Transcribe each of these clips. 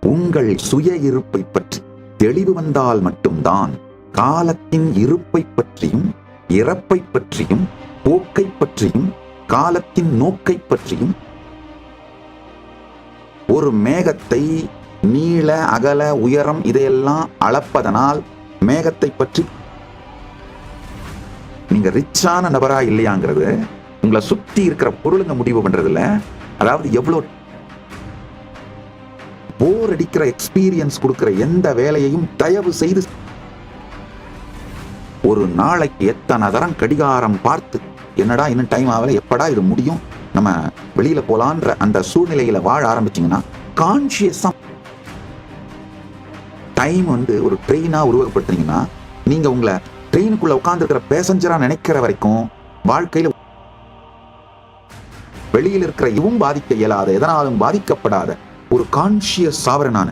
உங்கள் சுய இருப்பை பற்றி தெளிவு வந்தால் மட்டும்தான் காலத்தின் இருப்பை பற்றியும் இறப்பை பற்றியும் போக்கை பற்றியும் காலத்தின் நோக்கை பற்றியும் ஒரு மேகத்தை நீள அகல உயரம் இதையெல்லாம் அளப்பதனால் மேகத்தை பற்றி நீங்க ரிச்சான நபரா இல்லையாங்கிறது உங்களை சுத்தி இருக்கிற பொருளுங்க முடிவு பண்றதுல. அதாவது எவ்வளவு போர் அடிக்கிற எக்ஸ்பீரியன்ஸ் கொடுக்கிற எந்த வேலையையும் தயவு செய்து ஒரு நாளைக்கு எத்தனை தரம் கடிகாரம் பார்த்து என்னடா இன்னும் டைம் ஆகல, எப்படா இது முடியும், நம்ம வெளியில போலான்ற அந்த சூழ்நிலையில வாழ ஆரம்பிச்சீங்கன்னா கான்சியஸா டைம் ஒரு ட்ரெயினா உருவகப்படுத்துறீங்கன்னா நீங்க உங்களை ட்ரெயினுக்குள்ள உட்கார்ந்து இருக்கிற பேசஞ்சரா நினைக்கிற வரைக்கும் வாழ்க்கையில வெளியில் இருக்கிற இவும் பாதிக்க இயலாத எதனாலும் பாதிக்கப்படாத ஒரு கான்சியஸ் சாவரனான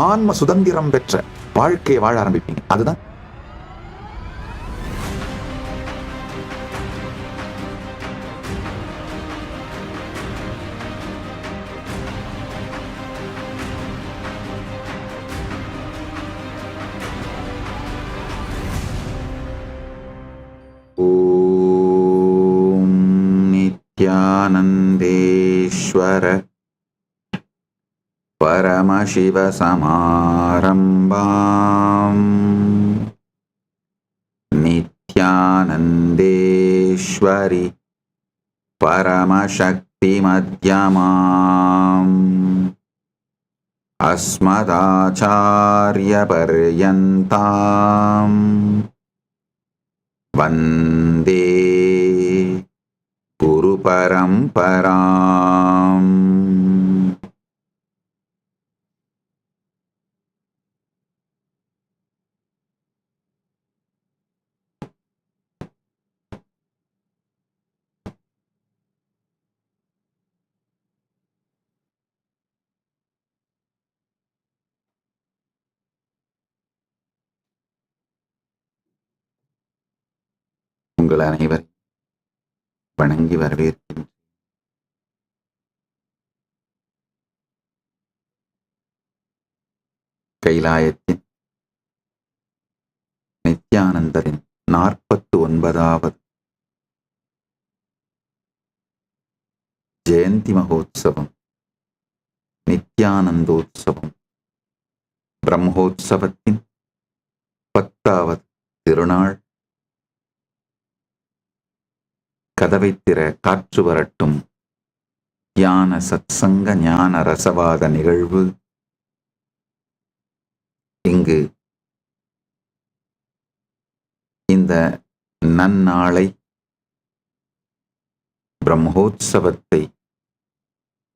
ஆன்ம சுதந்திரம் பெற்ற வாழ்க்கையை வாழ ஆரம்பிப்பீங்க. அதுதான் நித்யானந்தேஸ்வர பரமசிவ சமாரம்பாம் நித்யானந்தேஸ்வரி பரமசக்தி மத்யமாம் அஸ்மதாச்சார்ய பர்யந்தாம் வந்தே குரு பரம்பராம். உங்கள் அனைவர் வணங்கி வரவேற்கின்றேன். கைலாயத்தின் நித்யானந்தரின் 49வது ஜெயந்தி மகோத்சவம், நித்யானந்தோத்சவம், பிரம்மோத்சவத்தின் 10வது திருநாள். கதவை திற காற்று வரட்டும் தியான சத்சங்க ஞான ரசவாத நிகழ்வு இங்கு இந்த நன்னாளை பிரம்மோத்சவத்தை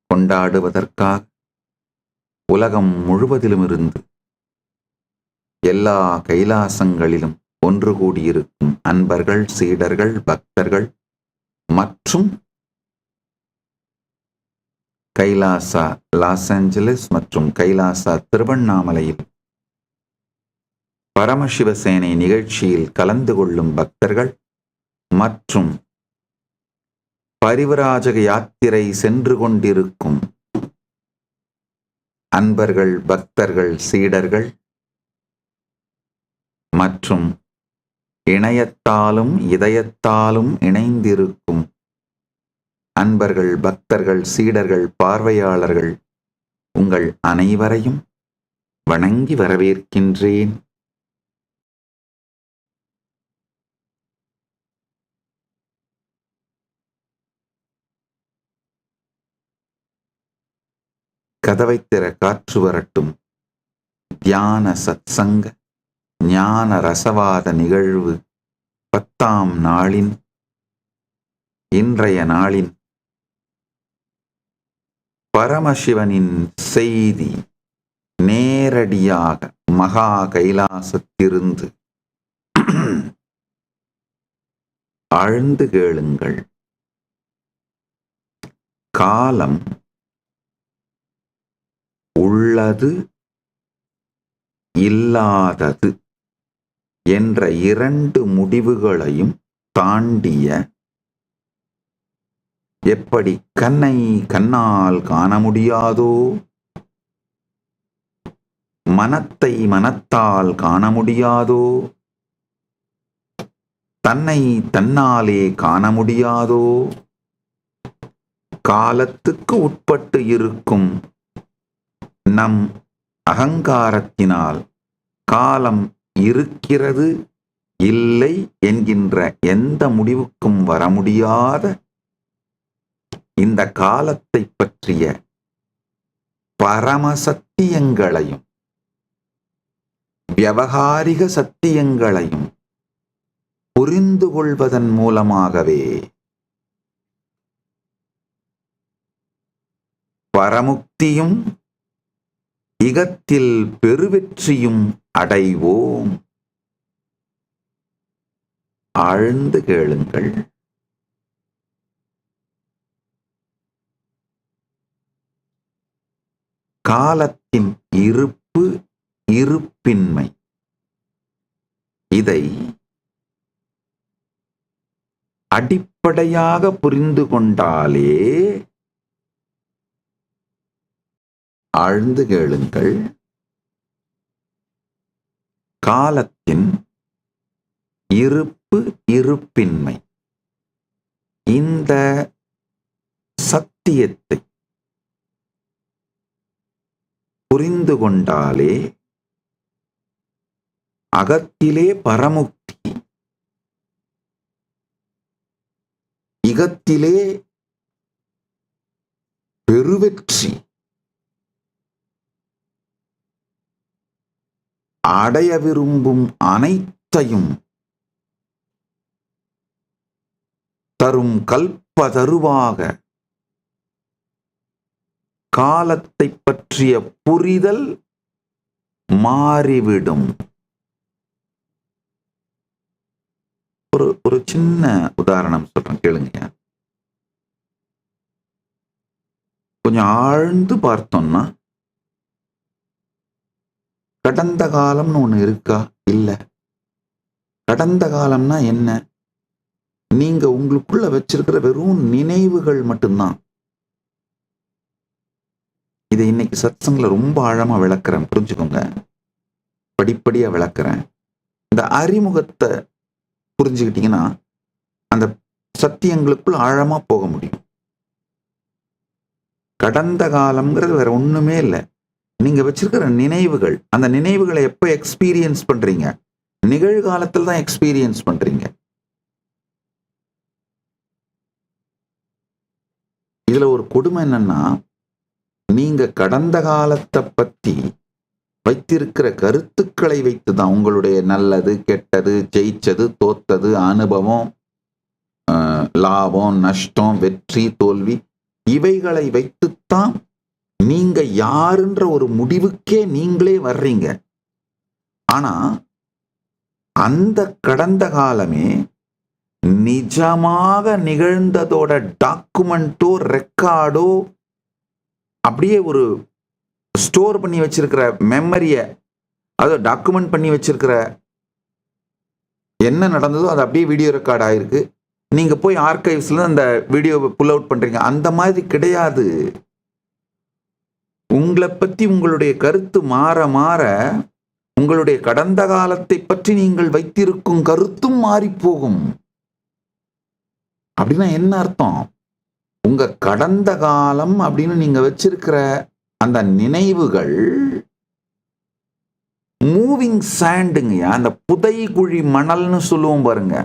கொண்டாடுவதற்காக உலகம் முழுவதிலுமிருந்து எல்லா கைலாசங்களிலும் ஒன்று கூடியிருக்கும் அன்பர்கள், சீடர்கள், பக்தர்கள் மற்றும் கைலாசா லாஸ் ஏஞ்சலிஸ் மற்றும் கைலாசா திருவண்ணாமலையில் பரமசிவசேனை நிகழ்ச்சியில் கலந்து கொள்ளும் பக்தர்கள் மற்றும் பரிவராஜக யாத்திரை சென்று கொண்டிருக்கும் அன்பர்கள், பக்தர்கள், சீடர்கள் மற்றும் இணையத்தாலும் இதயத்தாலும் இணைந்திருக்கும் அன்பர்கள், பக்தர்கள், சீடர்கள், பார்வையாளர்கள் உங்கள் அனைவரையும் வணங்கி வரவேற்கின்றேன். கதவை திற காற்று வரட்டும் தியான சத்சங்க ஞான ரசவாத நிகழ்வு 10ஆம் நாளின் இன்றைய நாளின் பரமசிவனின் செய்தி நேரடியாக மகா கைலாசத்திலிருந்து ஆழ்ந்து கேளுங்கள். காலம் உள்ளது இல்லாதது என்ற 2 முடிவுகளையும் தாண்டிய, எப்படி கண்ணை கண்ணால் காண முடியாதோ மனத்தை மனத்தால் காண முடியாதோ? தன்னை தன்னாலே காண முடியாதோ? காலத்துக்கு உட்பட்டு இருக்கும் நம் அகங்காரத்தினால் காலம் இருக்கிறது இல்லை என்கின்ற எந்த முடிவுக்கும் வர முடியாத இந்த காலத்தை பற்றிய பரம சத்தியங்களையும் வியவகாரிக சத்தியங்களையும் புரிந்து கொள்வதன் மூலமாகவே பரமுக்தியும் இகத்தில் பெருவெற்றியும் அடைவோம். ஆழ்ந்து கேளுங்கள். காலத்தின் இருப்பு இருப்பின்மை இதை அடிப்படையாக புரிந்து கொண்டாலே, ஆழ்ந்து கேளுங்கள், காலத்தின் இருப்பு இருப்பின்மை இந்த சத்தியத்தை புரிந்து கொண்டாலே அகத்திலே பரமுக்தி, இகத்திலே பெருவெற்றி அடைய விரும்பும் அனைத்தையும் தரும் கல்பதருவாக காலத்தை பற்றிய புரிதல் மாறிவிடும். ஒரு சின்ன உதாரணம் சொல்றேன், கேளுங்க. கொஞ்சம் ஆழ்ந்து பார்த்தோம்னா, கடந்த காலம்னு ஒண்ணு இருக்கா? இல்ல. கடந்த காலம்னா என்ன? நீங்க உங்களுக்குள்ள வச்சிருக்கிற வெறும் நினைவுகள் மட்டும்தான். இதை இன்னைக்கு சத்சங்ல ரொம்ப ஆழமா விளக்குறேன், புரிஞ்சுக்கோங்க. படிப்படியா விளக்குறேன். இந்த அறிமுகத்தை புரிஞ்சுக்கிட்டீங்கன்னா அந்த சத்தியங்களுக்குள் ஆழமா போக முடியும். கடந்த காலம்ங்கிறது வேற ஒண்ணுமே இல்லை. நீங்க வச்சிருக்கிற நினைவுகள். அந்த நினைவுகளை எப்ப எக்ஸ்பீரியன்ஸ் பண்றீங்க? நிகழ்காலத்தில் தான் எக்ஸ்பீரியன்ஸ் பண்றீங்க. இதுல ஒரு கொடுமை என்னன்னா, நீங்க கடந்த காலத்தை பத்தி வைத்திருக்கிற கருத்துக்களை வைத்துதான் உங்களுடைய நல்லது கெட்டது, ஜெயிச்சது தோத்தது, அனுபவம், லாபம் நஷ்டம், வெற்றி தோல்வி, இவைகளை வைத்துத்தான் நீங்க யாருன்ற ஒரு முடிவுக்கே நீங்களே வர்றீங்க. ஆனா அந்த கடந்த காலமே நிஜமாக நிகழ்ந்ததோட டாக்குமெண்டோ ரெக்கார்டோ அப்படியே ஒரு ஸ்டோர் பண்ணி வச்சிருக்கிற மெமரிய, அதை டாக்குமெண்ட் பண்ணி வச்சிருக்கிற என்ன நடந்ததோ அது அப்படியே வீடியோ ரெக்கார்ட் ஆயிருக்கு. நீங்க போய் ஆர்கைவ்ஸ்ல அந்த வீடியோவை புல் அவுட் பண்றீங்க. அந்த மாதிரி கிடையாது. உங்களை பத்தி உங்களுடைய கருத்து மாற மாற உங்களுடைய கடந்த காலத்தை பற்றி நீங்கள் வைத்திருக்கும் கருத்தும் மாறி போகும். அப்படின்னா என்ன அர்த்தம்? உங்க கடந்த காலம் அப்படின்னு நீங்க வச்சிருக்கிற அந்த நினைவுகள் மூவிங் சாண்டுங்கய்யா. அந்த புதை குழி மணல்னு சொல்லுவோம் பாருங்க,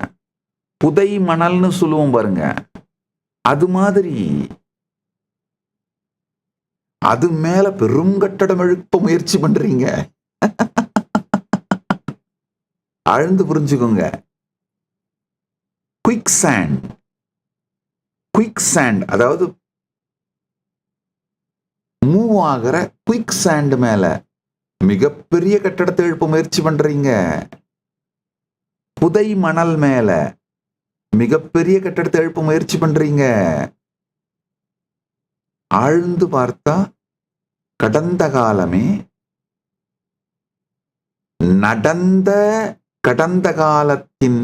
புதை மணல்னு சொல்லுவோம் பாருங்க, அது மாதிரி அது மேல பெரும் கட்டடம் எழுப்ப முயற்சி பண்றீங்க. ஆழ்ந்து புரிஞ்சுக்கோங்க. குயிக் சாண்ட், குயிக் சாண்ட், அதாவது மூவ் ஆகிற குயிக் சாண்ட் மேல மிகப்பெரிய கட்டடத்தை எழுப்ப முயற்சி பண்றீங்க. புதை மணல் மேல மிகப்பெரிய கட்டடத்தை எழுப்ப முயற்சி பண்றீங்க. ஆழ்ந்து பார்த்தா கடந்த காலமே நடந்த கடந்த காலத்தின்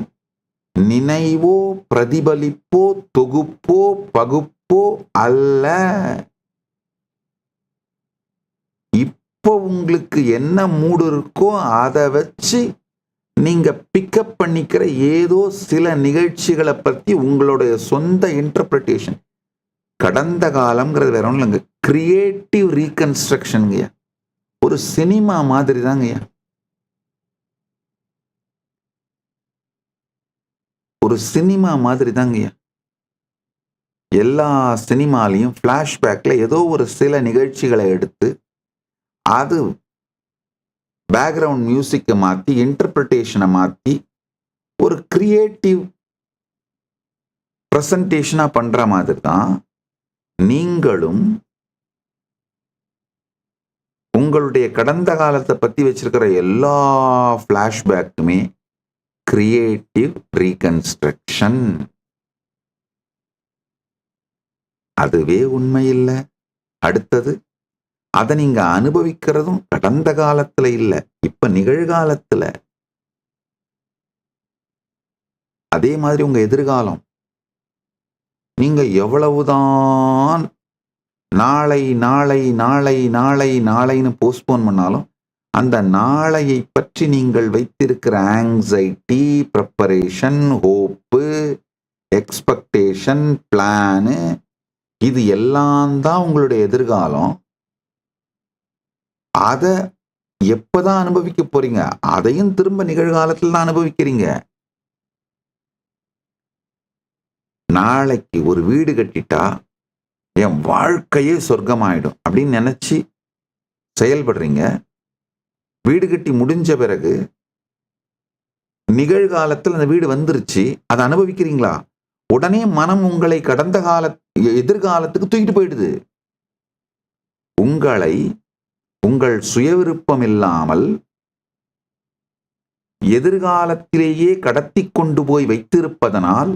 நினைவோ பிரதிபலிப்போ தொகுப்போ பகுப்போ அல்ல. அப்போ உங்களுக்கு என்ன மூடு இருக்கோ அதை வச்சு நீங்க பிக்கப் பண்ணிக்கிற ஏதோ சில நிகழ்ச்சிகளை பத்தி உங்களுடைய சொந்த இன்டர்பிரிட்டேஷன். கடந்த காலம்ங்கிறது வேற ஒன்றும் இல்லைங்க, கிரியேட்டிவ் ரீகன்ஸ்ட்ரக்ஷனுங்கய்யா. ஒரு சினிமா மாதிரி தாங்கய்யா. ஒரு சினிமா மாதிரி தாங்கய்யா. எல்லா சினிமாலையும் பிளாஷ்பேக்ல ஏதோ ஒரு சில நிகழ்ச்சிகளை எடுத்து அது பேக்ரவுண்ட் மியூசிக்கை மாற்றி இன்டர்பிரிட்டேஷனை மாற்றி ஒரு கிரியேட்டிவ் ப்ரெசன்டேஷனாக பண்ற மாதிரி தான் நீங்களும் உங்களுடைய கடந்த காலத்தை பற்றி வச்சிருக்கிற எல்லா ஃப்ளாஷ்பேக்குமே கிரியேட்டிவ் ரீகன்ஸ்ட்ரக்ஷன். அதுவே உண்மை இல்லை. அடுத்தது அதை நீங்க அனுபவிக்கிறதும் கடந்த காலத்துல இல்ல, இப்ப நிகழ்காலத்துல. அதே மாதிரி உங்க எதிர்காலம். நீங்க எவ்வளவுதான் நாளை நாளை நாளை நாளை நாளைன்னு போஸ்ட்போன் பண்ணாலும் அந்த நாளையை பற்றி நீங்கள் வைத்திருக்கிற anxiety, preparation, hope, expectation, plan, இது எல்லாம் தான் உங்களுடைய எதிர்காலம். அதை எப்பதான் அனுபவிக்க போறீங்க? அதையும் திரும்ப நிகழ்காலத்தில் தான் அனுபவிக்கிறீங்க. நாளைக்கு ஒரு வீடு கட்டிட்டா என் வாழ்க்கையே சொர்க்கமாயிடும் அப்படின்னு நினைச்சு செயல்படுறீங்க. வீடு கட்டி முடிஞ்ச பிறகு நிகழ்காலத்தில் அந்த வீடு வந்துருச்சு, அதை அனுபவிக்கிறீங்களா? உடனே மனம் உங்களை கடந்த கால எதிர்காலத்துக்கு தூக்கிட்டு போயிடுது. உங்களை உங்கள் சுய விருப்பம் இல்லாமல் எதிர்காலத்திலேயே கடத்தி கொண்டு போய் வைத்திருப்பதனால்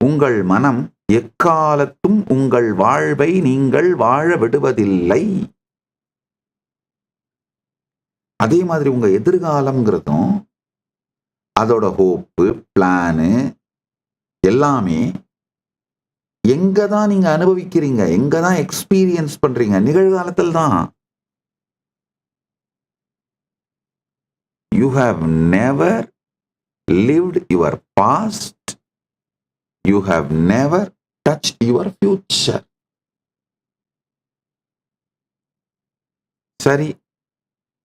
உங்கள் மனம் எக்காலத்தும் உங்கள் வாழ்வை நீங்கள் வாழ விடுவதில்லை. அதே மாதிரி உங்க எதிர்காலம்ங்கிறதும் அதோட ஹோப்பு, பிளானு எல்லாமே எங்கதான் நீங்க அனுபவிக்கிறீங்க, எங்கதான் எக்ஸ்பீரியன்ஸ் பண்றீங்க? நிகழ்காலத்தில் தான். You have never lived your past. You have never touched your future. சரி,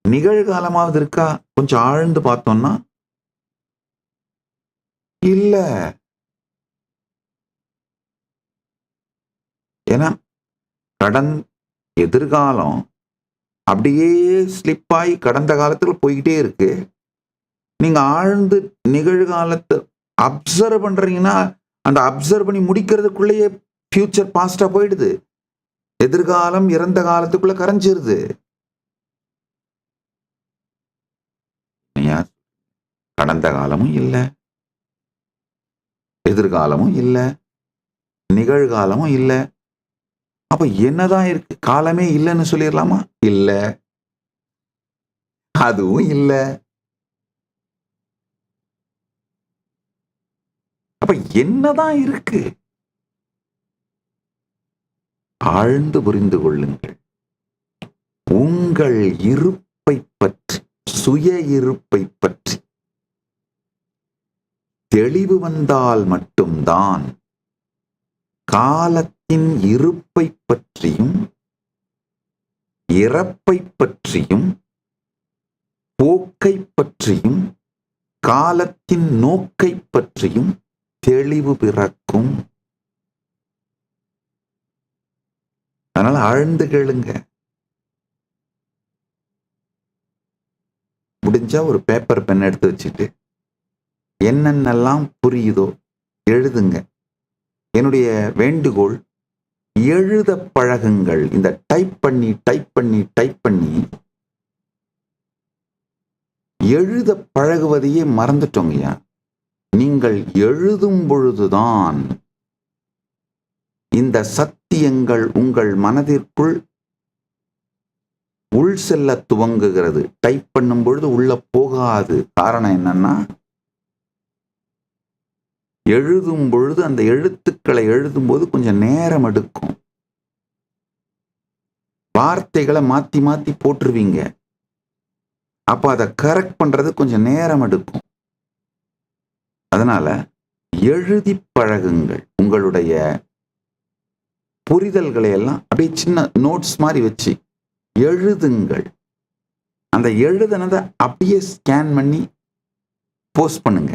நிகழ்காலமாவது இருக்கா? கொஞ்சம் ஆழ்ந்து பார்த்தோம்னா இல்ல. ஏன்னா எதிர்காலம் அப்படியே ஸ்லிப் ஆகி கடந்த காலத்துல போய்கிட்டே இருக்கு. நீங்க ஆழ்ந்து நிகழ்காலத்தை அப்சர்வ் பண்றீங்கன்னா அந்த அப்சர்வ் பண்ணி முடிக்கிறதுக்குள்ளேயே ஃபியூச்சர் பாஸ்டா போயிடுது. எதிர்காலம் இறந்த காலத்துக்குள்ள கரைஞ்சிருது. கடந்த காலமும் இல்லை, எதிர்காலமும் இல்லை, நிகழ்காலமும் இல்லை. அப்ப என்னதான் இருக்கு? காலமே இல்லைன்னு சொல்லிடலாமா? இல்ல, அதுவும் இல்ல. அப்ப என்னதான் இருக்கு? ஆழ்ந்து புரிந்து கொள்ளுங்கள். உங்கள் இருப்பை பற்றி, சுய இருப்பை பற்றி தெளிவு வந்தால் மட்டும்தான் காலத்தின் இருப்பை பற்றியும் இறப்பை பற்றியும் போக்கை பற்றியும் காலத்தின் நோக்கை பற்றியும் தெளிவு பிறக்கும். அதனால ஆழ்ந்து கேளுங்க. முடிஞ்சா ஒரு பேப்பர் பென் எடுத்து வச்சுட்டு என்னென்னலாம் புரியுதோ எழுதுங்க. என்னுடைய வேண்டுகோள், எழுத பழகுங்கள். இந்த டைப் பண்ணி எழுத பழகுவதையே மறந்துட்டோங்கய்யா. நீங்கள் எழுதும் பொழுதுதான் இந்த சத்தியங்கள் உங்கள் மனதிற்குள் உள் செல்ல துவங்குகிறது. டைப் பண்ணும் பொழுது உள்ள போகாது. காரணம் என்னன்னா, எழுதும் பொழுது அந்த எழுத்துக்களை எழுதும்போது கொஞ்சம் நேரம் எடுக்கும். வார்த்தைகளை மாத்தி மாத்தி போட்டுருவீங்க. அப்ப அதை கரெக்ட் பண்றது கொஞ்சம் நேரம் எடுக்கும். அதனால எழுதி பழகுங்கள். உங்களுடைய புரிதல்களை எல்லாம் அப்படியே சின்ன நோட்ஸ் மாதிரி வச்சு எழுதுங்கள். அந்த எழுதுனதை அப்படியே ஸ்கேன் பண்ணி போஸ்ட் பண்ணுங்க.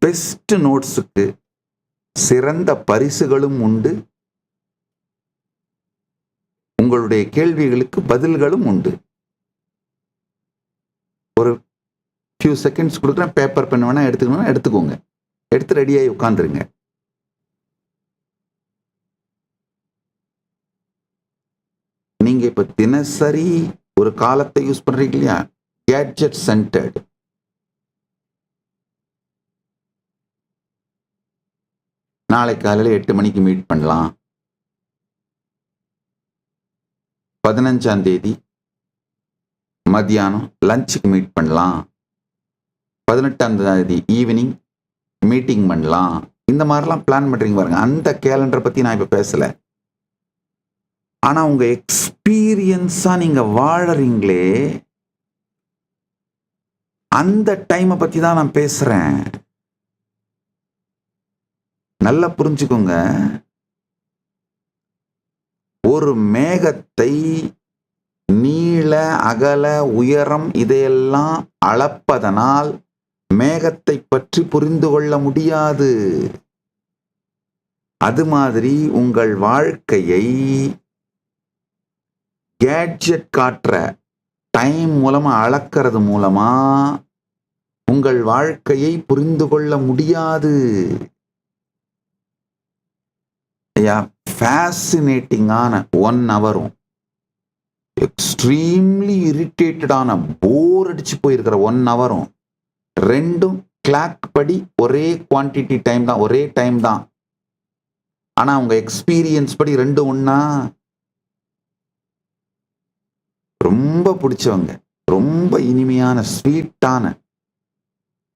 பெஸ்ட் நோட்ஸுக்கு சிறந்த பரிசுகளும் உண்டு. உங்களுடைய கேள்விகளுக்கு பதில்களும் உண்டு. ஒரு ஃபியூ செகண்ட்ஸ் கொடுக்குறேன். பேப்பர் பென் வேணா எடுத்துக்கணும்னா எடுத்துக்கோங்க. எடுத்து ரெடியாகி உட்காந்துருங்க. நீங்க இப்ப தினசரி ஒரு காலத்தை யூஸ் பண்றீங்க இல்லையா, கேட்ஜெட் சென்டர்டு. நாளை காலையில் 8 மணிக்கு மீட் பண்ணலாம். 15ஆம் தேதி மத்தியானம் லஞ்சுக்கு மீட் பண்ணலாம். 18ஆம் தேதி ஈவினிங் மீட்டிங் பண்ணலாம். இந்த மாதிரிலாம் பிளான் பண்றீங்க பாருங்க. அந்த கேலண்டரை பத்தி நான் இப்ப பேசல. ஆனா உங்க எக்ஸ்பீரியன்ஸா நீங்க வாழறீங்களே, அந்த டைமை பத்தி தான் நான் பேசுறேன். நல்லா புரிஞ்சுக்கோங்க. ஒரு மேகத்தை நீள அகல உயரம் இதையெல்லாம் அளப்பதனால் மேகத்தை பற்றி புரிந்து கொள்ள முடியாது. அது மாதிரி உங்கள் வாழ்க்கையை கேட்ஜெட் காட்டுற டைம் மூலமா அளக்கிறது மூலமா உங்கள் வாழ்க்கையை புரிந்து கொள்ள முடியாது. ஃபேசினேட்டிங்கான 1 ஹவரும் எக்ஸ்ட்ரீம்லி இரிட்டேட்டடான போர் அடிச்சு போயிருக்கிற 1 ஹவரும் ரெண்டும் கிளாக் படி ஒரே குவான்டிட்டி டைம் தான், ஒரே டைம் தான். ஆனா உங்க எக்ஸ்பீரியன்ஸ் படி ரெண்டும் ஒண்ணா? ரொம்ப பிடிச்சவங்க, ரொம்ப இனிமையான ஸ்வீட்டான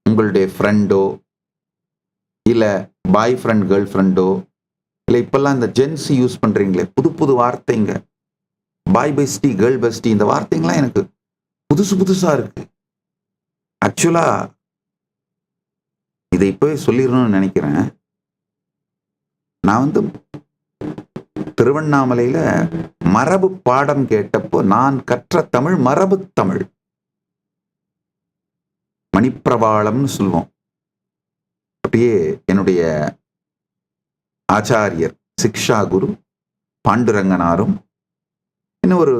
உங்களுடைய ஃப்ரெண்டோ இல்ல பாய் ஃப்ரெண்ட் கேர்ள் ஃப்ரெண்டோ, இல்ல இப்பெல்லாம் இந்த ஜென்சி யூஸ் பண்றீங்களே புது புது வார்த்தைங்க, பாய் பெஸ்டி கேர்ள் பெஸ்டி, இந்த வார்த்தைங்களாம் எனக்கு புதுசு புதுசா இருக்கு. ஆக்சுவலா இதை இப்பவே சொல்லிடணும்னு நினைக்கிறேன். நான் திருவண்ணாமலையில மரபு பாடம் கேட்டப்போ நான் கற்ற தமிழ் மரபு தமிழ், மணிப்பிரவாளம்னு சொல்லுவோம். அப்படியே என்னுடைய ஆச்சாரியர் சிக்ஷா குரு பாண்டுரங்கனாரும் இன்னும் ஒரு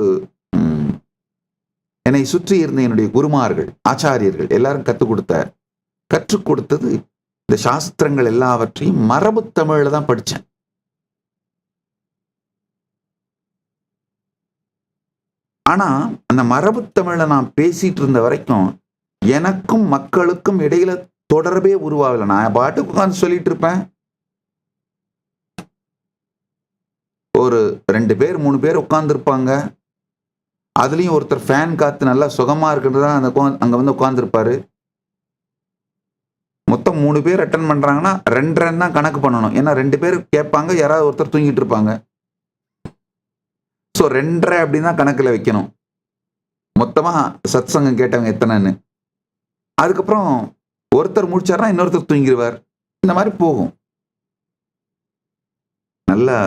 என்னை சுற்றி இருந்த என்னுடைய குருமார்கள் ஆச்சாரியர்கள் எல்லாரும் கற்றுக் கொடுத்தது இந்த சாஸ்திரங்கள் எல்லாவற்றையும் மரபு தமிழ்ல தான் படித்தேன். ஆனா அந்த மரபு தமிழ்ல நான் பேசிட்டு இருந்த வரைக்கும் எனக்கும் மக்களுக்கும் இடையில தொடர்பே உருவாகல. நான் பாட்டுக்கு உட்கார்ந்து சொல்லிட்டு இருப்பேன். ஒரு 2 பேர் 3 பேர் உட்கார்ந்து இருப்பாங்க. அதுலயும் ஒருத்தர் ஃபேன் காத்து நல்லா சுகமா இருக்கிறதா அங்க உட்கார்ந்துருப்பாரு. மொத்தம் 3 பேர் அட்டன் பண்றாங்கன்னா 2 தான் கணக்கு பண்ணணும். ஏன்னா 2 பேர் கேட்பாங்க, யாராவது ஒருத்தர் தூங்கிட்டு இருப்பாங்க. ஸோ 2.5 அப்படின்னு தான் கணக்கில் வைக்கணும். மொத்தமா சத்சங்கம் கேட்டவங்க எத்தனைன்னு. அதுக்கப்புறம் ஒருத்தர் முடிச்சாருன்னா இன்னொருத்தர் தூங்கிடுவார். இந்த மாதிரி போகும். நல்லா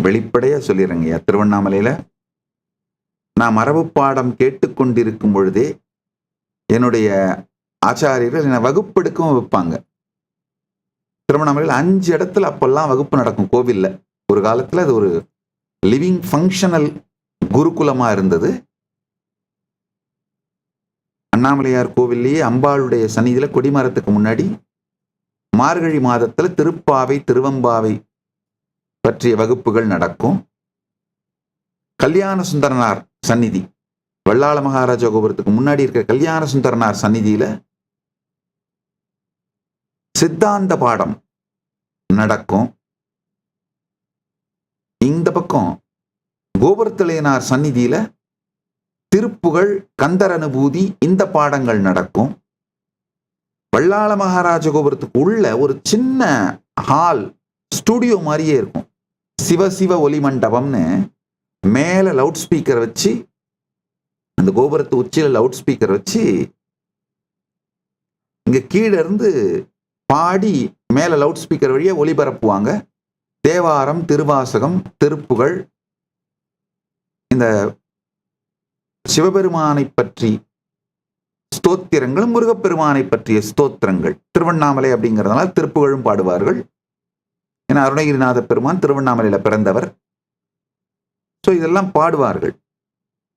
வெளிப்படையா சொல்லிடுறேங்க. திருவண்ணாமலையில நான் மரபு பாடம் கேட்டுக்கொண்டிருக்கும் பொழுதே என்னுடைய ஆச்சாரியர்கள் என்னை வகுப்பெடுக்கவும் வைப்பாங்க. திருவண்ணாமலையில் 5 இடத்துல அப்பெல்லாம் வகுப்பு நடக்கும் கோவில்ல. ஒரு காலத்துல அது ஒரு லிவிங் ஃபங்க்ஷனல் குருகுலமா இருந்தது. அண்ணாமலையார் கோவில்லையே அம்பாளுடைய சன்னிதியில கொடிமரத்துக்கு முன்னாடி மார்கழி மாதத்துல திருப்பாவை திருவம்பாவை பற்றிய வகுப்புகள் நடக்கும். கல்யாண சுந்தரனார் சந்நிதி, வல்லாள மகாராஜா கோபுரத்துக்கு முன்னாடி இருக்க கல்யாண சுந்தரனார் சந்நிதியில சித்தாந்த பாடம் நடக்கும். இந்த பக்கம் கோபுரத்திலேனார் சந்நிதியில திருப்புகழ் கந்தர் அனுபூதி இந்த பாடங்கள் நடக்கும். வல்லாள மகாராஜ கோபுரத்துக்கு உள்ள ஒரு சின்ன ஹால் ஸ்டுடியோ மாதிரியே இருக்கும். சிவ சிவ ஒலி மண்டபம்னு மேல லவுட் ஸ்பீக்கர் வச்சு, அந்த கோபுரத்து உச்சியில லவுட் ஸ்பீக்கர் வச்சு இங்க கீழே இருந்து பாடி மேல லவுட் ஸ்பீக்கர் வழியா ஒளிபரப்புவாங்க. தேவாரம், திருவாசகம், திருப்புகழ், இந்த சிவபெருமானை பற்றி ஸ்தோத்திரங்கள், முருகப்பெருமானை பற்றிய ஸ்தோத்திரங்கள். திருவண்ணாமலை அப்படிங்கிறதுனால திருப்புகழும் பாடுவார்கள். ஏன்னா அருணகிரிநாத பெருமான் திருவண்ணாமலையில பிறந்தவர். ஸோ இதெல்லாம் பாடுவார்கள்.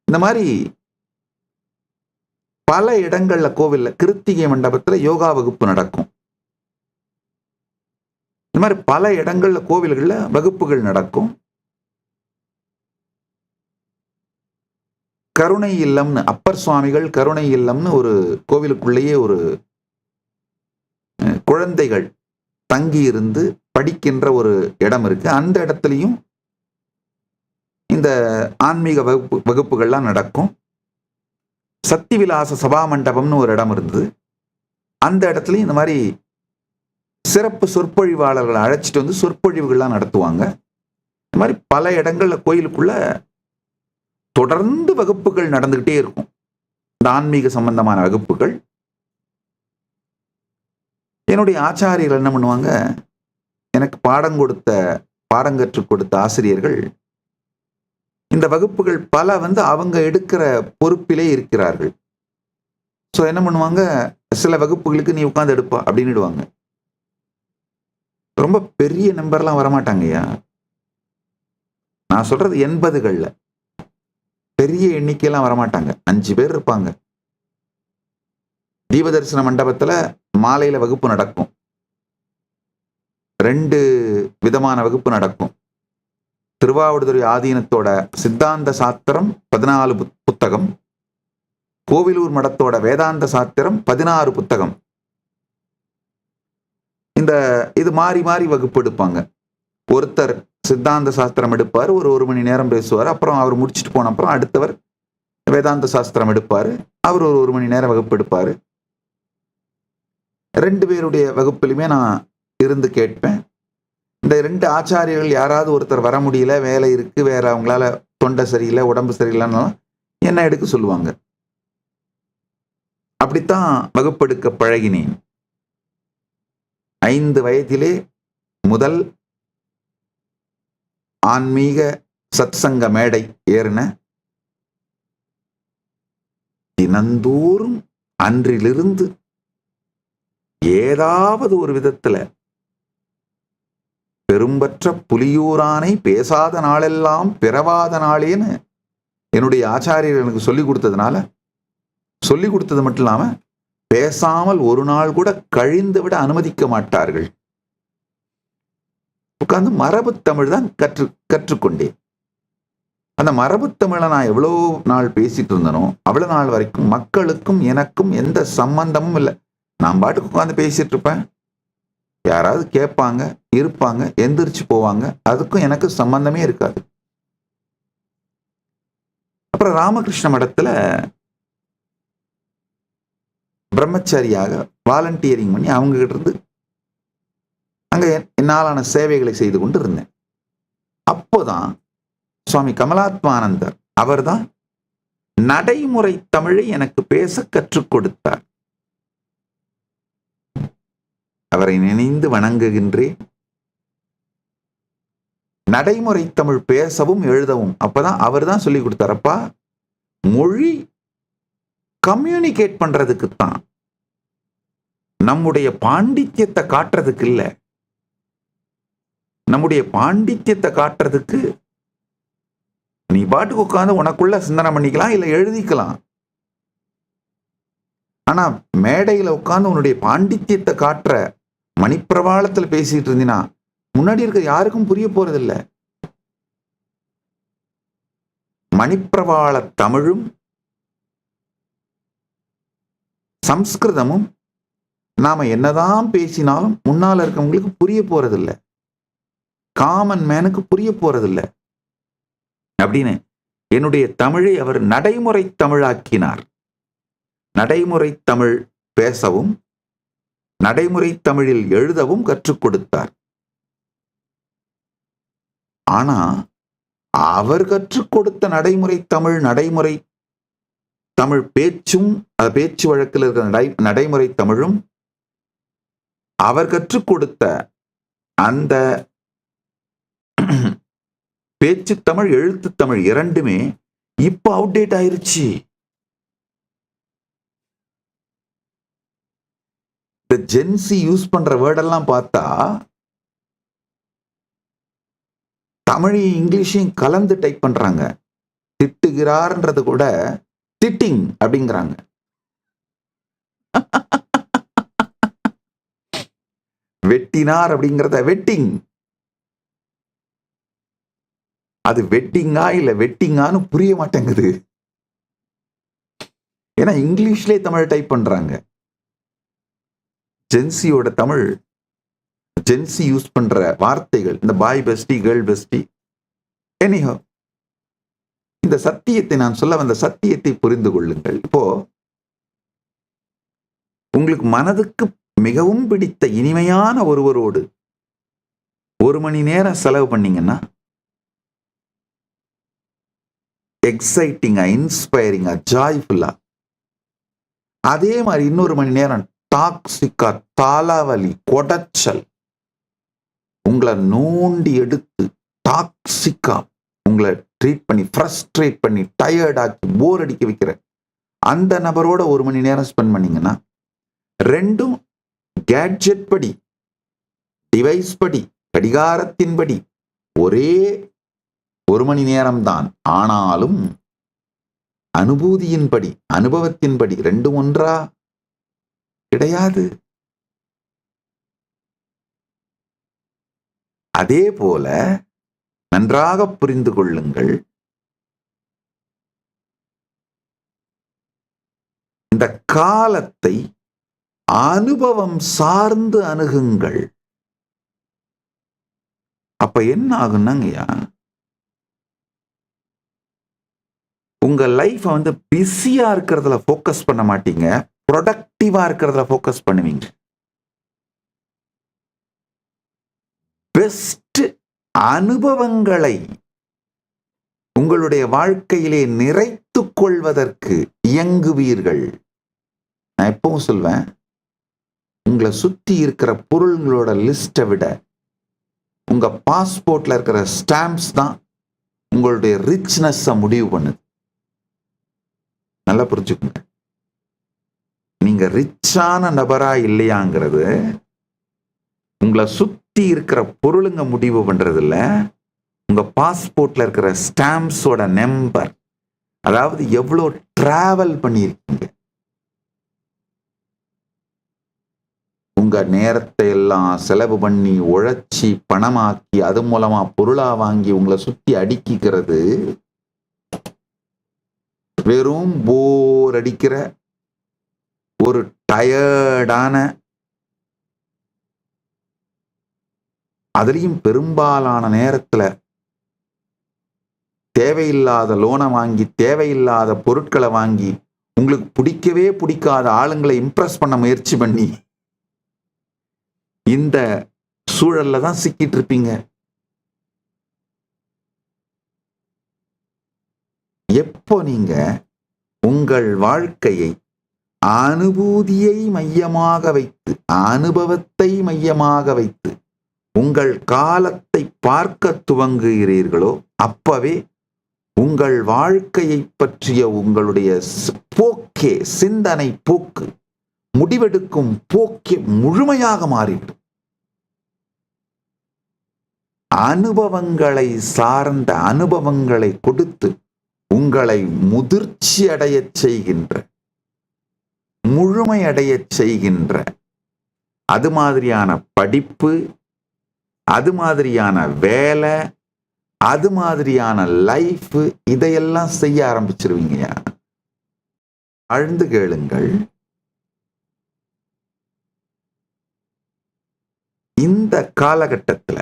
இந்த மாதிரி பல இடங்கள்ல கோவில்ல கிருத்திகை மண்டபத்துல யோகா வகுப்பு நடக்கும். இந்த மாதிரி பல இடங்கள்ல கோவில்கள்ல வகுப்புகள் நடக்கும். கருணை இல்லம்னு, அப்பர் சுவாமிகள் கருணை இல்லம்னு ஒரு கோவிலுக்குள்ளேயே ஒரு குழந்தைகள் தங்கி இருந்து படிக்கின்ற ஒரு இடம் இருக்கு. அந்த இடத்துலையும் இந்த ஆன்மீக வகுப்புகள்லாம் நடக்கும். சக்தி விலாச சபா மண்டபம்னு ஒரு இடம் இருந்தது. அந்த இடத்துலையும் இந்த மாதிரி சிறப்பு சொற்பொழிவாளர்களை அழைச்சிட்டு வந்து சொற்பொழிவுகள்லாம் நடத்துவாங்க. இந்த மாதிரி பல இடங்கள்ல கோயிலுக்குள்ள தொடர்ந்து வகுப்புகள் நடந்துகிட்டே இருக்கும். இந்த ஆன்மீக சம்பந்தமான வகுப்புகள். என்னுடைய ஆச்சாரியர்கள் என்ன பண்ணுவாங்க, எனக்கு பாடம் கற்றுக் கொடுத்த ஆசிரியர்கள் இந்த வகுப்புகள் பல அவங்க எடுக்கிற பொறுப்பிலே இருக்கிறார்கள். ஸோ என்ன பண்ணுவாங்க, சில வகுப்புகளுக்கு நீ உட்கார்ந்து எடுப்பா அப்படின்னுடுவாங்க. ரொம்ப பெரிய நம்பர்லாம் வரமாட்டாங்கய்யா. நான் சொல்றது 80கள்ல பெரிய எண்ணிக்கையெல்லாம் வரமாட்டாங்க. 5 பேர் இருப்பாங்க. தீபதரிசன மண்டபத்துல மாலையில வகுப்பு நடக்கும். 2 விதமான வகுப்பு நடக்கும். திருவாவடுதுறை ஆதீனத்தோட சித்தாந்த சாத்திரம் 14 புத்தகம், கோவிலூர் மடத்தோட வேதாந்த சாத்திரம் 16 புத்தகம். இது மாறி மாறி வகுப்பு எடுப்பாங்க. ஒருத்தர் சித்தாந்த சாஸ்திரம் எடுப்பார், ஒரு மணி நேரம் பேசுவார். அப்புறம் அவர் முடிச்சுட்டு போன அப்புறம் அடுத்தவர் வேதாந்த சாஸ்திரம் எடுப்பார், அவர் ஒரு மணி நேரம் வகுப்பு எடுப்பார். 2 பேருடைய வகுப்பிலுமே நான் இருந்து கேட்பேன். இந்த 2 ஆச்சாரியர்கள் யாராவது ஒருத்தர் வர முடியல, வேலை இருக்கு, வேற அவங்களால தொண்டை சரியில்லை, உடம்பு சரியில்லைன்னா என்ன எடுக்க சொல்லுவாங்க. அப்படித்தான் வகுப்பெடுக்க பழகினேன். 5 வயதிலே முதல் ஆன்மீக சத்சங்க மேடை ஏறின. தினந்தோறும் அன்றிலிருந்து ஏதாவது ஒரு விதத்துல பெரும்பற்ற புலியூரானை பேசாத நாளெல்லாம் பிறவாத நாளேன்னு என்னுடைய ஆச்சாரியர் எனக்கு சொல்லிக் கொடுத்தது மட்டும் இல்லாம பேசாமல் ஒரு நாள் கூட கழிந்து விட அனுமதிக்க மாட்டார்கள். உட்கார்ந்து மரபு தமிழ் தான் கற்றுக்கொண்டேன். அந்த மரபு தமிழை நான் எவ்வளவு நாள் பேசிட்டு இருந்தனோ அவ்வளவு நாள் வரைக்கும் மக்களுக்கும் எனக்கும் எந்த சம்பந்தமும் இல்லை. நான் பாட்டுக்கு உட்காந்து பேசிட்டு இருப்பேன். யாராவது கேட்பாங்க, இருப்பாங்க, எந்திரிச்சு போவாங்க. அதுக்கும் எனக்கு சம்பந்தமே இருக்காது. அப்புறம் ராமகிருஷ்ண மடத்துல பிரம்மச்சாரியாக வாலண்டியரிங் பண்ணி அவங்க கிட்ட இருந்து அங்க என்னாலான சேவைகளை செய்து கொண்டு இருந்தேன். அப்போதான் சுவாமி கமலாத்மானந்தர் அவர்தான் நடைமுறை தமிழை எனக்கு பேச கற்றுக் கொடுத்தார். அவரை நினைந்து வணங்குகின்றேன். நடைமுறை தமிழ் பேசவும் எழுதவும் அப்பதான் அவர் தான் சொல்லி கொடுத்தாரப்பா. மொழி கம்யூனிகேட் பண்றதுக்குத்தான், நம்முடைய பாண்டித்யத்தை காட்டுறதுக்கு இல்லை. நம்முடைய பாண்டித்யத்தை காட்டுறதுக்கு நீ பாட்டுக்கு உட்காந்து உனக்குள்ள சிந்தனை பண்ணிக்கலாம், இல்லை எழுதிக்கலாம். ஆனா மேடையில உட்காந்து உன்னுடைய பாண்டித்யத்தை காட்டுற மணிப்பிரவாளத்துல பேசிட்டு இருந்தீங்கன்னா முன்னாடி இருக்க யாருக்கும் புரிய போறதில்லை. மணிப்பிரவாள தமிழும் சம்ஸ்கிருதமும் நாம என்னதான் பேசினாலும் முன்னால இருக்கவங்களுக்கு புரிய போறதில்லை. காமன் மேனுக்கு புரிய போறதில்லை. அப்படின்னு என்னுடைய தமிழை அவர் நடைமுறை தமிழாக்கினார். நடைமுறை தமிழ் பேசவும் நடைமுறை தமிழில் எழுதவும் கற்றுக் கொடுத்தார். ஆனா அவர் கற்றுக் கொடுத்த நடைமுறை தமிழ் பேச்சும், பேச்சு வழக்கில் இருக்கிற நடைமுறை தமிழும், அவர் கற்றுக் கொடுத்த அந்த பேச்சு தமிழ், எழுத்து தமிழ் இரண்டுமே இப்ப அவுடேட் ஆயிருச்சு. இந்த ஜென்சி யூஸ் பண்ற வேர்டெல்லாம் பார்த்தா தமிழையும் இங்கிலீஷையும் கலந்து டைப் பண்றாங்க. திட்டுகிறார்ன்றது கூட திட்டிங் அப்படிங்கிறாங்க. வெட்டினார் அப்படிங்கிறத வெட்டிங். அது வெட்டிங்கா இல்ல வெட்டிங்கான்னு புரிய மாட்டேங்குது. ஏன்னா இங்கிலீஷ்லயே தமிழ் டைப் பண்றாங்க. ஜென்சியோட தமிழ், ஜென்சி யூஸ் பண்ற வார்த்தைகள், இந்த boy bestie, girl bestie, anyhow, இந்த சத்தியத்தை நான் சொல்ல வந்த சத்தியத்தை புரிந்து கொள்ளுங்கள். இப்போ உங்களுக்கு மனதுக்கு மிகவும் பிடித்த இனிமையான ஒருவரோடு 1 மணி நேரம் செலவு பண்ணீங்கன்னா எக்ஸைட்டிங்கா, இன்ஸ்பைரிங்கா, ஜாய்ஃபுல்லா, அதே மாதிரி இன்னொரு மணி நேரம் டாக்ஸிக்கா, தாலாவலி, கொடைச்சல், உங்களை நோண்டி எடுத்து டாக்ஸிக்கா உங்களை ட்ரீட் பண்ணி, ஃப்ரஸ்ட்ரேட் பண்ணி, டயர்ட் ஆக்கி, போர் அடிக்க வைக்கிற அந்த நபரோட 1 மணி நேரம் ஸ்பெண்ட் பண்ணீங்கன்னா ரெண்டும் கேட்ஜெட் படி, டிவைஸ் படி, கடிகாரத்தின்படி ஒரே 1 மணி நேரம் தான். ஆனாலும் அனுபூதியின்படி, அனுபவத்தின்படி ரெண்டும் ஒன்றா கிடையாது. அதே போல நன்றாக புரிந்து கொள்ளுங்கள், இந்த காலத்தை அனுபவம் சார்ந்து அணுகுங்கள். அப்ப என்ன ஆகுன்னாங்கய்யா, உங்க லைஃப் பிஸியா இருக்கிறதுல போக்கஸ் பண்ண மாட்டீங்க, ப்ரொடக்டிவா இருக்கிறதுல போக்கஸ் பண்ணுவீங்க. பெஸ்ட் அனுபவங்களை உங்களுடைய வாழ்க்கையிலே நிறைத்துக் கொள்வதற்கு இயங்குவீர்கள். நான் எப்பவும் சொல்வேன், உங்களை சுத்தி இருக்கிற பொருள்களோட லிஸ்ட்டை விட உங்க பாஸ்போர்ட்ல இருக்கிற ஸ்டாம்ப்ஸ் தான் உங்களுடைய ரிச்னஸ் முடிவு பண்ணுது. நல்லா புரிஞ்சுக்குங்க. நீங்க ரிச்சான நபரா இல்லையாங்கிறது உங்களை சுத்தி இருக்கிற பொருளுங்க முடிவு பண்றது இல்ல, உங்க பாஸ்போர்ட்ல இருக்கிற ஸ்டாம்ப்ஸோட நம்பர், அதாவது எவ்வளவு டிராவல் பண்ணியிருக்கீங்க, உங்க நேரத்தை எல்லாம் செலவு பண்ணி உழைச்சி பணமாக்கி அது மூலமா பொருளா வாங்கி உங்களை சுத்தி அடிக்கிறது வெறும் போர் அடிக்கிற ஒரு டயர்டான, அதுலயும் பெரும்பாலான நேரத்துல தேவையில்லாத லோனை வாங்கி, தேவையில்லாத பொருட்களை வாங்கி, உங்களுக்கு பிடிக்கவே பிடிக்காத ஆளுங்களை இம்ப்ரெஸ் பண்ண முயற்சி பண்ணி இந்த சூழல்ல தான் சிக்கிட்டு இருப்பீங்க. எப்போ நீங்க உங்கள் வாழ்க்கையை அனுபூதியை மையமாக வைத்து, அனுபவத்தை மையமாக வைத்து உங்கள் காலத்தை பார்க்க துவங்குகிறீர்களோ, அப்பவே உங்கள் வாழ்க்கையை பற்றிய உங்களுடைய போக்கே, சிந்தனை போக்கு, முடிவெடுக்கும் போக்கே முழுமையாக மாறிவிடும். அனுபவங்களை சார்ந்த, அனுபவங்களை கொடுத்து உங்களை முதிர்ச்சி அடைய செய்கின்ற, முழுமையடைய செய்கின்ற அது மாதிரியான படிப்பு, அது மாதிரியான வேலை, அது மாதிரியான லைஃப், இதையெல்லாம் செய்ய ஆரம்பிச்சிருவீங்க. ஆழ்ந்து கேளுங்கள். இந்த காலகட்டத்தில்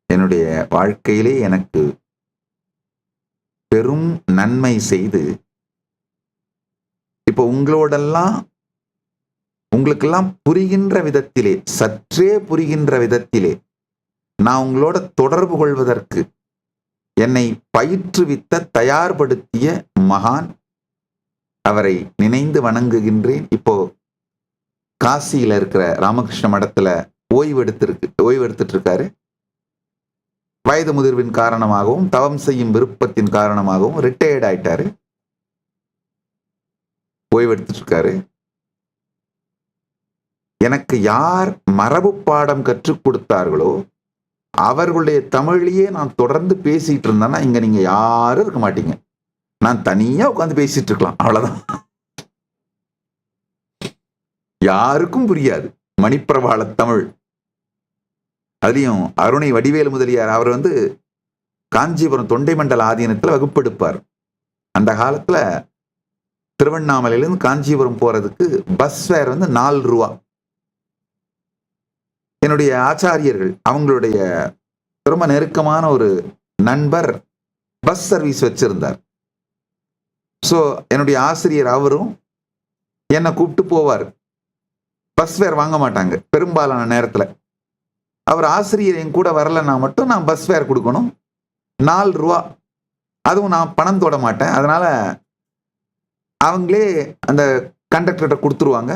என்னுடைய வாழ்க்கையிலே எனக்கு பெரும் நன்மை செய்து, இப்போ உங்களோடெல்லாம் உங்களுக்கெல்லாம் புரிகின்ற விதத்திலே, சற்றே புரிகின்ற விதத்திலே நான் உங்களோட தொடர்பு கொள்வதற்கு என்னை பயிற்றுவித்த, தயார்படுத்திய மகான். அவரை நினைந்து வணங்குகின்றேன். இப்போ காசியில இருக்கிற ராமகிருஷ்ண மடத்துல ஓய்வு எடுத்துட்டு இருக்காரு. வயது முதிர்வின் காரணமாகவும் தவம் செய்யும் விருப்பத்தின் காரணமாகவும் ரிட்டையர்ட் ஆயிட்டாரு, ஓய்வு எடுத்துட்டு இருக்காரு. எனக்கு யார் மரபு பாடம் கற்றுக் கொடுத்தார்களோ அவர்களுடைய தமிழையே நான் தொடர்ந்து பேசிட்டு இருந்தேன்னா இங்க நீங்க யாரும் இருக்க மாட்டீங்க. நான் தனியா உட்காந்து பேசிட்டு இருக்கலாம், அவ்வளவுதான். யாருக்கும் புரியாது மணிப்பிரவாள தமிழ். அதுலயும் அருணை வடிவேலு முதலியார் அவர் காஞ்சிபுரம் தொண்டை மண்டல ஆதீனத்துல வகுப்பெடுப்பார். அந்த காலத்துல திருவண்ணாமலையிலிருந்து காஞ்சிபுரம் போறதுக்கு பஸ் ஃபேர் 4 ரூபா. என்னுடைய ஆச்சாரியர்கள், அவங்களுடைய ரொம்ப நெருக்கமான ஒரு நண்பர் பஸ் சர்வீஸ் வச்சிருந்தார். ஸோ என்னுடைய ஆசிரியர் அவரும் என்னை கூப்பிட்டு போவார். பஸ் ஃபேர் வாங்க மாட்டாங்க பெரும்பாலான நேரத்துல. அவர் ஆசிரியர் என் கூட வரலன்னா மட்டும் நான் பஸ் ஃபேர் கொடுக்கணும், 4 ரூபா. அதுவும் நான் பணம் தொட மாட்டேன். அதனால அவங்களே அந்த கண்டக்டர்கிட்ட கொடுத்துருவாங்க.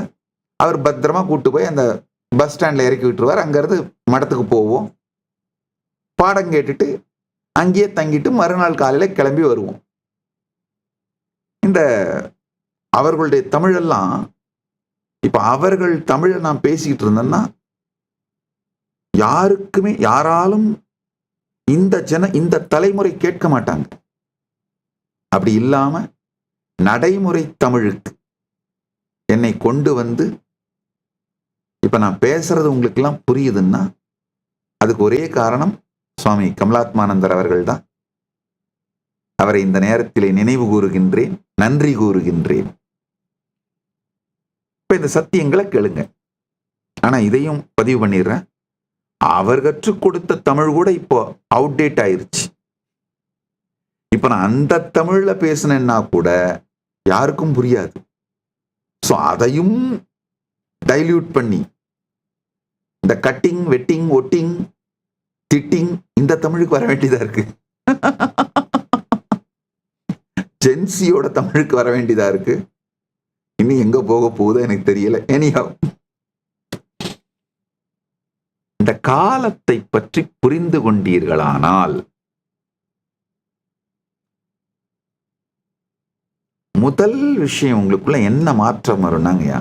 அவர் பத்திரமா கூப்பிட்டு போய் அந்த பஸ் ஸ்டாண்ட்ல இறக்கி விட்டுருவார். அங்கிருந்து மடத்துக்கு போவோம், பாடம் கேட்டுட்டு அங்கேயே தங்கிட்டு மறுநாள் காலையில கிளம்பி வருவோம். இந்த அவர்களுடைய தமிழெல்லாம், இப்ப அவர்கள் தமிழை நான் பேசிக்கிட்டு இருந்தேன்னா யாராலும் இந்த தலைமுறை கேட்க மாட்டாங்க. அப்படி இல்லாம நடைமுறை தமிழுக்கு என்னை கொண்டு இப்ப நான் பேசுறது உங்களுக்கு எல்லாம் புரியுதுன்னா அதுக்கு ஒரே காரணம் சுவாமி கமலாத்மானந்தர் அவர்கள் தான். அவரை இந்த நேரத்திலே நினைவு கூறுகின்றேன், நன்றி கூறுகின்றேன். இப்ப இந்த சத்தியங்களை கேளுங்க. ஆனா இதையும் பதிவு பண்ணிடுறேன், அவர் கற்றுக் கொடுத்த தமிழ் கூட இப்போ அவுடேட் ஆயிருச்சு. இப்ப நான் அந்த தமிழ்ல பேசினேன்னா கூட யாருக்கும் புரியாது. ஸோ அதையும் டைல்யூட் பண்ணி இந்த கட்டிங், வெட்டிங், ஒட்டிங், திட்டிங் இந்த தமிழுக்கு வர வேண்டியதா இருக்கு. ஜென்சியோட தமிழுக்கு வர வேண்டியதா இருக்கு. இன்னும் எங்க போக போகுதோ எனக்கு தெரியல. எனிஹவ், இந்த காலத்தை பற்றி புரிந்து கொண்டீர்களானால் முதல் விஷயம் உங்களுக்குள்ள என்ன மாற்றம் வரும்னாங்கய்யா,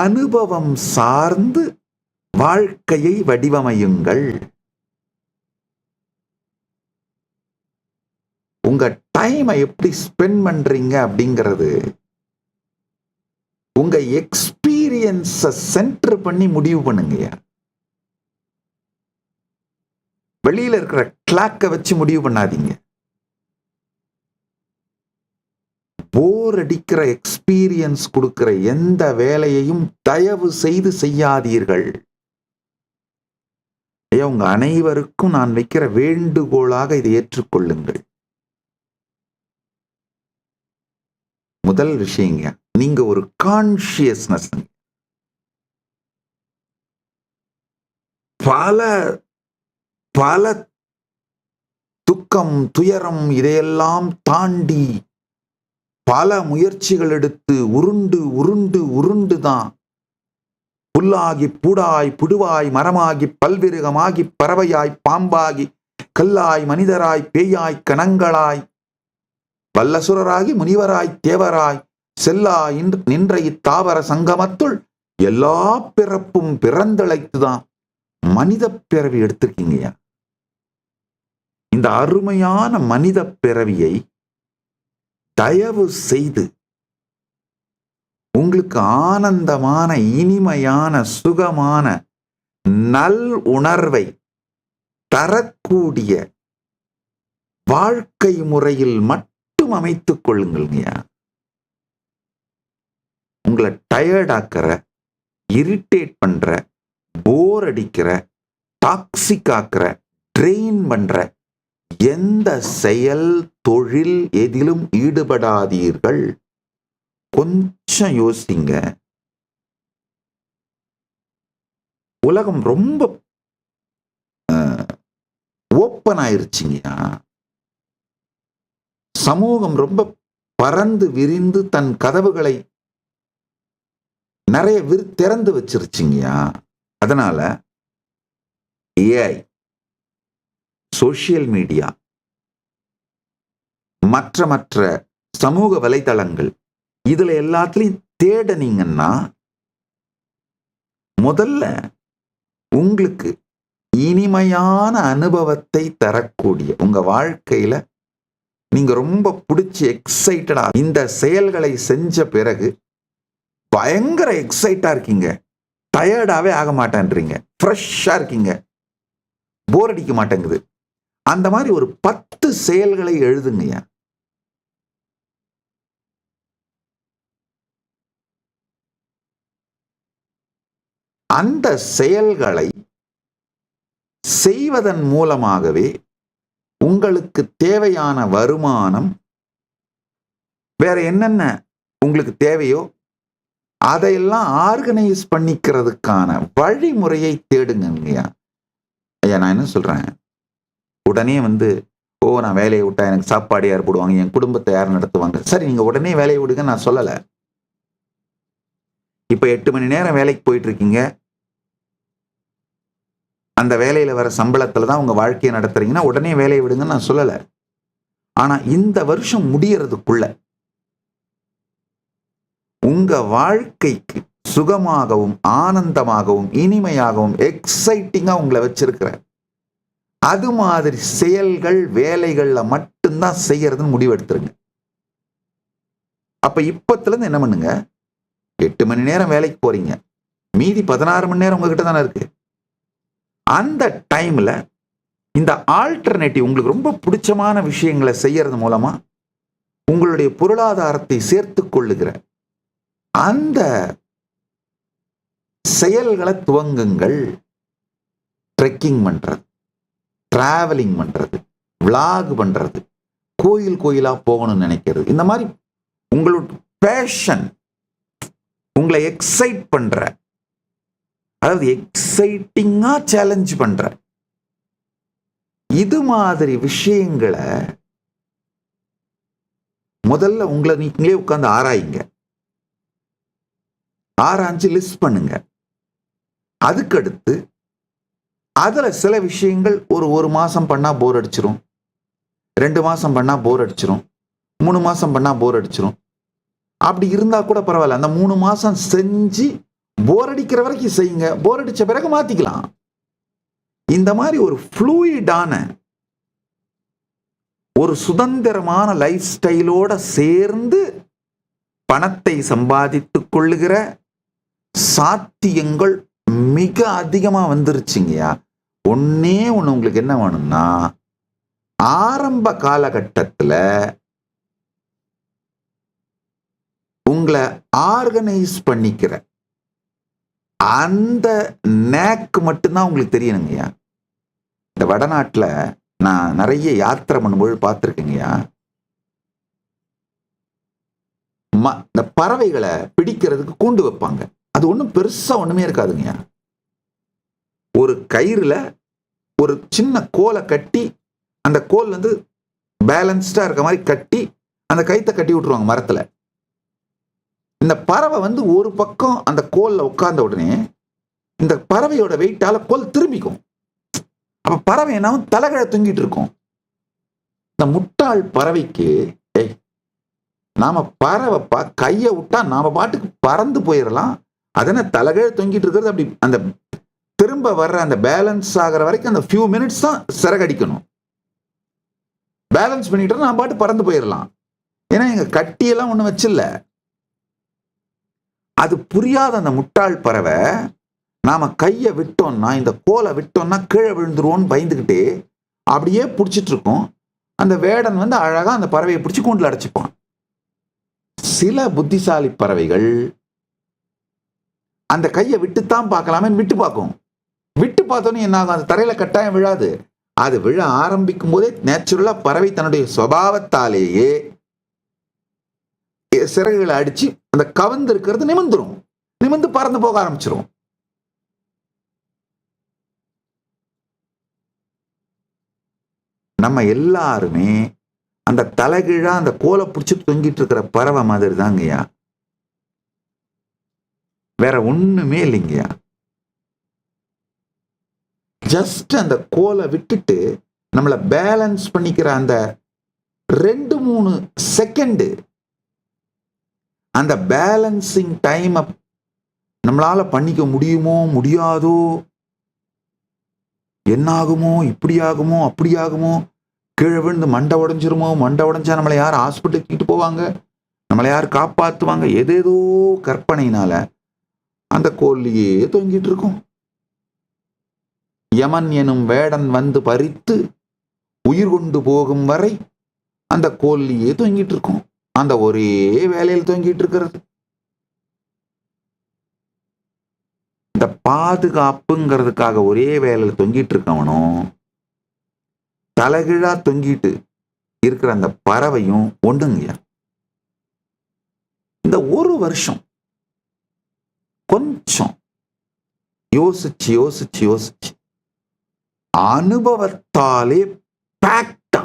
அனுபவம் சார்ந்து வாழ்க்கையை வடிவமையுங்கள். உங்க டைமை எப்படி ஸ்பெண்ட் பண்றீங்க அப்படிங்கிறது உங்க எக்ஸ்பீரியன்ஸ சென்டர் பண்ணி முடிவு பண்ணுங்கய்யா. வெளியில இருக்கிற கிளாக்க வச்சு முடிவு பண்ணாதீங்க. போர் அடிக்கிற எக்ஸ்பீரியன்ஸ் கொடுக்கிற எந்த வேலையையும் தயவு செய்து செய்யாதீர்கள். உங்க அனைவருக்கும் நான் வைக்கிற வேண்டுகோளாக இதை ஏற்றுக்கொள்ளுங்கள். முதல் விஷயங்க, நீங்க ஒரு கான்சியஸ்னஸ், பல பல துக்கம், துயரம் இதையெல்லாம் தாண்டி பல முயற்சிகள் எடுத்து உருண்டு உருண்டு உருண்டு தான் புல்லாகி பூடாய் புடுவாய் மரமாகி பல்விருகமாகி பறவையாய் பாம்பாகி கல்லாய் மனிதராய் பேயாய் கணங்களாய் வல்லசுரராகி முனிவராய் தேவராய் செல்லா நின்ற இத்தாவர சங்கமத்துள் எல்லா பிறப்பும் பிறந்தழைத்துதான் மனித பிறவி எடுத்திருக்கீங்கயா. இந்த அருமையான மனித பிறவியை தயவு செய்து உங்களுக்கு ஆனந்தமான, இனிமையான, சுகமான, நல் உணர்வை தரக்கூடிய வாழ்க்கை முறையில் மட்டும் அமைத்துக் கொள்ளுங்கள்ங்கய்யா. உங்களை டயர்ட் ஆக்கிற, இரிட்டேட் பண்ற, போர் அடிக்கிற, டாக்ஸிக் ஆக்கிற, ட்ரெயின் பண்ற எந்த செயல், தொழில் எதிலும் ஈடுபடாதீர்கள். கொஞ்சம் யோசிங்க. உலகம் ரொம்ப ஓப்பன் ஆயிருச்சுங்கயா. சமூகம் ரொம்ப பறந்து விரிந்து தன் கதவுகளை நிறைய திறந்து வச்சிருச்சுங்கயா. அதனால ஏஐ, சோசியல் மீடியா, மற்ற சமூக வலைதளங்கள், இதுல எல்லாத்துலயும் தேடினீங்கன்னா முதல்ல உங்களுக்கு இனிமையான அனுபவத்தை தரக்கூடிய, உங்க வாழ்க்கையில நீங்க ரொம்ப பிடிச்சி எக்ஸைட்டடா இந்த செயல்களை செஞ்ச பிறகு பயங்கர எக்ஸைட்டா இருக்கீங்க, டயர்டாவே ஆக மாட்டேன்றீங்க, ஃப்ரெஷ்ஷா இருக்கீங்க, போர் அடிக்க மாட்டேங்குது. அந்த மாதிரி ஒரு 10 செயல்களை எழுதுங்கய்யா. அந்த செயல்களை செய்வதன் மூலமாகவே உங்களுக்கு தேவையான வருமானம், வேற என்னென்ன உங்களுக்கு தேவையோ அதையெல்லாம் ஆர்கனைஸ் பண்ணிக்கிறதுக்கான வழிமுறையை தேடுங்கய்யா. ஐயா, நான் என்ன சொல்றேன், உடனே நான் வேலையை விட்டா எனக்கு சாப்பாடு யார் போடுவாங்க, என் குடும்பத்தை யார் நடத்துவாங்க? சரி, நீங்க உடனே வேலையை விடுங்க, நான் சொல்லல. இப்ப 8 மணி நேரம் வேலைக்கு போயிட்டு இருக்கீங்க, அந்த வேலையில வர சம்பளத்துல தான் உங்க வாழ்க்கையை நடத்துறீங்கன்னா உடனே வேலையை விடுங்கன்னு நான் சொல்லல. ஆனா இந்த வருஷம் முடியறதுக்குள்ள உங்க வாழ்க்கைக்கு சுகமாகவும் ஆனந்தமாகவும் இனிமையாகவும் எக்ஸைட்டிங்கா உங்களை வச்சிருக்கிற அது மாதிரி செயல்கள் வேலைகள்ல மட்டும்தான் செய்யறதுன்னு முடிவெடுத்துருங்க. அப்ப இப்பத்துல இருந்து என்ன பண்ணுங்க, 8 மணி நேரம் வேலைக்கு போறீங்க, மீதி 16 மணி நேரம் உங்ககிட்ட தானே இருக்கு. அந்த டைம்ல இந்த ஆல்டர்னேட்டிவ், உங்களுக்கு ரொம்ப பிடிச்சமான விஷயங்களை செய்யறது மூலமா உங்களுடைய பொருளாதாரத்தை சேர்த்து கொள்ளுகிற அந்த செயல்களை துவங்குங்கள். ட்ரெக்கிங் பண்றது, டிராவலிங் பண்றது, விளாக் பண்றது, கோயிலா போகணும்னு நினைக்கிறது, இந்த மாதிரி உங்களோட பேஷன், உங்களை எக்ஸைட் பண்ற, அதாவது எக்ஸைட்டிங்கா சேலஞ்ச் பண்ற இது மாதிரி விஷயங்களை முதல்ல உங்களை நீங்களே உட்கார்ந்து ஆராயுங்க. ஆராய்ஞ்சு லிஸ்ட் பண்ணுங்க. அதுக்கடுத்து அதுல சில விஷயங்கள் ஒரு மாசம் பண்ணா போர் அடிச்சிரும், 2 மாசம் பண்ணா போர் அடிச்சிரும், 3 மாசம் பண்ணா போர் அடிச்சிரும். அப்படி இருந்தா கூட பரவாயில்ல, அந்த 3 மாசம் செஞ்சு போர் அடிக்கிற வரைக்கும் செய்யுங்க, போர் அடிச்ச பிறகு மாத்திக்கலாம். இந்த மாதிரி ஒரு ஃப்ளூயிடான ஒரு சுதந்திரமான லைஃப் ஸ்டைலோட சேர்ந்து பணத்தை சம்பாதித்துக் கொள்ளுகிற சாத்தியங்கள் மிக அதிகமா வந்துருச்சுங்கயா. ஒன்னே ஒண்ணு உங்களுக்கு என்ன வேணும்னா, ஆரம்ப காலகட்டத்துல உங்களை ஆர்கனைஸ் பண்ணிக்கிற அந்த நேக்கு மட்டும்தான் உங்களுக்கு தெரியணுங்கய்யா. இந்த வடநாட்டுல நான் நிறைய யாத்திரை பண்ணும்போது பார்த்துருக்கேங்கய்யா, இந்த பறவைகளை பிடிக்கிறதுக்கு கூண்டு வைப்பாங்க. அது ஒன்றும் பெருசா ஒண்ணுமே இருக்காதுங்கய்யா. ஒரு கயிறுல ஒரு சின்ன கோலை கட்டி, அந்த கோல் பேலன்ஸ்டா இருக்க மாதிரி கட்டி அந்த கயித்தை கட்டி விட்டுருவாங்க மரத்துல. இந்த பறவை ஒரு பக்கம் அந்த கோல்ல உட்கார்ந்த உடனே இந்த பறவையோட வெயிட்டால கோல் திரும்பிக்கும். அப்ப பறவை என்ன தலைகழ தொங்கிட்டு இருக்கும். இந்த முட்டாள் பறவைக்கு நாம பறவை கையை விட்டா நாம பாட்டுக்கு பறந்து போயிடலாம், அதன தலைகழ தொங்கிட்டு இருக்கிறது. அப்படி அந்த திரும்ப வர்ற அந்த பேலன்ஸ் ஆகிற வரைக்கும் அந்த ஃபியூ மினிட்ஸ் தான் சிறகடிக்கணும். பேலன்ஸ் பண்ணிட்டு நான் பாட்டு பறந்து போயிடலாம். ஏன்னா எங்க கட்டியெல்லாம் ஒண்ணு வச்சில்ல. அது புரியாத அந்த முட்டாள் பறவை நாம கையை விட்டோம்னா, இந்த கோலை விட்டோம்னா கீழே விழுந்துருவோம்னு பயந்துகிட்டே அப்படியே பிடிச்சிட்டு இருக்கும். அந்த வேடன் அழகா அந்த பறவையை பிடிச்சி கூண்டில் அடைச்சிப்பான். சில புத்திசாலி பறவைகள் அந்த கையை விட்டுத்தான் பார்க்கலாமே விட்டு பார்க்கும். விட்டு பார்த்தோன்னு என்ன ஆகும், அந்த தரையில கட்டாயம் விழாது. அது விழ ஆரம்பிக்கும் போதே நேச்சுரலா பறவை தன்னுடைய சுபாவத்தாலேயே சிறகுகளை அடிச்சு அந்த கவர்ந்து இருக்கிறது நிமிர்ந்துரும், நிமிர்ந்து பறந்து போக ஆரம்பிச்சிரும். நம்ம எல்லாருமே அந்த தலைகீழா அந்த கோலை பிடிச்சி தொங்கிட்டு இருக்கிற பறவை மாதிரி தாங்கய்யா. வேற ஒண்ணுமே இல்லைங்கய்யா. ஜஸ்ட் அந்த கோலை விட்டுட்டு நம்மளை பேலன்ஸ் பண்ணிக்கிற அந்த 2-3 செகண்ட், அந்த பேலன்சிங் டைம் நம்மளால பண்ணிக்க முடியுமோ முடியாதோ, என்ன ஆகுமோ, இப்படி ஆகுமோ அப்படி ஆகுமோ, கீழே விழுந்து மண்டை உடைஞ்சிருமோ, மண்டை உடைஞ்சா நம்மளை யார் ஹாஸ்பிட்டலுக்கு தூக்கிட்டு போவாங்க, நம்மளை யார் காப்பாத்துவாங்க, ஏதேதோ கற்பனையினால அந்த கோல்லையே தொங்கிட்டு இருக்கும். யமன் எனும் வேடன் வந்து பறித்து உயிர் கொண்டு போகும் வரை அந்த கோல்லையே தொங்கிட்டு இருக்கும். அந்த ஒரே வேலையில் தொங்கிட்டு இருக்கிறது. இந்த பாதுகாப்புங்கிறதுக்காக ஒரே வேலையில் தொங்கிட்டு இருக்கவனும் தலைகீழா தொங்கிட்டு இருக்கிற அந்த பறவையும் ஒண்ணுங்கய்யா. இந்த ஒரு வருஷம் கொஞ்சம் யோசிச்சு யோசிச்சு யோசிச்சு அனுபவத்தாலே பேக்டா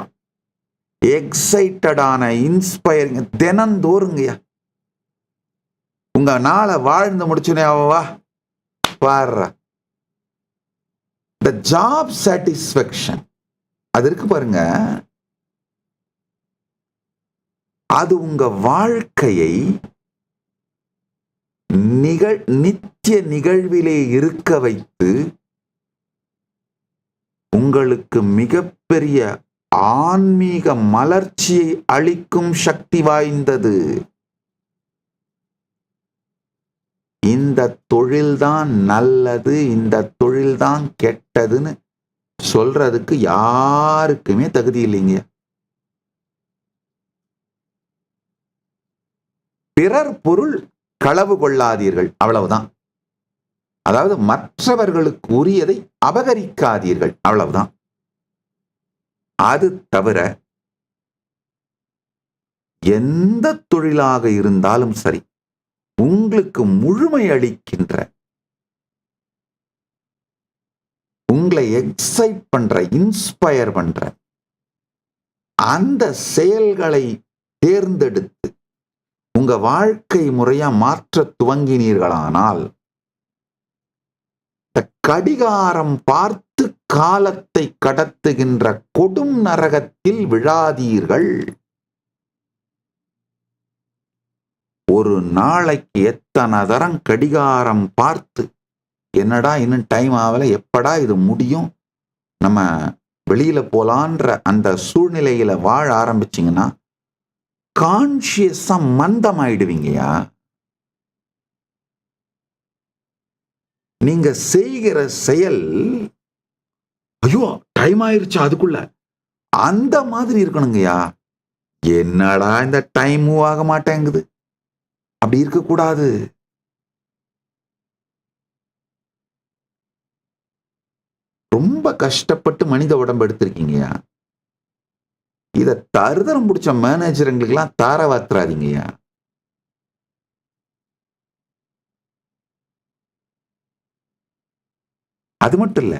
எக்ஸைட்டடான இன்ஸ்பயரிங் தினந்தோறுங்கய்யா. உங்க நாளை வாழ்ந்து முடிச்சுனே அவவா பாரு. இந்த ஜாப் சாட்டிஸ்பேக்ஷன் அது இருக்கு பாருங்க, அது உங்க வாழ்க்கையை நித்திய நிகழ்விலே இருக்க வைத்து உங்களுக்கு மிகப்பெரிய ஆன்மீக மலர்ச்சியை அளிக்கும் சக்தி வாய்ந்தது. இந்த தொழில்தான் நல்லது, இந்த தொழில்தான் கெட்டதுன்னு சொல்றதுக்கு யாருக்குமே தகுதி இல்லைங்க. பிறர் பொருள் களவு கொள்ளாதீர்கள், அவ்வளவுதான். அதாவது மற்றவர்களுக்கு உரியதை அபகரிக்காதீர்கள், அவ்வளவுதான். அது தவிர எந்த தொழிலாக இருந்தாலும் சரி, உங்களுக்கு முழுமை அளிக்கின்ற, உங்களை எக்ஸைட் பண்ற, இன்ஸ்பயர் பண்ற அந்த செயல்களை தேர்ந்தெடுத்து உங்க வாழ்க்கை முறையா மாற்ற துவங்கினீர்களானால், கடிகாரம் பார்த்து காலத்தை கடத்துகின்ற கொடும் நரகத்தில் விழாதீர்கள். ஒரு நாளைக்கு எத்தனை தரம் கடிகாரம் பார்த்து, என்னடா இன்னும் டைம் ஆகல, எப்படா இது முடியும், நம்ம வெளியில போலான்ற அந்த சூழ்நிலையில வாழ ஆரம்பிச்சிங்கன்னா கான்சியஸா மந்தமாயிடுவீங்கயா. நீங்க செய்கிற செயல், ஐயோ டைம் ஆயிருச்சு அதுக்குள்ள, அந்த மாதிரி இருக்கணுங்கய்யா. என்னடா இந்த டைம் மூவ் ஆக மாட்டேங்குது, அப்படி இருக்கக்கூடாது. ரொம்ப கஷ்டப்பட்டு மனித உடம்பு எடுத்திருக்கீங்கயா. இத தருதரம் பிடிச்ச மேனேஜருங்களுக்கெல்லாம் தார வாத்துறாதீங்கய்யா. அது மட்டும் இல்ல,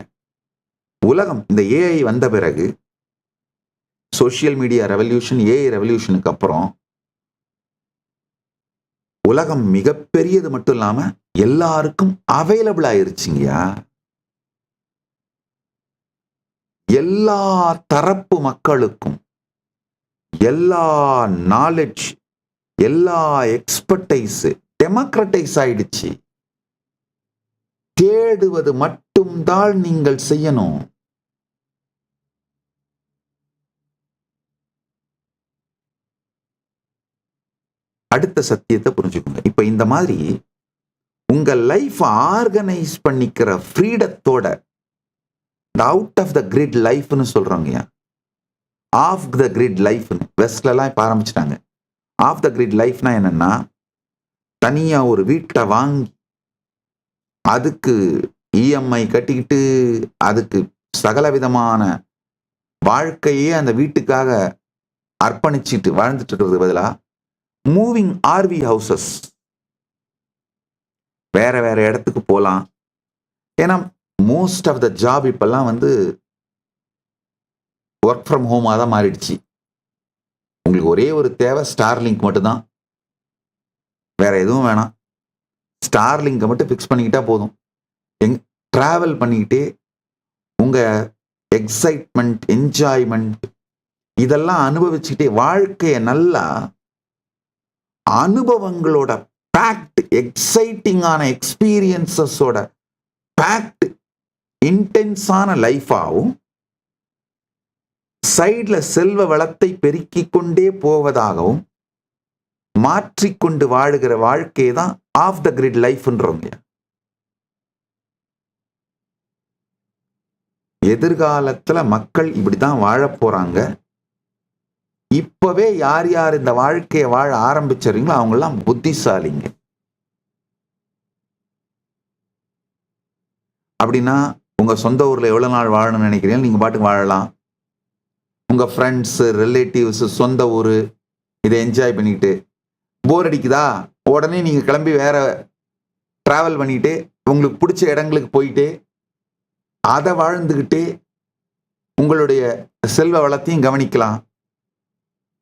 உலகம் இந்த ஏஐ வந்த பிறகு, சோசியல் மீடியா ரெவல்யூஷன், ஏஐ ரெவல்யூஷனுக்கு அப்புறம் உலகம் மிகப்பெரியது மட்டும் இல்லாம எல்லாருக்கும் அவைலபிள் ஆயிருச்சுங்கயா. எல்லா தரப்பு மக்களுக்கும் எல்லா நாலேஜ், எல்லா எக்ஸ்பர்டைஸ் டெமோக்ரட்டைஸ் ஆயிடுச்சு. தேடுவது மட்டும்தான் நீங்கள் செய்யணும். அடுத்த சத்தியத்தை புரிஞ்சுக்கோங்க. இப்ப இந்த மாதிரி உங்க லைஃப் ஆர்கனைஸ் பண்ணிக்கிற ஃப்ரீடத்தோட, அவுட் ஆஃப் த கிரிட் லைஃப்னு சொல்றாங்க. ஆஃப் த கிரிட் லைஃப்னு வெஸ்ட்ல எல்லாம் இப்ப ஆரம்பிச்சிட்டாங்க. ஆஃப் த கிரிட் லைஃப்னா என்னன்னா, தனியா ஒரு வீட்டை வாங்கி அதுக்கு இஎம்ஐ கட்டிக்கிட்டு அதுக்கு சகல விதமான வாழ்க்கையே அந்த வீட்டுக்காக அர்ப்பணிச்சுட்டு வாழ்ந்துட்டு இருக்கிறது பதிலா மூவிங் ஆர்வி ஹவுசஸ், வேற வேற இடத்துக்கு போலாம். ஏன்னா மோஸ்ட் ஆஃப் த ஜாப் இப்பெல்லாம் வந்து ஒர்க் ஃப்ரம் ஹோமாக தான் மாறிடுச்சு. உங்களுக்கு ஒரே ஒரு தேவை, ஸ்டார்லிங்க் மட்டும்தான், வேற எதுவும் வேணாம். ஸ்டார்லிங்கை மட்டும் ஃபிக்ஸ் பண்ணிக்கிட்டா போதும். டிராவல் பண்ணிக்கிட்டே உங்க எக்ஸைட்மெண்ட், என்ஜாய்மெண்ட் இதெல்லாம் அனுபவிச்சுக்கிட்டே வாழ்க்கையை நல்லா அனுபவங்களோட பேக்ட், எக்ஸைட்டிங்கான எக்ஸ்பீரியன்சஸோட பேக்ட் இன்டென்ஸான லைஃபாகவும் சைட்ல செல்வ வளத்தை பெருக்கிக் கொண்டே போவதாகவும் மாற்றிக்கொண்டு வாழுகிற வாழ்க்கையை தான் ஆஃப் த கிரிட் லைஃப்ன்றோம். எதிர்காலத்துல மக்கள் இப்படிதான் வாழ போறாங்க. இப்பவே யார் யார் இந்த வாழ்க்கையை வாழ ஆரம்பிச்சீங்களோ அவங்கெல்லாம் புத்திசாலிங்க. அப்படின்னா உங்க சொந்த ஊர்ல எவ்வளவு நாள் வாழணும்னு நினைக்கிறீங்க, நீங்க பாட்டுக்கு வாழலாம். உங்க ஃப்ரெண்ட்ஸ், ரிலேட்டிவ்ஸ், சொந்த ஊரு இதை என்ஜாய் பண்ணிக்கிட்டு, போர் அடிக்குதா உடனே நீங்க கிளம்பி வேற டிராவல் பண்ணிட்டு உங்களுக்கு பிடிச்ச இடங்களுக்கு போயிட்டு அதை வாழ்ந்துகிட்டே உங்களுடைய செல்வ வளத்தையும் கவனிக்கலாம்.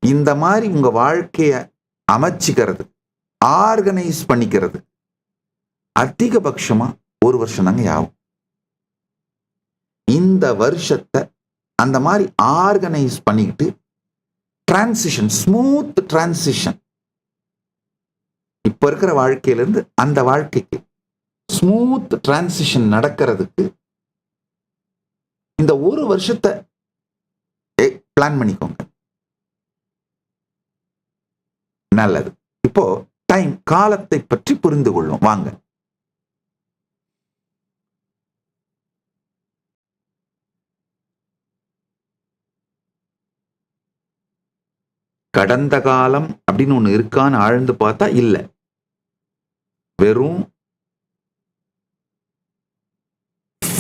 இந்த மாதிரி உங்க வாழ்க்கைய அமைச்சிக்கிறது, ஆர்கனைஸ் பண்ணிக்கிறது அதிகபட்சமா 1 வருஷம் தாங்க ஆகும். இந்த வருஷத்தை அந்த மாதிரி ஆர்கனைஸ் பண்ணிக்கிட்டு டிரான்சிஷன், ஸ்மூத் டிரான்சிஷன், இப்ப இருக்கிற வாழ்க்கையிலிருந்து அந்த வாழ்க்கைக்கு ஸ்மூத் டிரான்சிஷன் நடக்கிறதுக்கு இந்த 1 வருஷத்தை பிளான் பண்ணிக்கோங்க. நல்லது. இப்போ டைம், காலத்தை பற்றி புரிந்து கொள்ளும் வாங்க. கடந்த காலம் அப்படின்னு ஒண்ணு இருக்கான்னு ஆழ்ந்து பார்த்தா இல்ல. வெறும்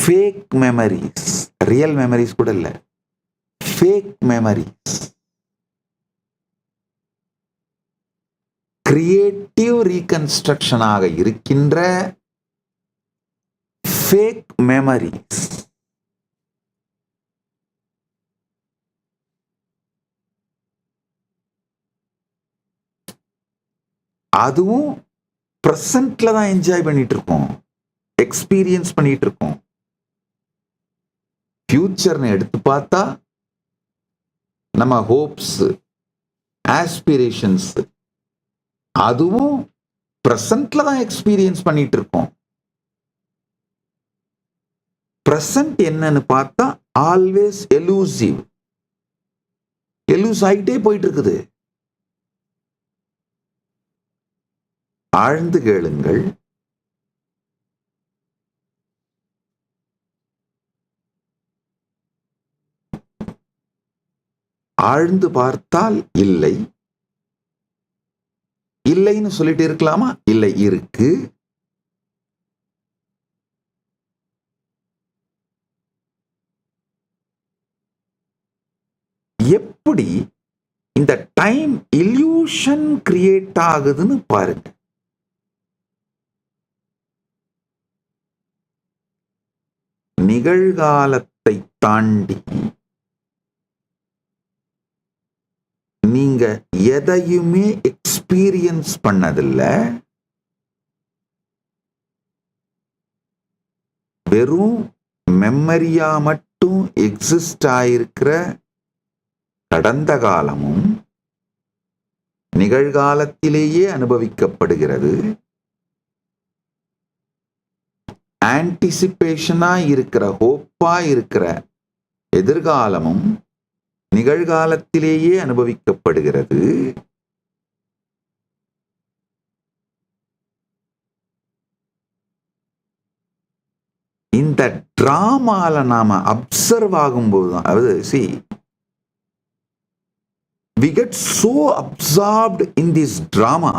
ஃபேக் மெமரிஸ், ரியல் மெமரிஸ் கூட இல்ல, ஃபேக் மெமரிஸ், கிரியேட்டிவ் ரீகன்ஸ்ட்ரக்ஷனாக இருக்கின்ற ஃபேக் மெமரிஸ். அதுவும் பிரசன்ட்ல தான் என்ஜாய் பண்ணிட்டு இருக்கோம், எக்ஸ்பீரியன்ஸ் பண்ணிட்டு இருக்கோம். ஃபியூச்சர்னு எடுத்து பார்த்தா நம்ம ஹோப்ஸ், ஆஸ்பிரேஷன்ஸ் அதுவும் பிரசன்ட்ல தான் எக்ஸ்பீரியன்ஸ் பண்ணிட்டு இருக்கோம். பிரசன்ட் என்னன்னு பார்த்தா ஆல்வேஸ் எலூசிவ், எலூஸ் ஆகிட்டே போயிட்டு இருக்குது. ஆழ்ந்து கேளுங்கள். ஆழ்ந்து பார்த்தால் இல்லை, இல்லைன்னு சொல்லிட்டு இருக்கலாமா? இல்லை, இருக்கு. எப்படி இந்த டைம் இல்யூஷன் கிரியேட் ஆகுதுன்னு பாருங்க. நிகழ்காலத்தை தாண்டி நீங்க எதையுமே எக்ஸ்பீரியன்ஸ் பண்ணதில்லை. வெறும் மெமரியா மட்டும் எக்ஸிஸ்ட் ஆயிருக்கிற கடந்த காலமும் நிகழ்காலத்திலேயே அனுபவிக்கப்படுகிறது. ஆன்டிசிபேஷனா இருக்கிற, ஹோப்பா இருக்கிற எதிர்காலமும் நிகழ்காலத்திலேயே அனுபவிக்கப்படுகிறது. இந்த டிராமால நாம அப்சர்வ் ஆகும்போதுதான், அதாவது we get so absorbed in this drama,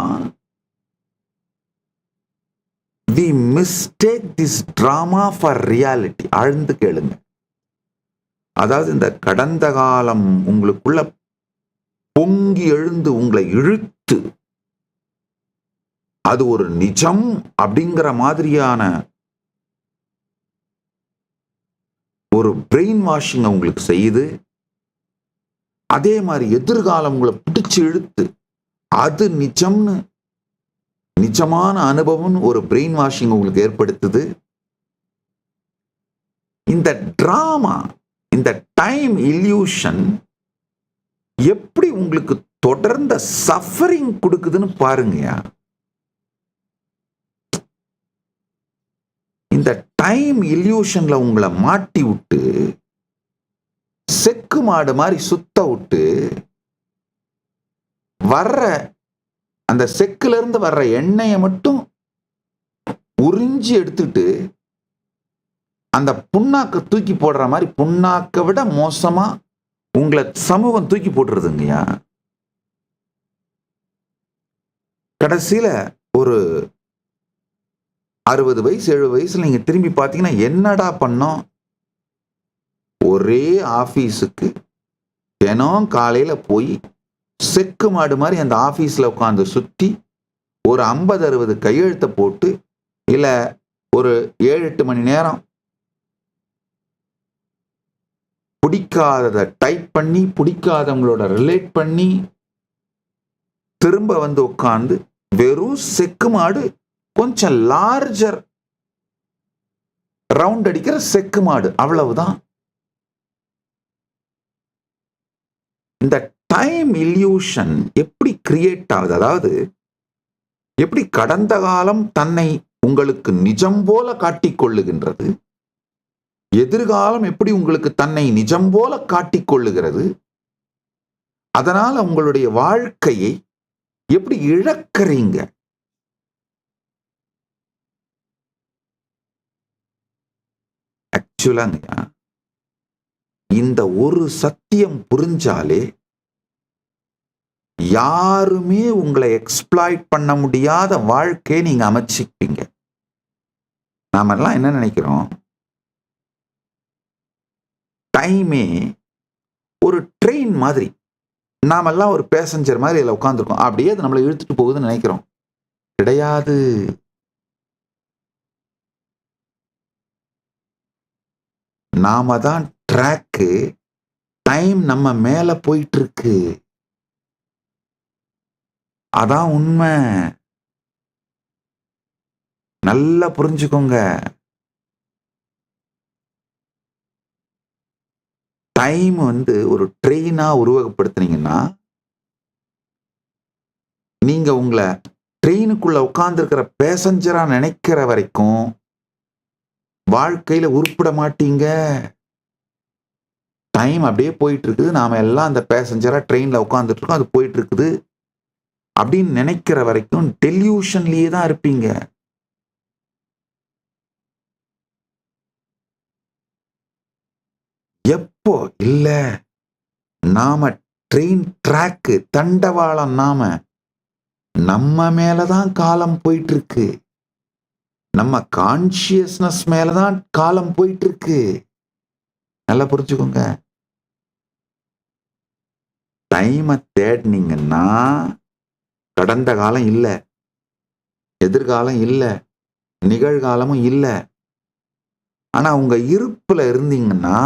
we mistake this drama for reality. ஆழ்ந்து கேளுங்க. அதாவது இந்த கடந்த காலம் உங்களுக்குள்ள பொங்கி எழுந்து உங்களை இழுத்து அது ஒரு நிஜம் அப்படிங்கிற மாதிரியான ஒரு பிரெயின் வாஷிங் உங்களுக்கு செய்யுது. அதே மாதிரி எதிர்காலம் உங்களை பிடிச்சு இழுத்து அது நிஜம்னு நிஜமான அனுபவம் ஒரு பிரெயின் வாஷிங் உங்களுக்கு ஏற்படுத்துது. இந்த டிராமா, இந்த டைம் இல்யூஷன் எப்படி உங்களுக்கு தொடர்ந்த சஃபரிங் கொடுக்குதுன்னு பாருங்கயா. இந்த டைம் இல்யூஷன்ல உங்களை மாட்டி விட்டு செக்கு மாடு மாதிரி சுத்த விட்டு வர்ற அந்த செக்குல இருந்து வர்ற எண்ணெயை மட்டும் உறிஞ்சி எடுத்துட்டு அந்த புண்ணாக்க தூக்கி போடுற மாதிரி புண்ணாக்க விட மோசமா உங்களை சமூகம் தூக்கி போட்டுருதுங்கய்யா. கடைசியில ஒரு 60 வயசு 70 வயசுல நீங்க திரும்பி பார்த்தீங்கன்னா என்னடா பண்ணோம், ஒரே ஆபீஸுக்கு தினம் காலையில போய் செக்கு மாடு மாதிரி அந்த ஆபீஸ்ல உட்காந்து சுத்தி ஒரு 50-60 கையெழுத்தை போட்டு இல்ல ஒரு 7-8 மணி நேரம் பிடிக்காததை டைப் பண்ணி பிடிக்காதவங்களோட ரிலேட் பண்ணி திரும்ப வந்து உட்கார்ந்து வெறும் செக்கு மாடு, கொஞ்சம் லார்ஜர் ரவுண்ட் அடிக்கிற செக்கு மாடு, அவ்வளவுதான். இந்த டைம் இல்யூஷன் எப்படி கிரியேட் ஆகுது, அதாவது எப்படி கடந்த காலம் தன்னை உங்களுக்கு நிஜம் போல காட்டிக் கொள்ளுகின்றது, எதிர்காலம் எப்படி உங்களுக்கு தன்னை நிஜம் போல காட்டிக் கொள்ளுகிறது, அதனால உங்களுடைய வாழ்க்கையை எப்படி இழக்கிறீங்க. ஆக்சுவலாங்க இந்த ஒரு சத்தியம் புரிஞ்சாலே யாருமே உங்களை எக்ஸ்ப்ளாய்ட் பண்ண முடியாத வாழ்க்கையை நீங்க அமைச்சிப்பீங்க. நாம எல்லாம் என்ன நினைக்கிறோம், டைமே ஒரு ட்ரெயின் மாதிரி, நாமெல்லாம் ஒரு பேசஞ்சர் மாதிரி அதில் உட்காந்துருக்கோம், அப்படியே அது நம்மளை இழுத்துட்டு போகுதுன்னு நினைக்கிறோம். கிடையாது. நாம தான் ட்ராக்கு, டைம் நம்ம மேல போயிட்டு இருக்கு. அதான் உண்மை. நல்லா புரிஞ்சுக்கோங்க. டைம் ஒரு ட்ரெயினா உருவகப்படுத்தினீங்கன்னா, நீங்க உங்களை ட்ரெயினுக்குள்ள உட்கார்ந்து இருக்கிற பேசஞ்சரா நினைக்கிற வரைக்கும் வாழ்க்கையில உருப்பிட மாட்டீங்க. டைம் அப்படியே போயிட்டு இருக்குது, நாம எல்லாம் அந்த பேசஞ்சரா ட்ரெயின்ல உட்கார்ந்துட்டு இருக்கோம், அது போயிட்டு இருக்குது அப்படின்னு நினைக்கிற வரைக்கும் டெல்யூஷன்லயே தான் இருப்பீங்க. எப்போ இல்ல நாம ட்ரெயின் ட்ராக்கு தண்டவாளம், நம்ம மேலதான் காலம் போயிட்டு இருக்கு, நம்ம கான்சியஸ்னஸ் மேலதான் காலம் போயிட்டு இருக்கு. நல்லா புரிஞ்சுக்கோங்க. டைமை தேடினீங்கன்னா கடந்த காலம் இல்ல, எதிர்காலம் இல்ல, நிகழ்காலமும் இல்ல. ஆனா உங்க இருப்புல இருந்தீங்கன்னா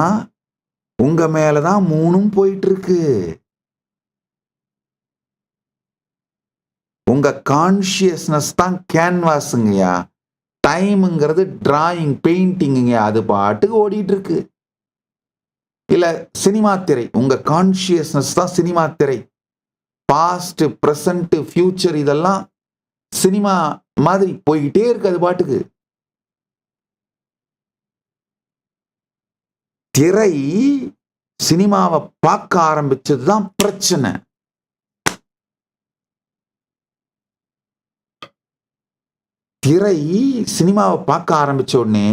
உங்க மேலதான் மூணும் போயிட்டு இருக்கு. உங்க கான்சியஸ்னஸ் தான் கேன்வாஸுங்கய்யா. டைம்ங்கிறது டிராயிங், பெயிண்டிங்க, அது பாட்டுக்கு ஓடிட்டு இருக்கு. இல்ல சினிமா திரை, உங்க கான்சியஸ்னஸ் தான் சினிமா திரை. பாஸ்ட், பிரசன்ட், ஃபியூச்சர் இதெல்லாம் சினிமா மாதிரி போய்கிட்டே இருக்கு அது பாட்டுக்கு. திரை சினிமாவை பார்க்க ஆரம்பிச்சதுதான் பிரச்சனை. திரை சினிமாவை பார்க்க ஆரம்பிச்ச உடனே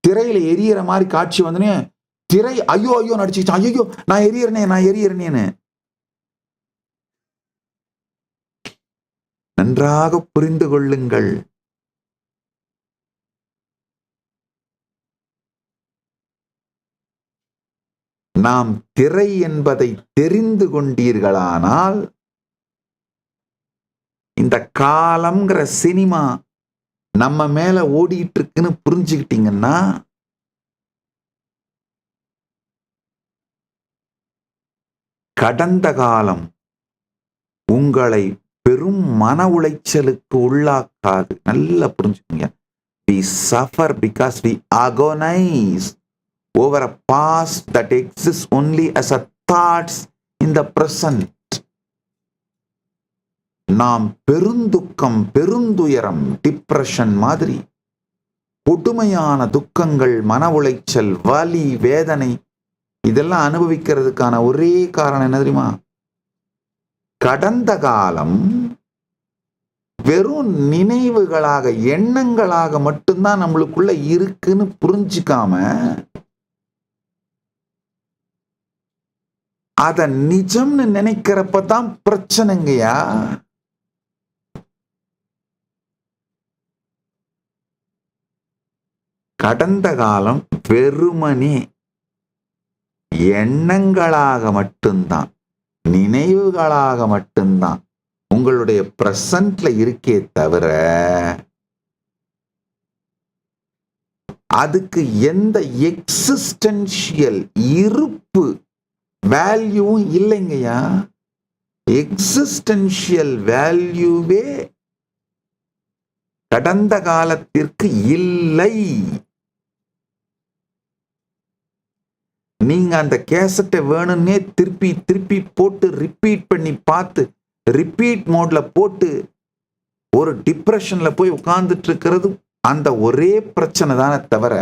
திரையில எரியற மாதிரி காட்சி வந்தனே திரை ஐயோ ஐயோ நடிச்சுக்கிச்சு, ஐயோ நான் எரியறேனேன்னு நன்றாக புரிந்து கொள்ளுங்கள். நாம் திரை என்பதை தெரிந்து கொண்டீர்களானால், இந்த காலம்ங்கிற சினிமா நம்ம மேல ஓடிட்டு இருக்குன்னு புரிஞ்சுக்கிட்டீங்கன்னா, கடந்த காலம் உங்களை பெரும் மன உளைச்சலுக்கு உள்ளாக்காது. நல்லா புரிஞ்சுக்கோங்க. We suffer because we agonize over a past that exists only as a thoughts in the present. நாம் பெருந்துக்கம், பெருந்துயரம், டிப்ரெஷன் மாதிரி கொடுமையான துக்கங்கள், மன உளைச்சல், வலி, வேதனை இதெல்லாம் அனுபவிக்கிறதுக்கான ஒரே காரணம் என்ன தெரியுமா? கடந்த காலம் வெறும் நினைவுகளாக, எண்ணங்களாக மட்டும்தான் நம்மளுக்குள்ள இருக்குன்னு புரிஞ்சுக்காம அத நிஜம்னு நினைக்கிறப்பதான் பிரச்சனைங்கயா. கடந்த காலம் வெறுமனே எண்ணங்களாக மட்டும்தான், நினைவுகளாக மட்டும்தான் உங்களுடைய பிரசன்ட்ல இருக்கே தவிர அதுக்கு எந்த எக்ஸிஸ்டென்ஷியல் இருப்பு வேல்யூவும் இல்லைங்கய்யா. எக்ஸிஸ்டென்ஷியல் வேல்யூவே கடந்த காலத்திற்கு இல்லை. நீங்க அந்த கேசட்டை வேணும்னே திருப்பி திருப்பி போட்டு ரிப்பீட் பண்ணி பார்த்து, ரிப்பீட் மோட்ல போட்டு ஒரு டிப்ரெஷன்ல போய் உட்கார்ந்துட்டு இருக்கிறது அந்த ஒரே பிரச்சனை தானே தவிர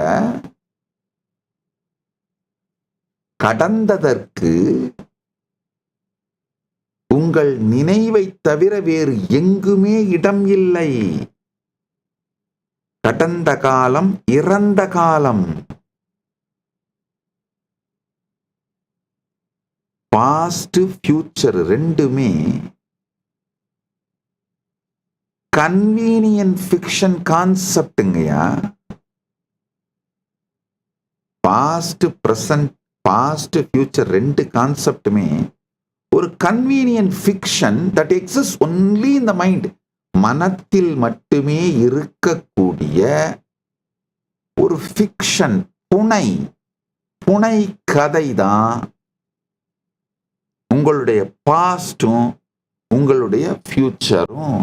கடந்ததற்கு உங்கள் நினைவை தவிர வேறு எங்குமே இடம் இல்லை. கடந்த காலம் இறந்த காலம். பாஸ்ட் ஃபியூச்சர் ரெண்டுமே கன்வீனியன்ட் ஃபிக்ஷன் கான்செப்டுங்கய்யா. பாஸ்ட், பிரசன்ட், பாஸ்ட், ஃபியூச்சர் ரெண்டு கான்செப்டுமே ஒரு convenient fiction that exist only in the mind. மனத்தில் மட்டுமே இருக்கக்கூடிய ஒரு ஃபிக்ஷன், புனை கதை தான் உங்களுடைய பாஸ்டும் உங்களுடைய ஃபியூச்சரும்.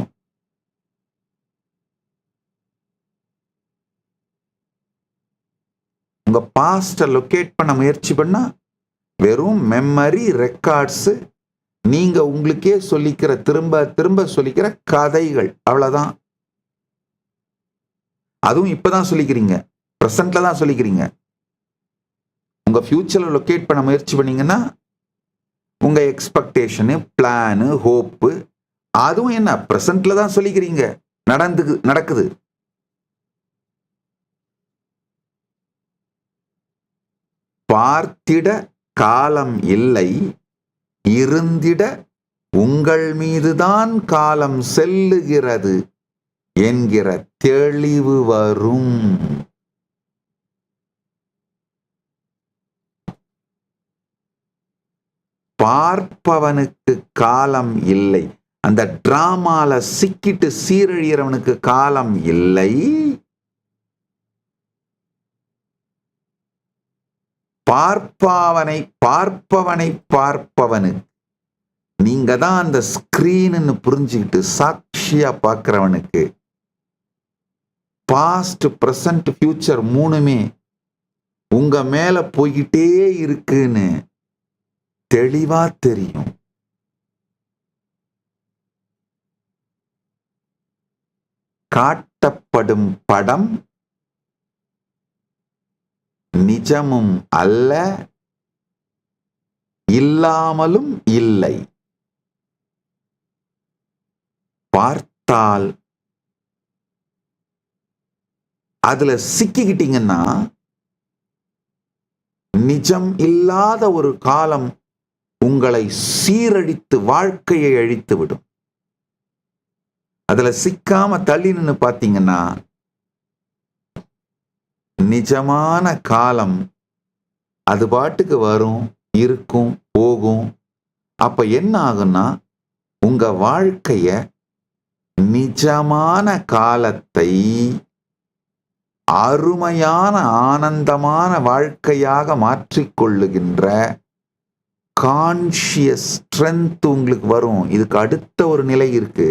உங்க பாஸ்ட லொகேட் பண்ண முயற்சி பண்ணா வெறும் மெமரி ரெக்கார்ட்ஸ், நீங்க உங்களுக்கே சொல்லிக்கிற, திரும்ப திரும்ப சொல்லிக்கிற கதைகள், அவ்வளவுதான். அதுவும் இப்பதான் சொல்லிக்கிறீங்க, பிரசன்ட்ல தான் சொல்லிக்கிறீங்க. உங்க ஃபியூச்சர்ல லொகேட் பண்ண முயற்சி பண்ணீங்கன்னா உங்க எக்ஸ்பெக்டேஷனு, பிளானு, ஹோப்பு அதுவும் என்ன பிரசன்ட்ல தான் சொல்லிக்கிறீங்க, நடக்குது. பார்த்திட காலம் இல்லை, இருந்திட உங்கள் மீதுதான் காலம் செல்லுகிறது என்கிற தெளிவு வரும். பார்ப்பவனுக்கு காலம் இல்லை, அந்த டிராமால சிக்கிட்டு சீரழியறவனுக்கு காலம் இல்லை. பார்ப்பவனுக்கு நீங்க தான் அந்த ஸ்கிரீன்னு புரிஞ்சுக்கிட்டு சாட்சியா பார்க்கிறவனுக்கு பாஸ்ட், பிரசன்ட், ஃபியூச்சர் மூணுமே உங்க மேல போய்கிட்டே இருக்குன்னு தெளிவா தெரியும். காட்டப்படும் படம் நிஜமும் அல்ல, இல்லாமலும் இல்லை. பார்த்தால் அதுல சிக்கிக்கிட்டீங்கன்னா நிஜம் இல்லாத ஒரு காலம் உங்களை சீரழித்து வாழ்க்கையை அழித்து விடும். அதுல சிக்காம தள்ளி நின்னு பார்த்தீங்கன்னா நிஜமான காலம் அது பாட்டுக்கு வரும், இருக்கும், போகும். அப்ப என்ன ஆகும்னா உங்க வாழ்க்கைய நிஜமான காலத்தை அருமையான ஆனந்தமான வாழ்க்கையாக மாற்றிக்கொள்ளுகின்ற கான்ஷியஸ் ஸ்ட்ரென்த் உங்களுக்கு வரும். இதுக்கு அடுத்த ஒரு நிலை இருக்கு.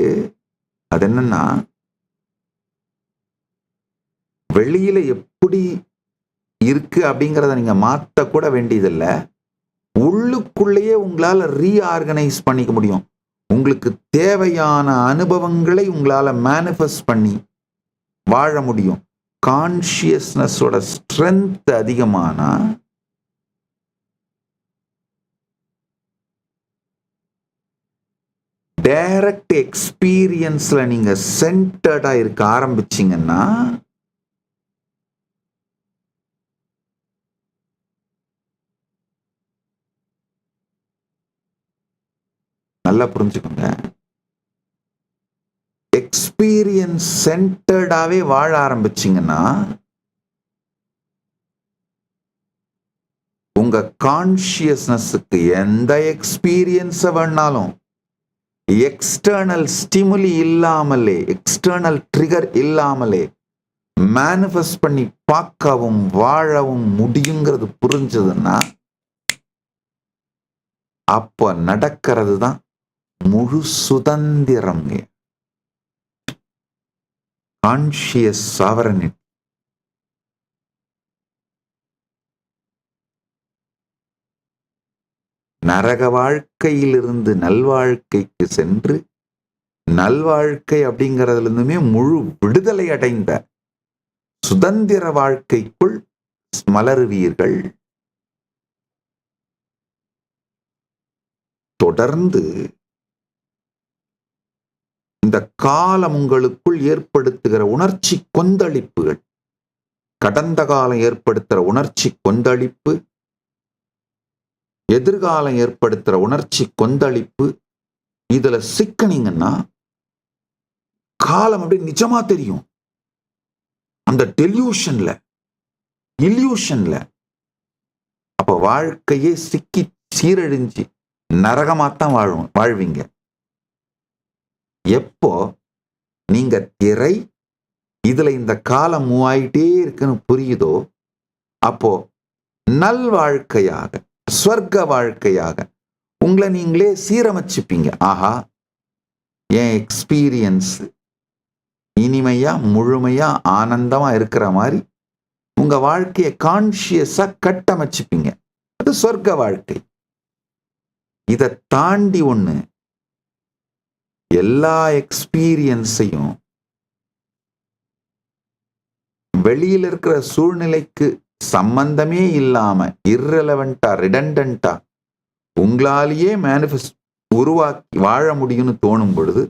அது என்னன்னா, வெளியில எப்படி இருக்கு அப்படிங்கிறத நீங்க மாத்த கூட வேண்டியதில்லை. உள்ளுக்குள்ளேயே உங்களால ரீஆர்கனைஸ் பண்ணிக்க முடியும். உங்களுக்கு தேவையான அனுபவங்களை உங்களால மேனிஃபெஸ்ட் பண்ணி வாழ முடியும். கான்ஷியஸ்னஸோட ஸ்ட்ரென்த் அதிகமானா டைரக்ட் எக்ஸ்பீரியன்ஸ்ல நீங்க சென்டர்டா இருக்க ஆரம்பிச்சீங்கன்னா நல்லா புரிஞ்சுக்கோங்க. எக்ஸ்பீரியன்ஸ் சென்டர்டாவே வாழ ஆரம்பிச்சீங்கன்னா உங்க கான்ஷியஸ்னஸுக்கு எந்த எக்ஸ்பீரியன்ஸ வேணாலும் எக்ஸ்டர்னல் ஸ்டிமுலி இல்லாமலே, எக்ஸ்டர்னல் ட்ரிகர் இல்லாமலே மேனிஃபெஸ்ட் பண்ணி பார்க்கவும் வாழவும் முடியுங்கிறது புரிஞ்சதுன்னா அப்ப நடக்கிறது தான் முழு சுதந்திரம். Conscious sovereignty. நரக வாழ்க்கையிலிருந்து நல்வாழ்க்கைக்கு சென்று நல்வாழ்க்கை அப்படிங்கிறதுல இருந்துமே முழு விடுதலை அடைந்த சுதந்திர வாழ்க்கைக்குள் மலருவீர்கள். தொடர்ந்து இந்த காலம் உங்களுக்குள் ஏற்படுத்துகிற உணர்ச்சி கொந்தளிப்புகள், கடந்த காலம் ஏற்படுத்துகிற உணர்ச்சி கொந்தளிப்பு, எதிர்காலம் ஏற்படுத்துற உணர்ச்சி கொந்தளிப்பு, இதுல சிக்கனீங்கன்னா காலம் அப்படி நிஜமா தெரியும். அந்த டெலியூஷன்ல, இல்யூஷன்ல அப்ப வாழ்க்கையே சிக்கி சீரழிஞ்சு நரகமாத்தான் வாழ்வீங்க. எப்போ நீங்க திரை இதுல இந்த காலம் மூவாயிட்டே இருக்குன்னு புரியுதோ அப்போ நல்வாழ்க்கையாக, ஸ்வர்க்க வாழ்க்கையாக உங்களை நீங்களே சீரமைச்சுப்பீங்க. ஆஹா, என் எக்ஸ்பீரியன்ஸ் இனிமையா முழுமையா ஆனந்தமா இருக்கிற மாதிரி உங்க வாழ்க்கையை கான்ஷியஸா கட்டமைச்சுப்பீங்க. அது சொர்க்க வாழ்க்கை. இதை தாண்டி ஒண்ணு, எல்லா எக்ஸ்பீரியன்ஸையும் வெளியில் இருக்கிற சூழ்நிலைக்கு சம்பந்தமே இல்லாம இர்ரெலவெண்டா, ரிடண்டன்டா உங்களாலேயே மேனிஃபெஸ்ட் உருவாக்கி வாழ முடியும்னு தோணும் பொழுது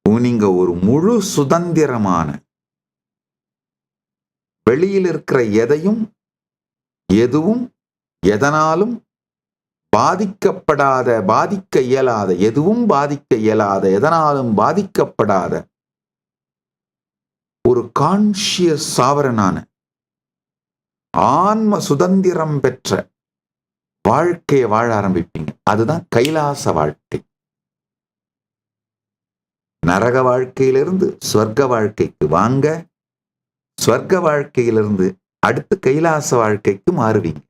நீங்க ஒரு முழு சுதந்திரமான, வெளியில் இருக்கிற எதையும் எதுவும் எதனாலும் பாதிக்கப்படாத, பாதிக்க இயலாத, எதுவும் பாதிக்க இயலாத, எதனாலும் பாதிக்கப்படாத ஒரு கான்ஷியஸ் சாவரனான ஆன்ம சுதந்திரம் பெற்ற வாழ்க்கையை வாழ ஆரம்பிப்பீங்க. அதுதான் கைலாச வாழ்க்கை. நரக வாழ்க்கையிலிருந்து சொர்க்க வாழ்க்கைக்கு வாங்க, சொர்க்க வாழ்க்கையிலிருந்து அடுத்து கைலாச வாழ்க்கைக்கு மாறுவீங்க.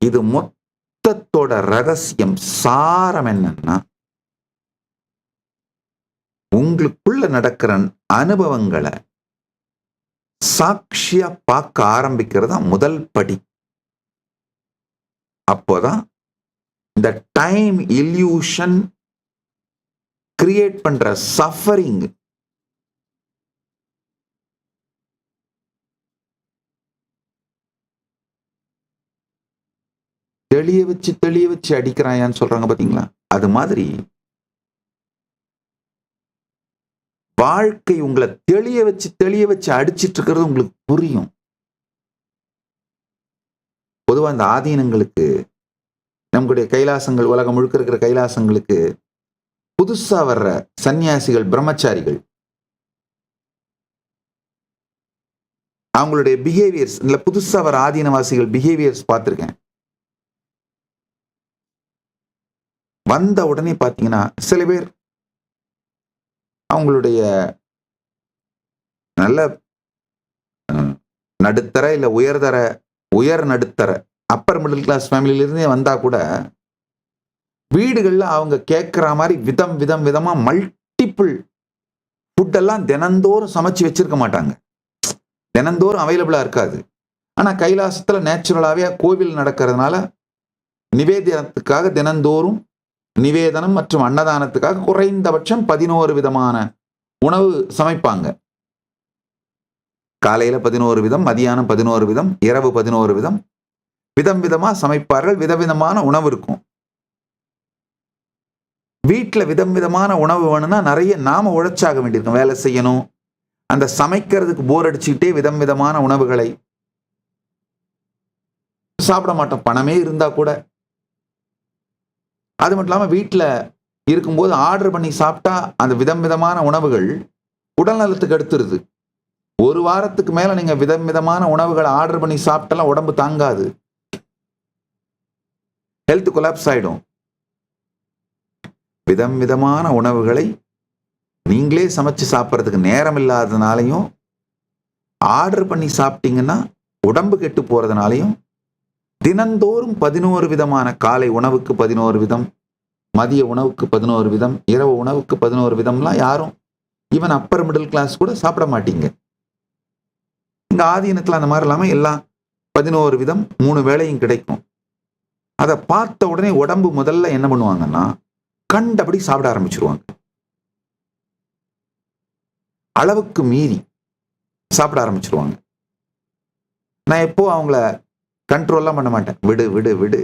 இது மொத்தத்தோட ரகசியம், சாரம் என்னன்னா, உங்களுக்குள்ள நடக்கிற அனுபவங்களை சாட்சியா பார்க்க ஆரம்பிக்கிறதா முதல் படி. அப்போதான் இந்த டைம் இல்யூஷன் கிரியேட் பண்ற சஃபரிங் தெளிய வச்சு அடிக்கிறாயான்னு சொல்றாங்க பாத்தீங்களா? அது மாதிரி வாழ்க்கை உங்களை தெளிய வச்சு அடிச்சிட்டு இருக்கிறது உங்களுக்கு புரியும். பொதுவா இந்த ஆதீனங்களுக்கு, நம்முடைய கைலாசங்கள், உலகம் முழுக்க இருக்கிற கைலாசங்களுக்கு புதுசா வர்ற சன்னியாசிகள், பிரம்மச்சாரிகள், அவங்களுடைய பிஹேவியர்ஸ், இல்ல புதுசா வர ஆதீனவாசிகள் பிஹேவியர்ஸ் பார்த்திருக்கேன். வந்த உடனே பாத்தீங்கன்னா சில பேர் அவங்களுடைய நல்ல நடுத்தர இல்ல உயர்தர உயர் நடுத்தர அப்பர் மிடில் கிளாஸ் ஃபேமிலியிலிருந்தே வந்தா கூட வீடுகள்ல அவங்க கேட்கிற மாதிரி விதமா மல்டிபிள் ஃபுட்டெல்லாம் தினந்தோறும் சமைச்சு வச்சிருக்க மாட்டாங்க. தினந்தோறும் அவைலபிளா இருக்காது. ஆனா கைலாசத்துல நேச்சுரலாவே கோவில் நடக்கிறதுனால நிவேதனத்துக்காக தினந்தோறும் நிவேதனம் மற்றும் அன்னதானத்துக்காக குறைந்தபட்சம் 11 விதமான உணவு சமைப்பாங்க. காலையில 11 விதம், மதியானம் 11 விதம், இரவு 11 விதம், விதமா சமைப்பார்கள். விதமான உணவு இருக்கும். வீட்டுல விதமான உணவு வேணும்னா நிறைய நாம உழைச்சாக வேண்டியிருக்கும், வேலை செய்யணும். அந்த சமைக்கிறதுக்கு போர் அடிச்சுக்கிட்டே விதமான உணவுகளை சாப்பிட மாட்டோம், பணமே இருந்தா கூட. அது மட்டும் இல்லாம வீட்டுல இருக்கும்போது ஆர்டர் பண்ணி சாப்பிட்டா அந்த விதமான உணவுகள் உடல் நலத்துக்கு எடுத்துருது. ஒரு வாரத்துக்கு மேல நீங்க விதமான உணவுகளை ஆர்டர் பண்ணி சாப்பிட்டாலும் உடம்பு தாங்காது, ஹெல்த் கொலாப்ஸ் ஆயிடும். விதமான உணவுகளை நீங்களே சமைச்சு சாப்பிட்றதுக்கு நேரம் இல்லாததுனாலையும், ஆர்டர் பண்ணி சாப்பிட்டீங்கன்னா உடம்பு கெட்டு போறதுனாலையும், தினந்தோறும் 11 விதமான காலை உணவுக்கு 11 விதம், மதிய உணவுக்கு 11 விதம், இரவு உணவுக்கு 11 விதம்லாம் யாரும் ஈவன் அப்பர் மிடில் கிளாஸ் கூட சாப்பிட மாட்டீங்க. இங்க ஆதீனத்துல அந்த மாதிரி இல்லாம எல்லாம் 11 விதம் 3 வேளையும் கிடைக்கும். அதை பார்த்த உடனே உடம்பு முதல்ல என்ன பண்ணுவாங்கன்னா கண்டபடி சாப்பிட ஆரம்பிச்சிருவாங்க. அளவுக்கு மீறி சாப்பிட ஆரம்பிச்சிருவாங்க. நான் எப்போ அவங்கள கண்ட்ரோல்லாம் பண்ண மாட்டேன். விடு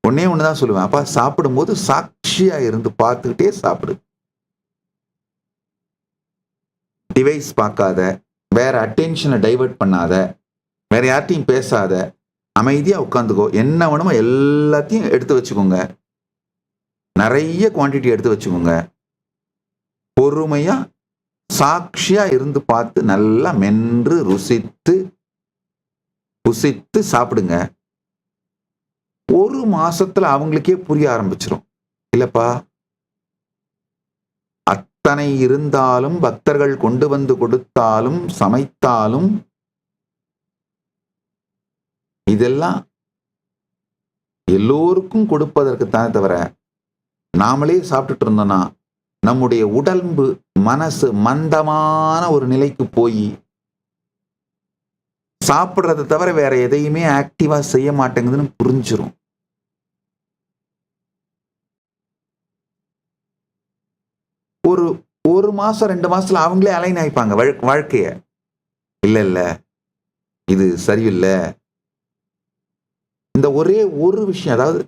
ஒன்னே ஒண்ணுதான் சொல்லுவேன், அப்பா சாப்பிடும்போது சாட்சியா இருந்து பார்த்துக்கிட்டே சாப்பிடு. டிவைஸ் பார்க்காத, வேற அட்டென்ஷனை டைவர்ட் பண்ணாத, வேற யார்ட்டையும் பேசாத, அமைதியா உட்காந்துக்கோ. என்ன வேணுமோ எல்லாத்தையும் எடுத்து வச்சுக்கோங்க, நிறைய குவான்டிட்டி எடுத்து வச்சுக்கோங்க. பொறுமையா சாட்சியா இருந்து பார்த்து நல்லா மென்று ருசித்து சாப்பிடுங்க. ஒரு மாசத்துல அவங்களுக்கே புரிய ஆரம்பிச்சிடும், இல்லப்பா அத்தனை இருந்தாலும் பக்தர்கள் கொண்டு வந்து கொடுத்தாலும் சமைத்தாலும் இதெல்லாம் எல்லோருக்கும் கொடுப்பதற்கு தானே தவிர நாமளே சாப்பிட்டுட்டு இருந்தோம்னா நம்முடைய உடம்பு மனசு மந்தமான ஒரு நிலைக்கு போய் சாப்பிட்றதை தவிர வேற எதையுமே ஆக்டிவா செய்ய மாட்டேங்குதுன்னு புரிஞ்சிரும். ஒரு மாசம் 2 மாசத்துல அவங்களே அலைன் ஆயிப்பாங்க வாழ்க்கைய. இல்ல இது சரியில்லை. இந்த ஒரே ஒரு விஷயம், அதாவது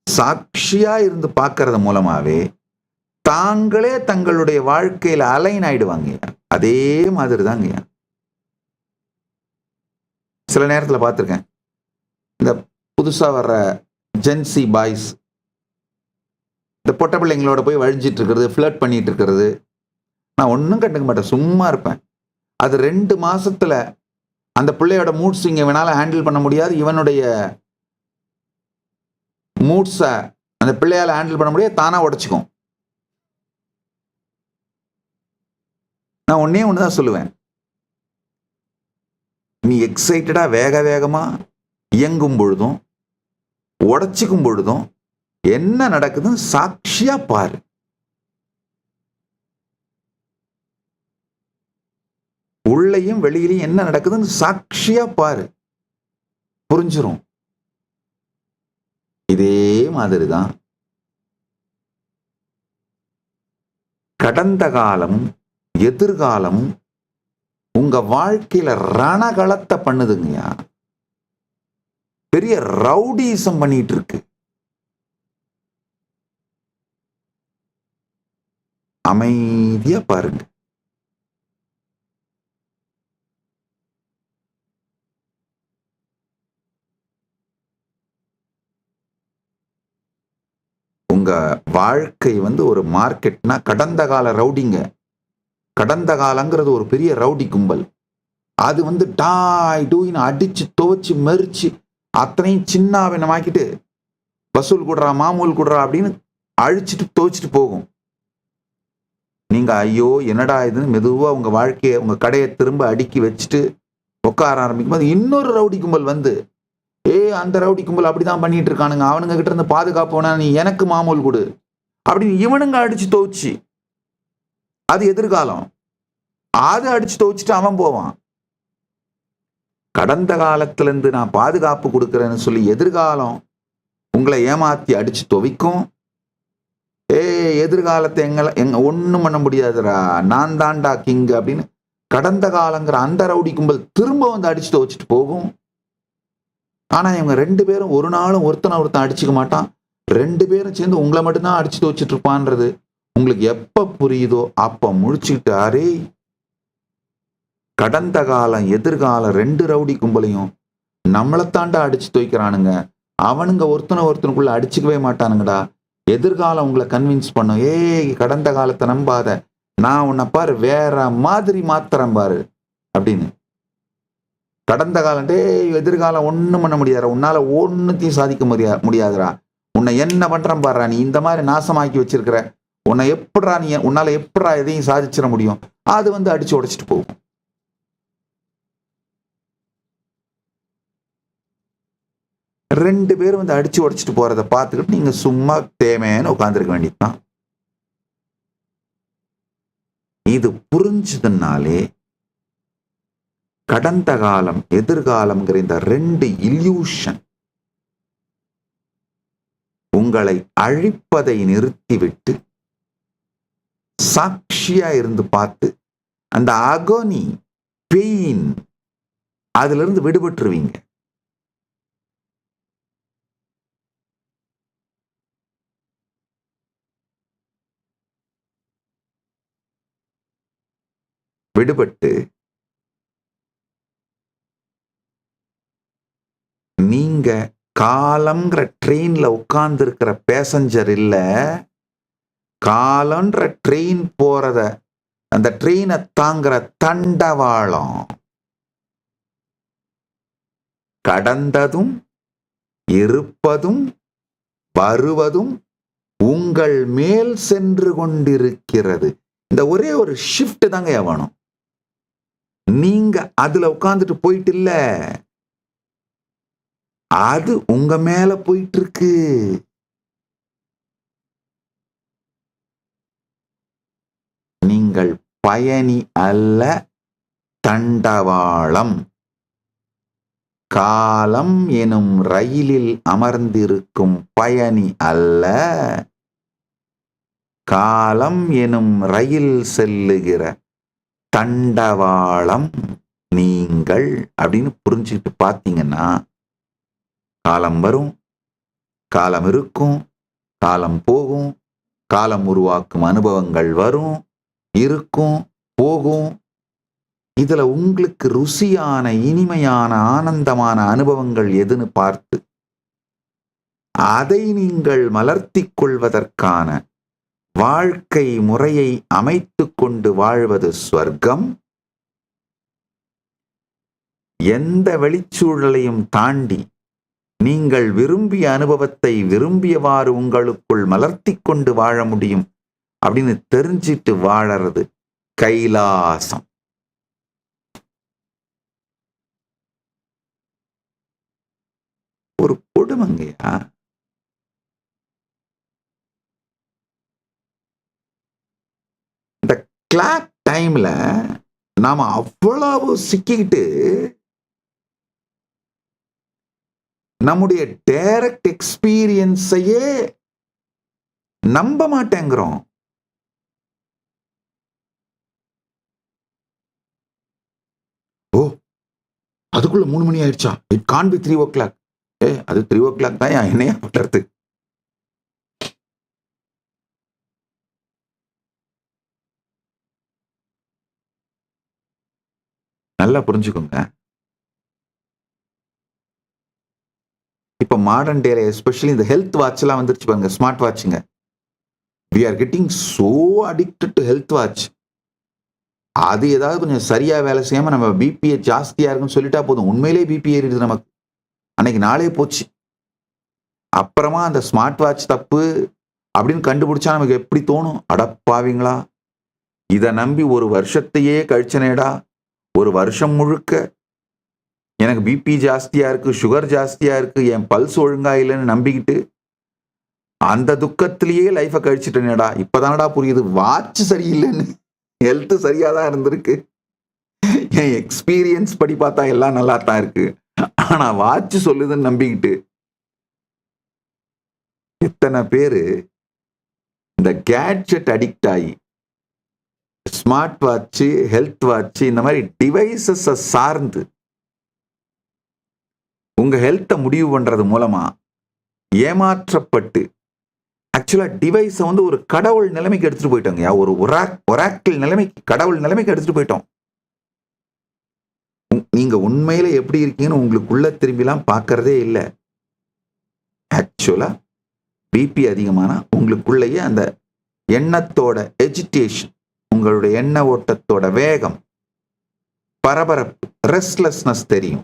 சாட்சியா இருந்து பார்க்கறது மூலமாவே தாங்களே தங்களுடைய வாழ்க்கையில அலைன் ஆயிடுவாங்க. அதே மாதிரி தாங்க சில நேரத்தில் பார்த்துருக்கேன், இந்த புதுசா வர்ற ஜென்சி பாய்ஸ் இந்த பொட்ட பிள்ளைங்களோட போய் வழிஞ்சிட்டு இருக்கிறது, ஃபிளர்ட் பண்ணிட்டு இருக்கிறது, நான் ஒன்றும் கண்டுக்க மாட்டேன், சும்மா இருப்பேன். அது 2 மாசத்துல அந்த பிள்ளையோட மூட் ஸ்விங்கை வேணாலும் ஹேண்டில் பண்ண முடியாது, இவனுடைய மூட்ஸை அந்த பிள்ளையால ஹேண்டில் பண்ண முடியாது, தானா உடைச்சுக்கும். நான் ஒன்னே ஒண்ணுதான் சொல்லுவேன், நீ எக்ஸைட்டடா வேகமா இயங்கும் பொழுதும் உடைச்சிக்கும் பொழுதும் என்ன நடக்குதுன்னு சாட்சியா பாரு. உள்ளேயும் வெளியிலையும் என்ன நடக்குதுன்னு சாட்சியா பாரு, புரிஞ்சிரும். இதே மாதிரிதான் கடந்த காலமும் எதிர்காலமும் உங்க வாழ்க்கையில ரணகளத்தை பண்ணுதுங்கய்யா. பெரிய ரவுடிசம் பண்ணிட்டு இருக்கு. அமைதியா பாருங்க. உங்க வாழ்க்கை ஒரு மார்க்கெட்னா கடந்த கால ரவுடிங்க. கடந்த காலங்கிறது ஒரு பெரிய ரவுடி கும்பல். அது டாய் டூயின்னு அடிச்சு துவச்சு மெரிச்சு அத்தனையும் சின்னாவினமாக்கிட்டு வசூல் கூடுறா மாமூல் கூடுறா அப்படின்னு அழிச்சிட்டு துவச்சிட்டு போகும். நீங்க ஐயோ என்னடா இதுன்னு மெதுவா உங்க வாழ்க்கையை உங்க கடையை திரும்ப அடுக்கி வச்சுட்டு உட்கார ஆரம்பிக்கும் போது இன்னொரு ரவுடி கும்பல் வந்து, அந்த ரவுடி கும்பல் அப்படிதான் பண்ணிட்டு இருக்கானுங்க, அவனுங்க கிட்ட இருந்து பாதுகாப்பு வேணா, நீ எனக்கு மாமூல் கொடு அப்படின்னு இவனுங்க அடிச்சு துவச்சு, அது எதிர்காலம். அது அடிச்சு துவச்சிட்டு அவன் போவான். கடந்த காலத்துல இருந்து நான் பாதுகாப்பு கொடுக்கறேன்னு சொல்லி எதிர்காலம் உங்களை ஏமாத்தி அடிச்சு துவைக்கும். எதிர்காலத்தை எங்க ஒண்ணும் பண்ண முடியாதுடா, நான் தான்டா கிங் அப்படின்னு கடந்த காலங்கிற அந்த ரவுடி கும்பல் திரும்ப வந்து அடிச்சு துவச்சிட்டு போகும். ஆனா இவங்க 2 பேரும் ஒரு நாளும் ஒருத்தன் அடிச்சுக்க மாட்டான். 2 பேரும் சேர்ந்து உங்களை மட்டும்தான் அடிச்சு துவச்சிட்டு இருப்பான்றது உங்களுக்கு எப்ப புரியுதோ அப்ப முழிச்சுக்கிட்டாரே. கடந்த காலம் எதிர்காலம் 2 ரவுடி கும்பலையும் நம்மளைத்தாண்டா அடிச்சு துவைக்கிறானுங்க, அவனுங்க ஒருத்தனுக்குள்ள அடிச்சுக்கவே மாட்டானுங்கடா. எதிர்காலம் உங்களை கன்வின்ஸ் பண்ணும், கடந்த காலத்தை நம்பாத, நான் உன்னை பாரு வேற மாதிரி மாத்திரம் பாரு அப்படின்னு. கடந்த காலம் எதிர்காலம் ஒண்ணும் பண்ண முடியாதா, உன்னால ஒன்னுத்தையும் சாதிக்க முடியாதுடா, உன்னை என்ன பண்றேன் பாடுறா, நீ இந்த மாதிரி நாசமாக்கி வச்சிருக்கிற, உன்னை எப்படா உன்னால எப்படா எதையும் சாதிச்சிட முடியும், அது வந்து அடிச்சு உடைச்சிட்டு போகும். ரெண்டு பேரும் வந்து அடிச்சு உடைச்சிட்டு போறதை பார்த்துக்கிட்டு நீங்க சும்மா தேமைன்னு உட்காந்துருக்க வேண்டியதுதான். இது புரிஞ்சதுனாலே கடந்த காலம் எதிர்காலம்ங்கிற இந்த 2 இல்யூஷன் உங்களை அழிப்பதை நிறுத்திவிட்டு சாட்சியா இருந்து பார்த்து அந்த அகோனி பெயின் அதுல இருந்து விடுபட்டுருவீங்க. விடுபட்டு நீங்க காலம்ங்கிற ட்ரெயின்ல உட்கார்ந்து இருக்கிற பேசஞ்சர் இல்ல, காலம்ன்ற ட்ரெயின் போறத அந்த ட்ரெயினை தாங்குற தண்டவாளம். கடந்ததும் இருப்பதும் வருவதும் உங்கள் மேல் சென்று கொண்டிருக்கிறது. இந்த ஒரே ஒரு ஷிஃப்ட் தாங்க வேணும். நீங்க அதுல உட்கார்ந்துட்டு போயிட்டு இல்ல, அது உங்க மேல போயிட்டு இருக்கு. நீங்கள் பயணி அல்ல, தண்டவாளம். காலம் எனும் ரயிலில் அமர்ந்திருக்கும் பயணி அல்ல, காலம் எனும் ரயில் செல்லுகிற தண்டவாளம் நீங்கள் அப்படின்னு புரிஞ்சுக்கிட்டு பார்த்தீங்கன்னா, காலம் வரும், காலம் இருக்கும், காலம் போகும், காலம் உருவாக்கும் அனுபவங்கள் வரும், இருக்கும், போகும். இதுல உங்களுக்கு ருசியான இனிமையான ஆனந்தமான அனுபவங்கள் எதுன்னு பார்த்து அதை நீங்கள் மலர்த்திக் கொள்வதற்கான வாழ்க்கை முறையை அமைத்துக் கொண்டு வாழ்வது ஸ்வர்க்கம். எந்த வெளிச்சூழலையும் தாண்டி நீங்கள் விரும்பிய அனுபவத்தை விரும்பியவாறு உங்களுக்குள் மலர்த்திக் கொண்டு வாழ முடியும் அப்படின்னு தெரிஞ்சிட்டு வாழறது கைலாசம். ஒரு கொடுமைங்கயா. இந்த கிளாக் டைம்ல நாம அவ்வளவு சிக்கிக்கிட்டு நம்முடைய டைரக்ட் எக்ஸ்பீரியன்ஸையே நம்ப மாட்டேங்கிறோம். ஓ, அதுக்குள்ள 3 மணி ஆயிடுச்சா, இட் கான் பி 3 o'clock. அது 3 o'clock தான், என்னையா பண்றது? நல்லா புரிஞ்சுக்கோங்க. இப்ப மாடர்ன் டேல எஸ்பெஷலி இந்த ஹெல்த் வாட்ச் எல்லாம் வந்துருச்சு பாருங்க, smart வாட்சுங்க. we are getting so addicted to health watch. அது ஏதாவது கொஞ்சம் சரியா வேலை செய்யாம நம்ம பிபிஏ ஜாஸ்தியா இருக்குன்னு சொல்லிட்டா போதும், உண்மையிலே பிபி ஏறிடுது நமக்கு, அன்னைக்கு நாளே போச்சு. அப்புறமா அந்த ஸ்மார்ட் வாட்ச் தப்பு அப்படின்னு கண்டுபிடிச்சா நமக்கு எப்படி தோணும், அடப்பாவீங்களா, இதை நம்பி ஒரு வருஷத்தையே கழிச்சனேடா, ஒரு வருஷம் முழுக்க எனக்கு பிபி ஜாஸ்தியா இருக்கு, சுகர் ஜாஸ்தியா இருக்கு, என் பல்ஸ் ஒழுங்கா இல்லைன்னு நம்பிக்கிட்டு அந்த துக்கத்திலேயே லைஃபை கழிச்சுட்டேனேடா. இப்பதானடா புரியுது வாட்ச் சரியில்லைன்னு. ஹெல்த் சரியா தான் இருந்திருக்கு, என் எக்ஸ்பீரியன்ஸ் படி பார்த்தா எல்லாம் நல்லா தான் இருக்கு, ஆனா வாட்ச் சொல்லுதுன்னு நம்பிக்கிட்டு எத்தனை பேரு இந்த கேட்ஜெட் அடிக்ட் ஆகி ஸ்மார்ட் வாட்ச், ஹெல்த் வாட்ச், இந்த மாதிரி டிவைசஸ் சார்ந்து உங்க ஹெல்த்தை முடிவு பண்றது மூலமா ஏமாற்றப்பட்டு ஆக்சுவலா டிவைஸை ஒரு கடவுள் நிலைமைக்கு எடுத்துட்டு போயிட்டோங்க. ஒரு ஒராக்கிள் நிலைமைக்கு, கடவுள் நிலைமைக்கு எடுத்துட்டு போயிட்டோம். நீங்க உண்மையில எப்படி இருக்கீங்கன்னு உங்களுக்குள்ள திரும்பிலாம் பார்க்கறதே இல்லை. ஆக்சுவலா பிபி அதிகமானா உங்களுக்குள்ளேயே அந்த எண்ணத்தோட எஜிடேஷன், உங்களுடைய எண்ண ஓட்டத்தோட வேகம், பரபரப்பு, ரெஸ்ட்லெஸ்னஸ் தெரியும்.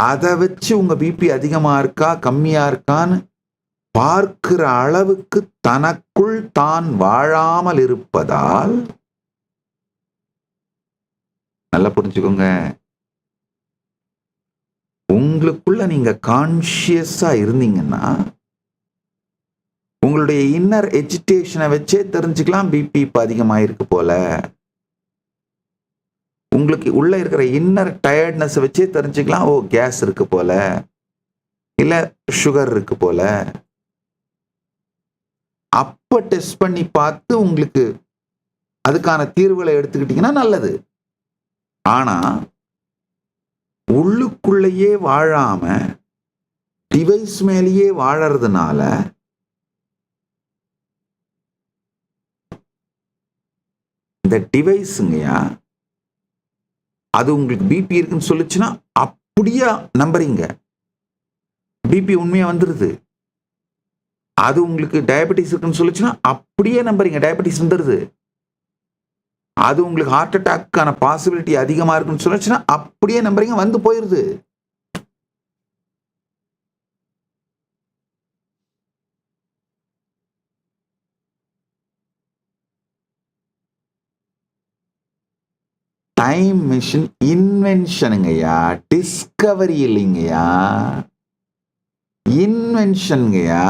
அதை வச்சு உங்க பிபி அதிகமா இருக்கா கம்மியா இருக்கான்னு பார்க்கிற அளவுக்கு தனக்குள் தான் வாழாமல் இருப்பதால், நல்லா புரிஞ்சுக்கோங்க, உங்களுக்குள்ள நீங்க கான்சியஸா இருந்தீங்கன்னா உங்களுடைய இன்னர் எஜிடேஷனை வச்சே தெரிஞ்சுக்கலாம் பிபி இப்ப அதிகமாயிருக்கு போல. உங்களுக்கு உள்ள இருக்கிற இன்னர் டயர்ட்னஸ் வச்சே தெரிஞ்சுக்கலாம், ஓ கேஸ் இருக்கு போல, இல்ல சுகர் இருக்கு போல. அப்ப டெஸ்ட் பண்ணி பார்த்து உங்களுக்கு அதுக்கான தீர்வுகளை எடுத்துக்கிட்டீங்கன்னா நல்லது. ஆனா உள்ளுக்குள்ளேயே வாழாம டிவைஸ் மேலேயே வாழறதுனால இந்த டிவைஸுங்கயா அது உங்களுக்கு பிபி இருக்குன்னு சொல்லுச்சுன்னா அப்படியே நம்புறீங்க, பிபி உண்மையா வந்துருது. அது உங்களுக்கு டயபெட்டிஸ் இருக்குன்னு சொல்லுச்சுன்னா அப்படியே நம்புறீங்க, டயபெட்டிஸ் வந்துருது. அது உங்களுக்கு ஹார்ட் அட்டாக்கான பாசிபிலிட்டி அதிகமா இருக்குன்னு சொல்லுச்சுன்னா அப்படியே நம்புறீங்க, வந்து போயிருது. டைம் மிஷின் இன்வென்ஷனுங்கய்யா, டிஸ்கவரி இல்லைங்கய்யா, இன்வென்ஷனுங்கய்யா.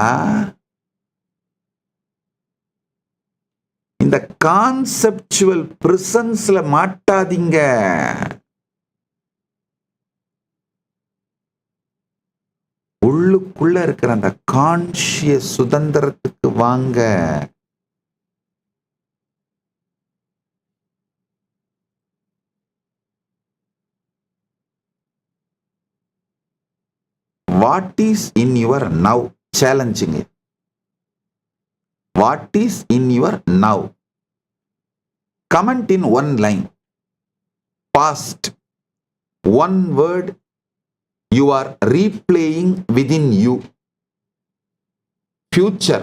இந்த கான்செப்சுவல் பிரசன்ஸ்ல மாட்டாதீங்க. உள்ளுக்குள்ள இருக்கிற அந்த கான்ஷியஸ் சுதந்திரத்துக்கு வாங்க. What is in your now? Challenging it. What is in your now? Comment in one line. Past. One word you are replaying within you. Future.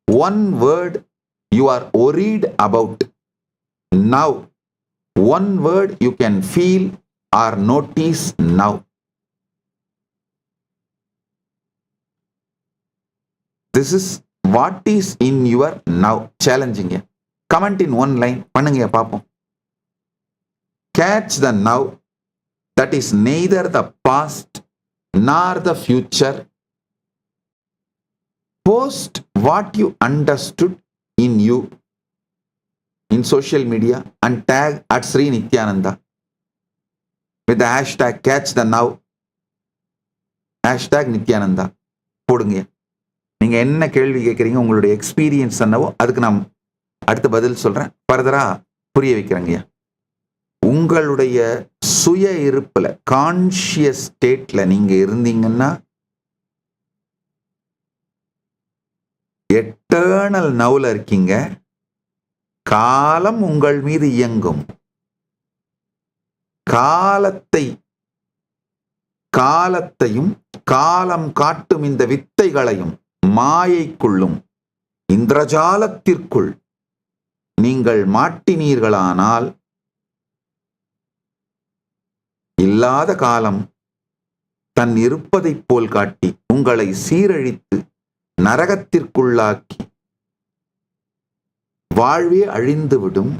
One word you are worried about. Now. One word you can feel or notice now. This is what is in your now. Challenging it. Comment in one line. பண்ணுங்க பாப்போம். Catch the now. That is neither the past nor the future. Post what you understood in you in social media and tag at Sri Nityananda with the hashtag catch the now, hashtag Nityananda. போடுங்க. நீங்க என்ன கேள்வி கேட்குறீங்க, உங்களுடைய experience என்னவோ அதுக்கு நான் அடுத்த பதில் சொல்றேன், ஃபர்தரா புரிய வைக்கிறேங்க. உங்களுடைய சுய இருப்புல கான்ஷியஸ் ஸ்டேட்ல நீங்க இருந்தீங்கன்னா எட்டர்னல் நவுல இருக்கீங்க. காலம் உங்கள் மீது இயங்கும். காலத்தையும் காலம் காட்டும் இந்த வித்தைகளையும் மாயைக்குள்ளும் இந்திரஜாலத்திற்குள் நீங்கள் மாட்டினீர்களானால் இல்லாத காலம் தன் இருப்பதைப் போல் காட்டி உங்களை சீரழித்து நரகத்திற்குள்ளாக்கி வாழ்வே அழிந்துவிடும்.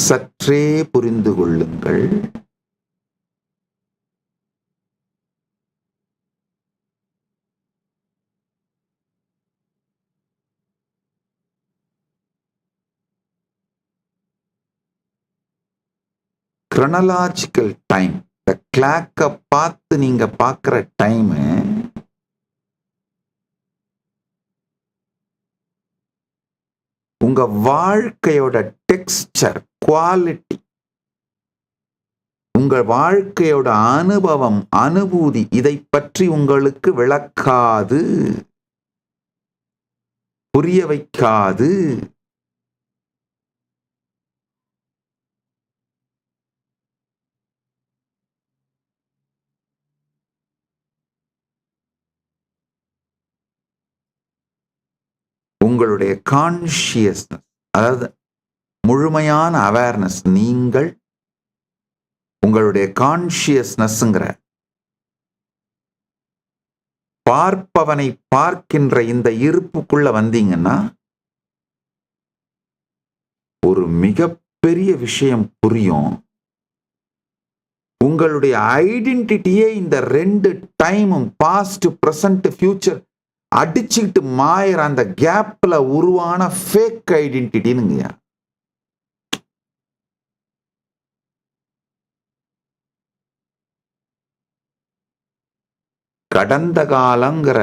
சற்றே புரிந்து கொள்ளுங்கள். chronological டைம், இந்த கிளாக்க பார்த்து நீங்க பார்க்கிற டைம் உங்க வாழ்க்கையோட டெக்ஸ்டர், குவாலிட்டி, உங்க வாழ்க்கையோட அனுபவம், அனுபூதி, இதை பற்றி உங்களுக்கு விளக்காது, புரிய வைக்காது. உங்களுடைய கான்ஷியஸ்னஸ், அதாவது முழுமையான அவேர்னஸ், நீங்கள் உங்களுடைய கான்ஷியஸ்னஸ்ங்கிற பார்ப்பவனை பார்க்கின்ற இந்த இருப்புக்குள்ள வந்தீங்கன்னா ஒரு மிகப்பெரிய விஷயம் புரியும். உங்களுடைய ஐடென்டிட்டியே இந்த ரெண்டு டைமும், பாஸ்ட், பிரசன்ட், ஃபியூச்சர் அடிச்சுக்கிட்டு மாயிற அந்த கேப்ல உருவான ஃபேக் ஐடென்டிட்டின்னு. கடந்த காலங்கிற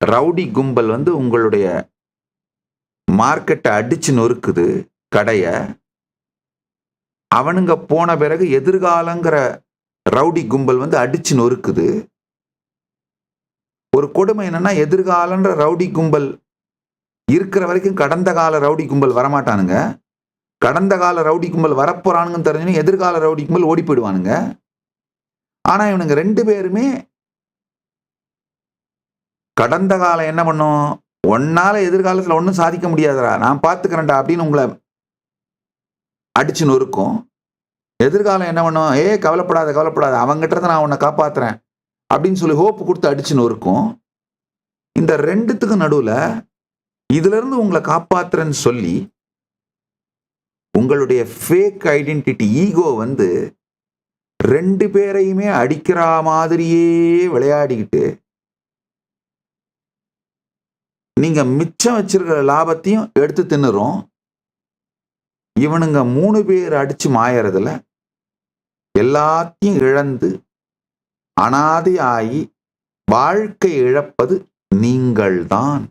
ரவுடி கும்பல் உங்களுடைய மார்க்கெட்டை அடிச்சு நொறுக்குது, கடைய. அவனுங்க போன பிறகு எதிர்காலங்கிற ரவுடி கும்பல் அடிச்சு நொறுக்குது. ஒரு கொடுமை என்னன்னா, எதிர்காலன்ற ரவுடி கும்பல் இருக்கிற வரைக்கும் கடந்த கால ரவுடி கும்பல் வரமாட்டானுங்க. கடந்த கால ரவுடி கும்பல் வரப்போறானுங்கன்னு தெரிஞ்சு எதிர்கால ரவுடி கும்பல் ஓடி போயிடுவானுங்க. ஆனா இவனுங்க ரெண்டு பேருமே கடந்த காலம் என்ன பண்ணும், ஒன்னால எதிர்காலத்துல ஒன்னும் சாதிக்க முடியாதுடா, நான் பாத்துக்கிறேன்டா அப்படின்னு உங்களை அடிச்சு நொறுக்கும். எதிர்காலம் என்ன பண்ணும், கவலைப்படாத கவலைப்படாத, அவங்கிட்ட நான் உன்னை காப்பாத்துறேன் அப்படின்னு சொல்லி ஹோப்பு கொடுத்து அடிச்சு நொறுக்கும். இந்த ரெண்டுத்துக்கு நடுவுல இதுல இருந்து உங்களை காப்பாத்துறேன்னு சொல்லி உங்களுடைய ஃபேக் ஐடென்டிட்டி ஈகோ ரெண்டு பேரையுமே அடிக்கிற மாதிரியே விளையாடிக்கிட்டு நீங்க மிச்சம் வச்சிருக்கிற லாபத்தையும் எடுத்து தின்னுறோம். இவனுங்க 3 பேர் அடிச்சு மாயறதுல எல்லாத்தையும் இழந்து அனாதை ஆகி வாழ்க்கை இழப்பது நீங்கள்தான்.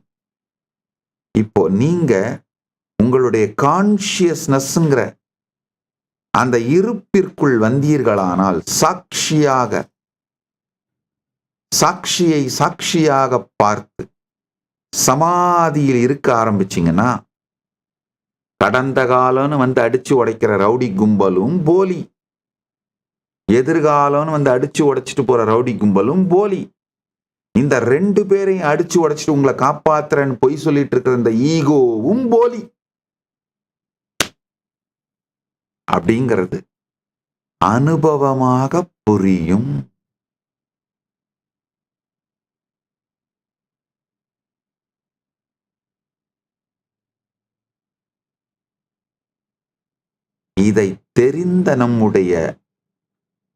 இப்போ நீங்க உங்களுடைய கான்ஷியஸ்னஸ்ங்கிற அந்த இருப்பிற்குள் வந்தீர்களானால், சாட்சியை சாட்சியாக பார்த்து சமாதியில் இருக்க ஆரம்பிச்சிங்கன்னா, கடந்த காலம்னு அடிச்சு உடைக்கிற ரவுடி கும்பலும் போலி, எதிர்காலம்னு அடிச்சு உடைச்சிட்டு போற ரவுடி கும்பலும் போலி. இந்த ரெண்டு பேரையும் அடிச்சு உடைச்சிட்டு உங்களை காப்பாத்துறேன்னு பொய் சொல்லிட்டு இருக்கிற இந்த ஈகோவும் போலி அப்படிங்கிறது அனுபவமாக புரியும். இதை தெரிந்த நம்முடைய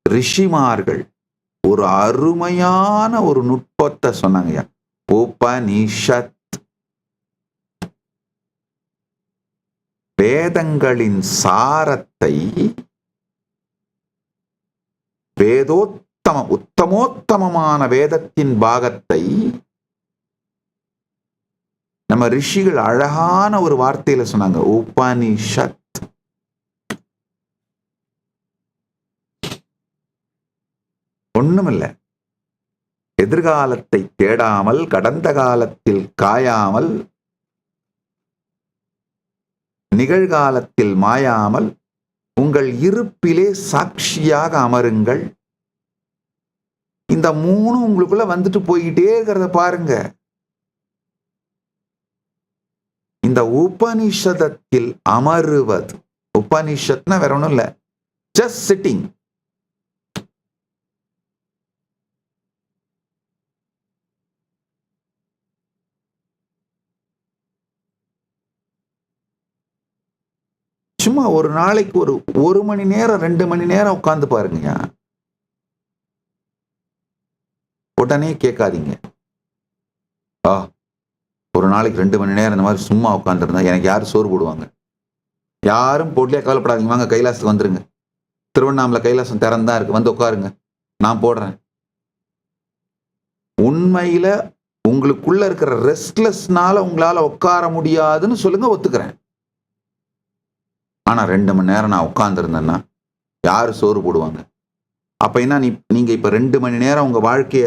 ரிஷிமார்கள் ஒரு அருமையான ஒரு நுட்பத்தை சொன்னாங்க. உபனிஷத், வேதங்களின் சாரத்தை, உத்தமோத்தமமான வேதத்தின் பாகத்தை நம்ம ரிஷிகள் அழகான ஒரு வார்த்தையில சொன்னாங்க, உபனிஷத். ஒண்ணுமில்ல, எதிர்காலத்தை தேடாமல், கடந்த காலத்தில் காயாமல், நிகழ்காலத்தில் மாயாமல் உங்கள் இருப்பிலே சாட்சியாக அமருங்கள். இந்த 3 உங்களுக்குள்ள போய்கிட்டே இருக்கிறத பாருங்க. இந்த உபனிஷதத்தில் அமருவது, உபனிஷத்னா வேற ஒண்ணும் இல்ல, ஜஸ்ட் சிட்டிங். சும்மா ஒரு நாளைக்கு ஒரு மணி நேரம் 2 மணி நேரம் உட்கார்ந்து பாருங்கய்யா. உடனே கேட்காதீங்க, ஒரு நாளைக்கு 2 மணி நேரம் இந்த மாதிரி சும்மா உட்காந்துருந்தா எனக்கு யாரும் சோறு போடுவாங்க? யாரும் போடலையா? கவலைப்படாதீங்க, வாங்க கைலாசத்துக்கு வந்துருங்க. திருவண்ணாமலை கைலாசம் திறந்தா இருக்கு, வந்து உட்காருங்க, நான் போடுறேன். உண்மையில உங்களுக்குள்ள இருக்கிற ரெஸ்ட்லெஸ்னால உங்களால உட்கார முடியாதுன்னு சொல்லுங்க, ஒத்துக்கிறேன். ஆனா 2 மணி நேரம் நான் உட்கார்ந்து இருந்தேன்னா யாரு சோறு போடுவாங்க? அப்ப என்ன, நீங்க இப்ப 2 மணி நேரம் உங்க வாழ்க்கைய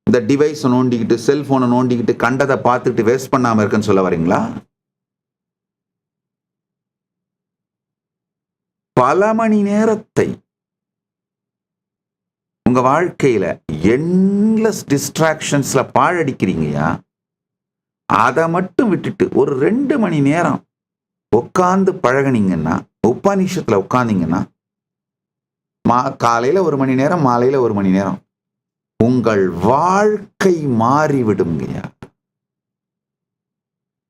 இந்த டிவைஸ் நோண்டிக்கிட்டு, செல்போனை நோண்டிக்கிட்டு, கண்டதை பார்த்துட்டு வேஸ்ட் பண்ணாம இருக்குன்னு சொல்ல வரீங்களா? பல மணி நேரத்தை உங்க வாழ்க்கையில எண்ட்லெஸ் டிஸ்ட்ராக்ஷன்ஸ்ல பாழடிக்கிறீங்கயா. அதை மட்டும் விட்டுட்டு ஒரு 2 மணி நேரம் உட்கார்ந்து பழகினீங்கன்னா, உபநிஷத்துல உட்கார்ந்தீங்கன்னா, காலையில 1 மணி நேரம், மாலையில 1 மணி நேரம், உங்கள் வாழ்க்கை மாறிவிடுங்கய்யா.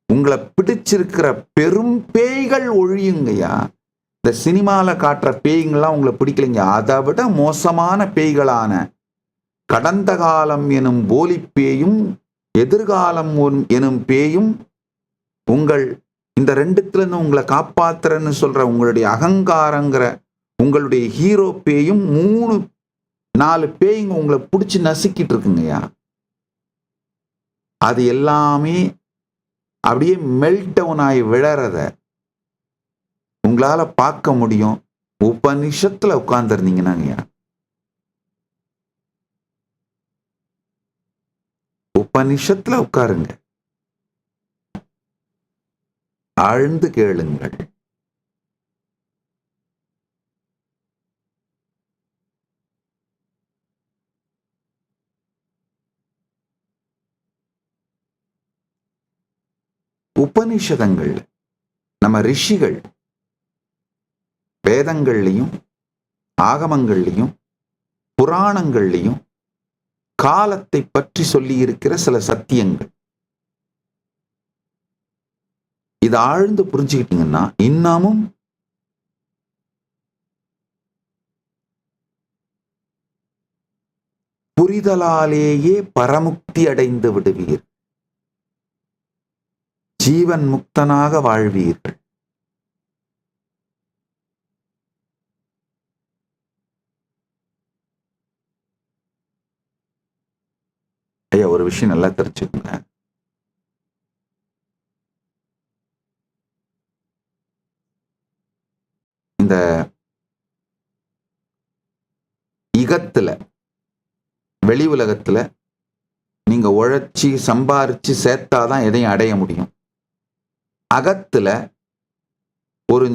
உங்களை பிடிச்சிருக்கிற பெரும் பேய்கள் ஒழியுங்கய்யா. இந்த சினிமால காட்டுற பேய்கள்லாம் உங்களை பிடிக்கலைங்க. அதை விட மோசமான பேய்களான கடந்த காலம் எனும் போலி பேயும், எதிர்காலம் எனும் பேயும், உங்கள் இந்த ரெண்டுத்துல இருந்து உங்களை காப்பாத்துறன்னு சொல்ற உங்களுடைய அகங்காரங்கிற உங்களுடைய ஹீரோ பேயும் 3-4 பேய்ங்க உங்களை பிடிச்சி நசுக்கிட்டு இருக்குங்கய்யா. அது எல்லாமே அப்படியே மெல்ட் டவுன் ஆகி விழறத உங்களால பார்க்க முடியும். உபநிஷத்துல உட்கார்ந்துருந்தீங்கன்னாங்கய்யா, உபநிஷத்துல உட்காருங்க, ஆழ்ந்து கேளுங்கள். உபநிஷதங்கள் நம்ம ரிஷிகள் வேதங்கள்லையும் ஆகமங்கள்லையும் புராணங்கள்லையும் காலத்தை பற்றி சொல்லி இருக்கிற சில சத்தியங்கள். இதை ஆழ்ந்து புரிஞ்சுக்கிட்டீங்கன்னா இன்னமும் புரிதலாலேயே பரமுக்தி அடைந்து விடுவீர், ஜீவன் முக்தனாக வாழ்வீர்கள். ஐயா, ஒரு விஷயம் நல்லா தெரிஞ்சுக்கோங்க. இந்த இகத்துல, வெளி உலகத்துல நீங்க உழைச்சி சம்பாரிச்சு சேர்த்தாதான் எதையும் அடைய முடியும். அகத்துல ஒரு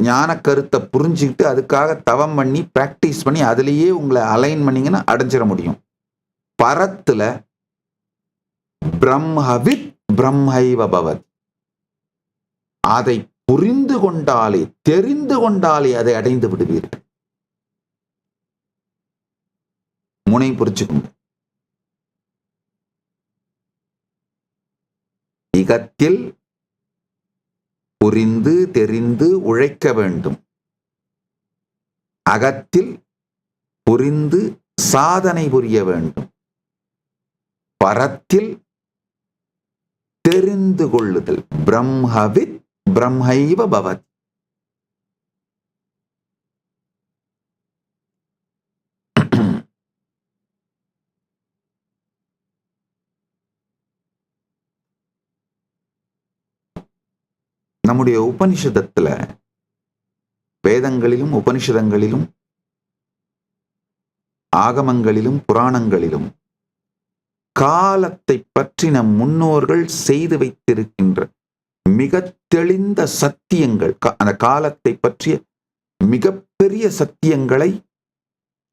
ஞான கருத்தை புரிஞ்சுக்கிட்டு அதுக்காக தவம் பண்ணி பிராக்டிஸ் பண்ணி அதுலேயே உங்களை அலைன் பண்ணீங்கன்னா அடைஞ்சிட முடியும். பரத்துல பிரம்மவித் பிரம்மைவ பவத், அதை புரிந்து கொண்டாலே தெரிந்து கொண்டாலே அதை அடைந்து விடுவீர்கள். முனை புரிச்சுக்கோங்க. இகத்தில் புரிந்து தெரிந்து உழைக்க வேண்டும், அகத்தில் புரிந்து சாதனை புரிய வேண்டும், பரத்தில் தெரிந்து கொள்ளுதல். பிரம்மவித் பிரம்மைவ பவத். நம்முடைய உபனிஷதத்துல, வேதங்களிலும் உபனிஷதங்களிலும் ஆகமங்களிலும் புராணங்களிலும் காலத்தை பற்றி நம் முன்னோர்கள் செய்து வைத்திருக்கின்ற மிக தெளிந்த சத்தியங்கள், அந்த காலத்தை பற்றிய மிகப்பெரிய சத்தியங்களை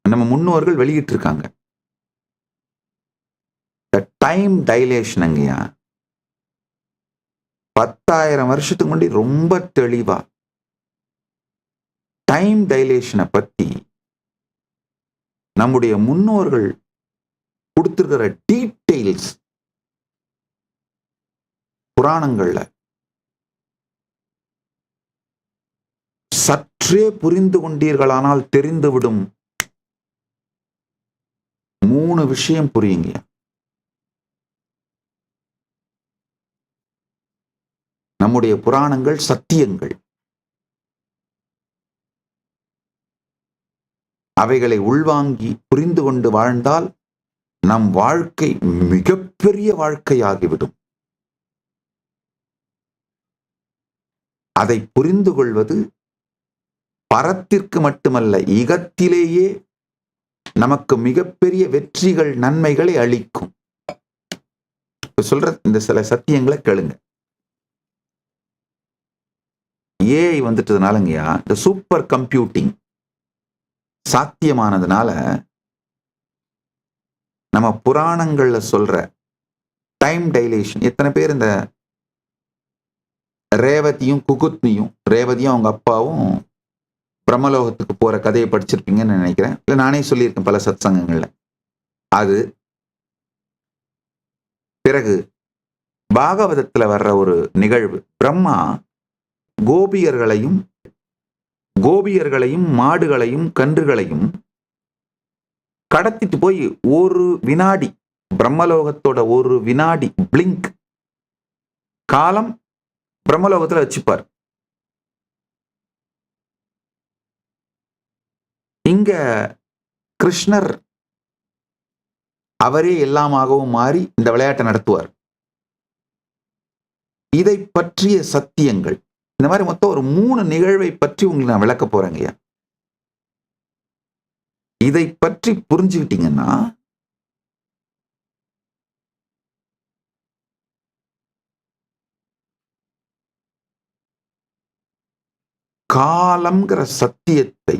நம்ம முன்னோர்கள் வெளியிட்டிருக்காங்க. டைம் டைலேஷனுங்கய்யா, 10,000 வருஷத்துக்கு முன்னாடி ரொம்ப தெளிவா டைம் டைலேஷனை பத்தி நம்முடைய முன்னோர்கள் கொடுத்திருக்கிற டீடைல்ஸ் புராணங்கள்ல சற்றே புரிந்து கொண்டீர்களானால் தெரிந்துவிடும் 3 விஷயம் புரியுங்க. நம்முடைய புராணங்கள் சத்தியங்கள். அவைகளை உள்வாங்கி புரிந்து கொண்டு வாழ்ந்தால் நம் வாழ்க்கை மிகப்பெரிய வாழ்க்கையாகிவிடும். அதை புரிந்து கொள்வது பரத்திற்கு மட்டுமல்ல, இகத்திலேயே நமக்கு மிகப்பெரிய வெற்றிகள், நன்மைகளை அளிக்கும். சொல்ற இந்த சில சத்தியங்களை கேளுங்க. ஏஐ வந்துட்டதுனாலங்கயா, இந்த சூப்பர் கம்ப்யூட்டிங் சாத்தியமானதுனால நம்ம புராணங்கள்ல சொல்ற டைம் டைலேஷன். எத்தனை பேர் இந்த ரேவதியும் குகுத்னியும், ரேவதியும் அவங்க அப்பாவும் பிரம்மலோகத்துக்கு போற கதையை படிச்சிருப்பீங்கன்னு நினைக்கிறேன். இல்ல நானே சொல்லியிருக்கேன் பல சத்சங்கங்கள்ல. அது பிறகு பாகவதத்துல வர்ற ஒரு நிகழ்வு. பிரம்மா கோபியர்களையும் மாடுகளையும் கன்றுகளையும் கடத்திட்டு போய் ஒரு வினாடி, பிரம்மலோகத்தோட ஒரு வினாடி பிளிங்க் காலம் பிரம்மலோகத்துல வச்சுப்பார். இங்க கிருஷ்ணர் அவரே எல்லாமாகவும் மாறி இந்த விளையாட்டை நடத்துவார். இதை பற்றிய சத்தியங்கள், இந்த மாதிரி மொத்தம் ஒரு 3 நிகழ்வை பற்றி உங்களுக்கு நான் விளக்க போறேங்க. இதை பற்றி புரிஞ்சுக்கிட்டீங்கன்னா காலம்ங்கிற சத்தியத்தை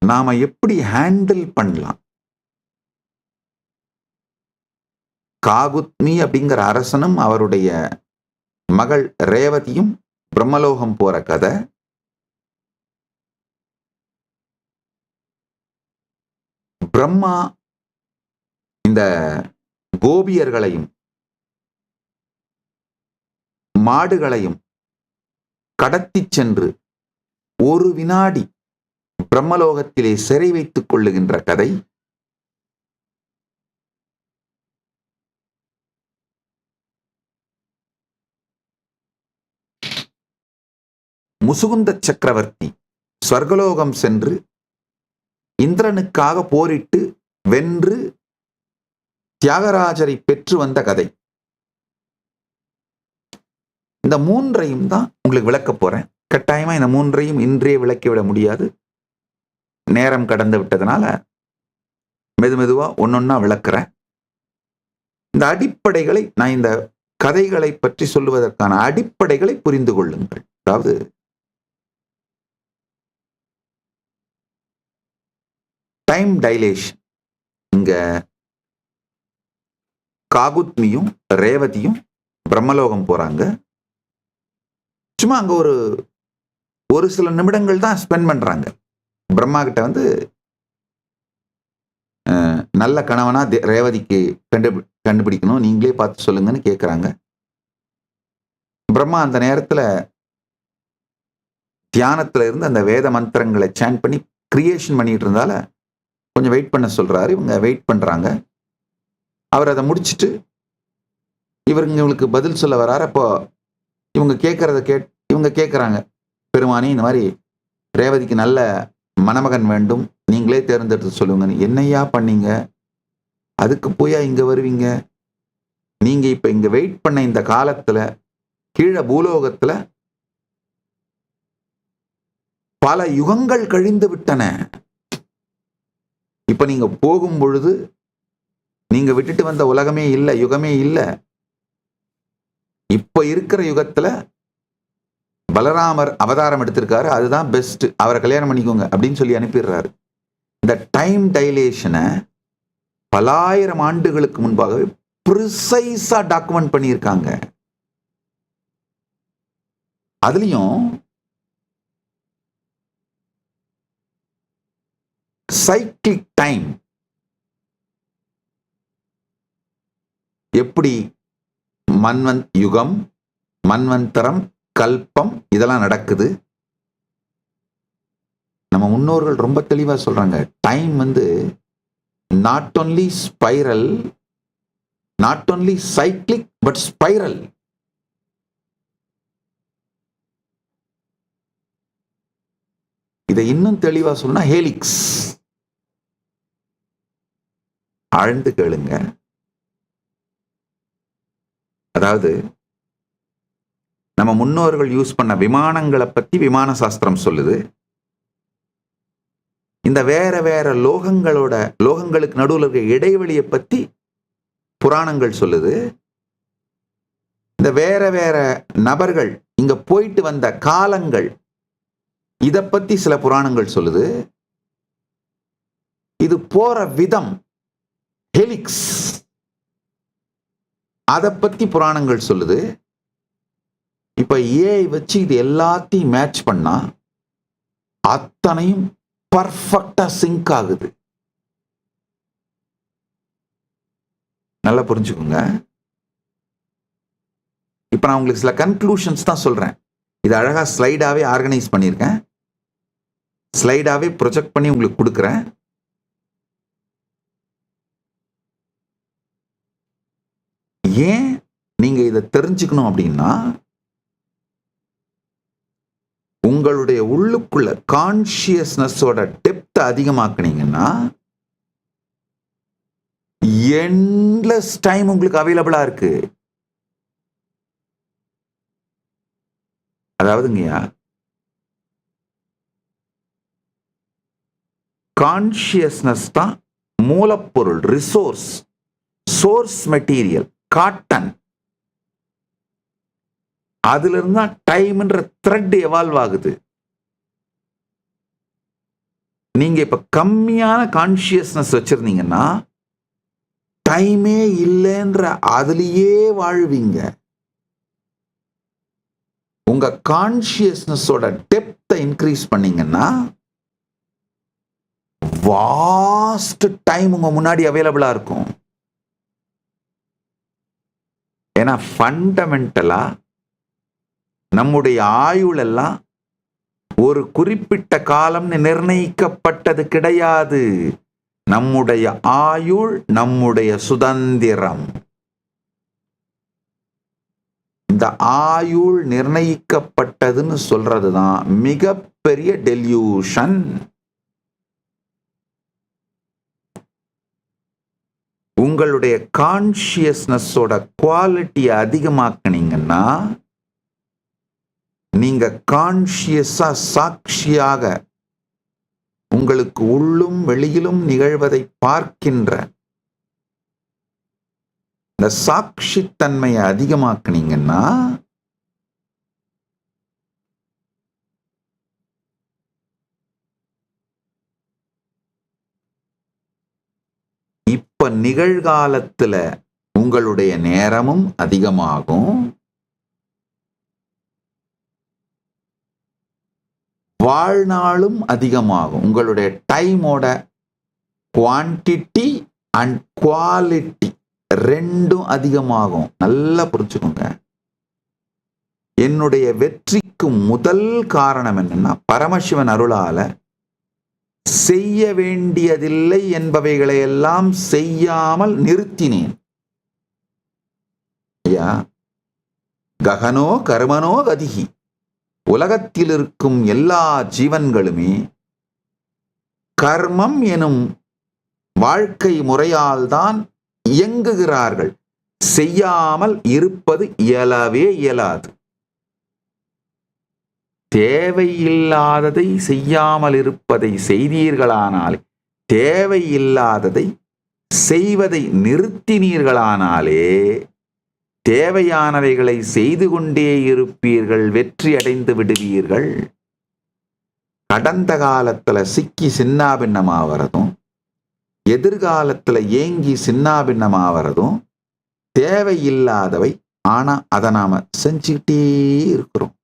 நாம எப்படி ஹேண்டில் பண்ணலாம். காகுத்மி அப்படிங்கிற அரசனும் அவருடைய மகள் ரேவதியும் பிரம்மலோகம் போற கதை. பிரம்மா இந்த கோபியர்களையும் மாடுகளையும் கடத்தி சென்று ஒரு வினாடி பிரம்மலோகத்திலே சிறை வைத்துக் கொள்ளுகின்ற கதை. முசுகுந்த சக்கரவர்த்தி ஸ்வர்கலோகம் சென்று இந்திரனுக்காக போரிட்டு வென்று தியாகராஜரை பெற்று வந்த கதை. இந்த 3ஐயும் தான் உங்களுக்கு விளக்க போறேன். கட்டாயமா இந்த 3ஐயும் இன்றே விளக்கிவிட முடியாது, நேரம் கடந்து விட்டதுனால மெதுமெதுவா ஒன்னொன்னா விளக்குறேன். இந்த அடிப்படைகளை, நான் இந்த கதைகளை பற்றி சொல்லுவதற்கான அடிப்படைகளை புரிந்து கொள்ளுங்கள். அதாவது டைம் டைலேஷன். இங்க காகுத்மியும் ரேவதியும் பிரம்மலோகம் போறாங்க. சும்மா அங்க ஒரு சில நிமிடங்கள் தான் ஸ்பெண்ட் பண்றாங்க. பிரம்மா கிட்ட வந்து நல்ல கணவனா ரேவதிக்கு கண்டுபிடிக்கணும், நீங்களே பார்த்து சொல்லுங்கன்னு கேட்கிறாங்க. பிரம்மா அந்த நேரத்துல தியானத்துல இருந்து அந்த வேத மந்திரங்களை சாண்ட் பண்ணி கிரியேஷன் பண்ணிட்டு இருந்தால கொஞ்சம் வெயிட் பண்ண சொல்றாரு. இவங்க வெயிட் பண்றாங்க. அவர் அதை முடிச்சுட்டு இவங்களுக்கு பதில் சொல்ல வராரு. அப்போ இவங்க கேட்கறாங்க, பெருமானி இந்த மாதிரி ரேவதிக்கு நல்ல மணமகன் வேண்டும், நீங்களே தேர்ந்தெடுத்து சொல்லுங்கன்னு. என்னையா பண்ணீங்க, அதுக்கு போயா இங்க வருவீங்க? நீங்க இப்ப இங்க வெயிட் பண்ண இந்த காலத்துல கீழே பூலோகத்துல பல யுகங்கள் கழிந்து விட்டன. இப்ப நீங்க போகும் பொழுது நீங்க விட்டுட்டு வந்த உலகமே இல்லை, யுகமே இல்லை. இப்ப இருக்கிற யுகத்துல பலராமர் அவதாரம் எடுத்திருக்காரு, அதுதான் பெஸ்ட், அவரை கல்யாணம் பண்ணிக்கோங்க அப்படின்னு சொல்லி அனுப்பிடுறாரு. இந்த டைம் டைலேஷனை பலாயிரம் ஆண்டுகளுக்கு முன்பாகவே ப்ரிசைஸா டாக்குமெண்ட் பண்ணியிருக்காங்க. அதுலயும் சைக்கிளிக் டைம் எப்படி யுகம், மன்வந்தரம், கல்பம் இதெல்லாம் நடக்குது. நம்ம முன்னோர்கள் ரொம்ப தெளிவா சொல்றாங்க, டைம் வந்து not only spiral, not only cyclic, but spiral. இதை இன்னும் தெளிவா சொன்னா ஹேலிக்ஸ். ஆழ்ந்து கேளுங்க. அதாவது நம்ம முன்னோர்கள் யூஸ் பண்ண விமானங்களை பத்தி விமான சாஸ்திரம் சொல்லுது. இந்த வேற வேற லோகங்களுக்கு நடுவில் இருக்க இடைவெளியை பத்தி புராணங்கள் சொல்லுது. இந்த வேற வேற நபர்கள் இங்க போயிட்டு வந்த காலங்கள் இத பத்தி சில புராணங்கள் சொல்லுது. இது போற விதம் ஹெலிக்ஸ், அதை பத்தி புராணங்கள் சொல்லுது. இப்ப ஏஐ வச்சு இது எல்லாத்தையும் மேட்ச் பண்ணா அத்தனையும் பர்ஃபெக்டா சிங்க் ஆகுது. நல்லா புரிஞ்சுக்கோங்க. இப்ப நான் உங்களுக்கு சில கன்க்ளூஷன்ஸ் தான் சொல்றேன். இது அழகா ஸ்லைடாவே ஆர்கனைஸ் பண்ணியிருக்கேன், ஸ்லைடாவே ப்ரொஜெக்ட் பண்ணி உங்களுக்கு கொடுக்குறேன். ஏன் நீங்க இதை தெரிஞ்சுக்கணும் அப்படின்னா, உங்களுடைய உள்ளுக்குள்ள கான்சியஸ்னஸோட டெப்த் அதிகமாக்குனீங்கன்னா எண்ட்லெஸ் டைம் உங்களுக்கு அவைலபிளா இருக்கு. அதாவதுங்கய்யா, கான்சியஸ்னஸ் தான் மூலப்பொருள், ரிசோர்ஸ், சோர்ஸ் மெட்டீரியல், காட்டன். அதுல இருந்தா டைம்ன்ற த்ரெட் எவால்வ் ஆகுது. நீங்க இப்ப கம்மியான கான்சியஸ்னஸ் வச்சிருந்தீங்கன்னா டைமே இல்லைன்ற அதுலயே வாழ்வீங்க. உங்க கான்சியஸ்னஸோட டெப்த்தை இன்க்ரீஸ் பண்ணீங்கன்னா வாஸ்ட் டைம் உங்க முன்னாடி அவைலபிளா இருக்கும். ஏன்னா ஃபண்டமெண்டலா நம்முடைய ஆயுள் எல்லாம் ஒரு குறிப்பிட்ட காலம்னு நிர்ணயிக்கப்பட்டது கிடையாது. நம்முடைய ஆயுள் நம்முடைய சுதந்திரம். இந்த ஆயுள் நிர்ணயிக்கப்பட்டதுன்னு சொல்றதுதான் மிகப்பெரிய டெல்யூஷன். உங்களுடைய கான்சியஸ்னஸோட குவாலிட்டியை அதிகமாக்குனீங்கன்னா நீங்க கான்சியஸா சாட்சியாக உங்களுக்கு உள்ளும் வெளியிலும் நிகழ்வதை பார்க்கின்ற இந்த சாட்சித்தன்மையை அதிகமாக்குனீங்கன்னா இப்ப நிகழ்காலத்துல உங்களுடைய நேரமும் அதிகமாகும், வாழ்நாளும் அதிகமாகும். உங்களுடைய டைமோட குவான்டிட்டி அண்ட் குவாலிட்டி ரெண்டும் அதிகமாகும். நல்லா புரிஞ்சுக்கோங்க. என்னுடைய வெற்றிக்கு முதல் காரணம் என்னன்னா, பரமசிவன் அருளால செய்ய வேண்டியதில்லை என்பவைகளை எல்லாம் செய்யாமல் நிறுத்தினேன். ஐயா, ககனோ கர்மனோ கதிகி, உலகத்தில் இருக்கும் எல்லா ஜீவன்களுமே கர்மம் எனும் வாழ்க்கை முறையால் தான் இயங்குகிறார்கள். செய்யாமல் இருப்பது இயலவே இயலாது. தேவையில்லாததை செய்யாமல் இருப்பதை செய்தீர்களானாலே, தேவையில்லாததை செய்வதை நிறுத்தினீர்களானாலே தேவையானவைகளை செய்து கொண்டே இருப்பீர்கள், வெற்றி அடைந்து விடுவீர்கள். கடந்த காலத்துல சிக்கி சின்னாபின்னமாவறதும் எதிர்காலத்துல ஏங்கி சின்னாபின்னமாவறதும் தேவையில்லாதவை. ஆனா அதை நாம செஞ்சுக்கிட்டே இருக்கிறோம்.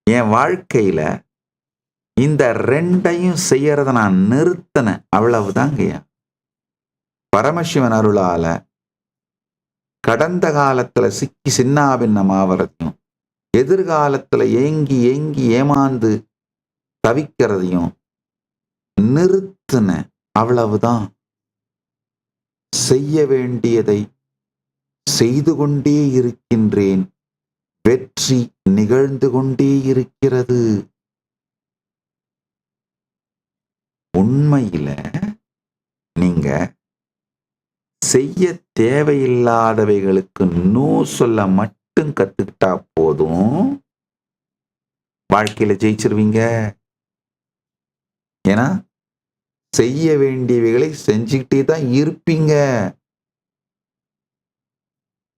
என் வாழ்க்கையில இந்த ரெண்டையும் செய்யறத நான் நிறுத்தின, அவ்வளவுதாங்கய்யா. பரமசிவன் அருளால கடந்த காலத்துல சிக்கி சின்னாபின்னமாவறதையும் எதிர்காலத்துல ஏங்கி ஏங்கி ஏமாந்து தவிக்கிறதையும் நிறுத்தின. அவ்வளவுதான். செய்ய வேண்டியதை செய்து கொண்டே இருக்கின்றேன். வெற்றி நிகழ்ந்து கொண்டே இருக்கிறது. உண்மையில நீங்க செய்ய தேவையில்லாதவைகளுக்கு நோ சொல்ல மட்டும் கத்துக்கிட்டா போதும், வாழ்க்கையில ஜெயிச்சிருவீங்க. ஏன்னா செய்ய வேண்டியவைகளை செஞ்சுக்கிட்டே தான் இருப்பீங்க.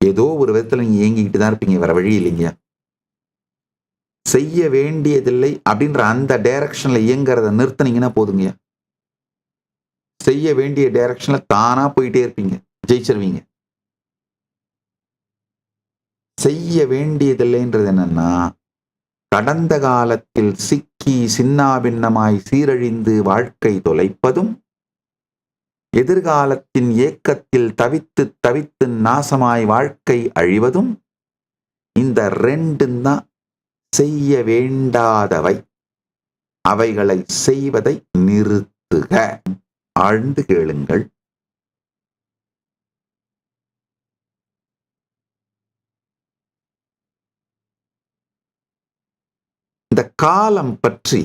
ஏதோ ஒரு விதத்துல நீங்க இயங்கிக்கிட்டு தான் இருப்பீங்க, வேற வழி இல்லைங்க. செய்ய வேண்டியதில்லை அப்படின்ற அந்த டைரக்ஷன்ல இயங்குறத நிறுத்தினீங்கன்னா போதுங்க. செய்ய வேண்டிய டைரக்ஷன்ல தானா போயிட்டே இருப்பீங்க, ஜெயிச்சிருவீங்க. செய்ய வேண்டியதில்லைன்றது என்னன்னா, கடந்த காலத்தில் சிக்கி சின்னாபின்னமாய் சீரழிந்து வாழ்க்கை தொலைப்பதும், எதிர்காலத்தின் ஏக்கத்தில் தவித்து தவித்து நாசமாய் வாழ்க்கை அழிவதும், இந்த ரெண்டும் தான் செய்ய வேண்டாதவை. அவைகளை செய்வதை நிறுத்துக. ஆழ்ந்து கேளுங்கள். இந்த காலம் பற்றி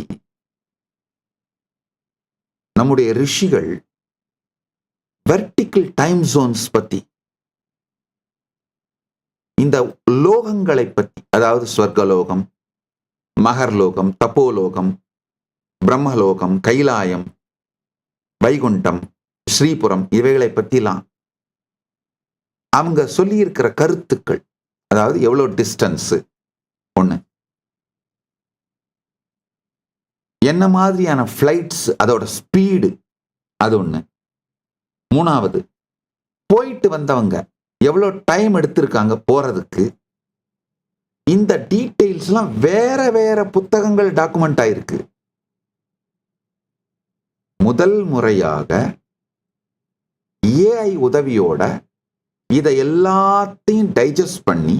நம்முடைய ரிஷிகள் வெர்டிக்கல் டைம் ஜோன்ஸ் பத்தி, இந்த லோகங்களை பத்தி, அதாவது ஸ்வர்கலோகம், மகர்லோகம், தப்போலோகம், பிரம்மலோகம், கைலாயம், வைகுண்டம், ஸ்ரீபுரம், இவைகளை பற்றிலாம் அவங்க சொல்லி இருக்கிற கருத்துக்கள், அதாவது எவ்வளவு டிஸ்டன்ஸ் ஒண்ணு, என்ன மாதிரியான பிளைட்ஸ், அதோட ஸ்பீடு, அது ஒண்ணு. மூணாவது, போயிட்டு வந்தவங்க எவ்வளவு டைம் எடுத்திருக்காங்க போறதுக்கு. இந்த டீடைல்ஸ் எல்லாம் வேற வேற புத்தகங்கள் டாக்குமெண்ட் ஆயிருக்கு. முதல் முறையாக ஏஐ உதவியோட இதை எல்லாத்தையும் டைஜஸ்ட் பண்ணி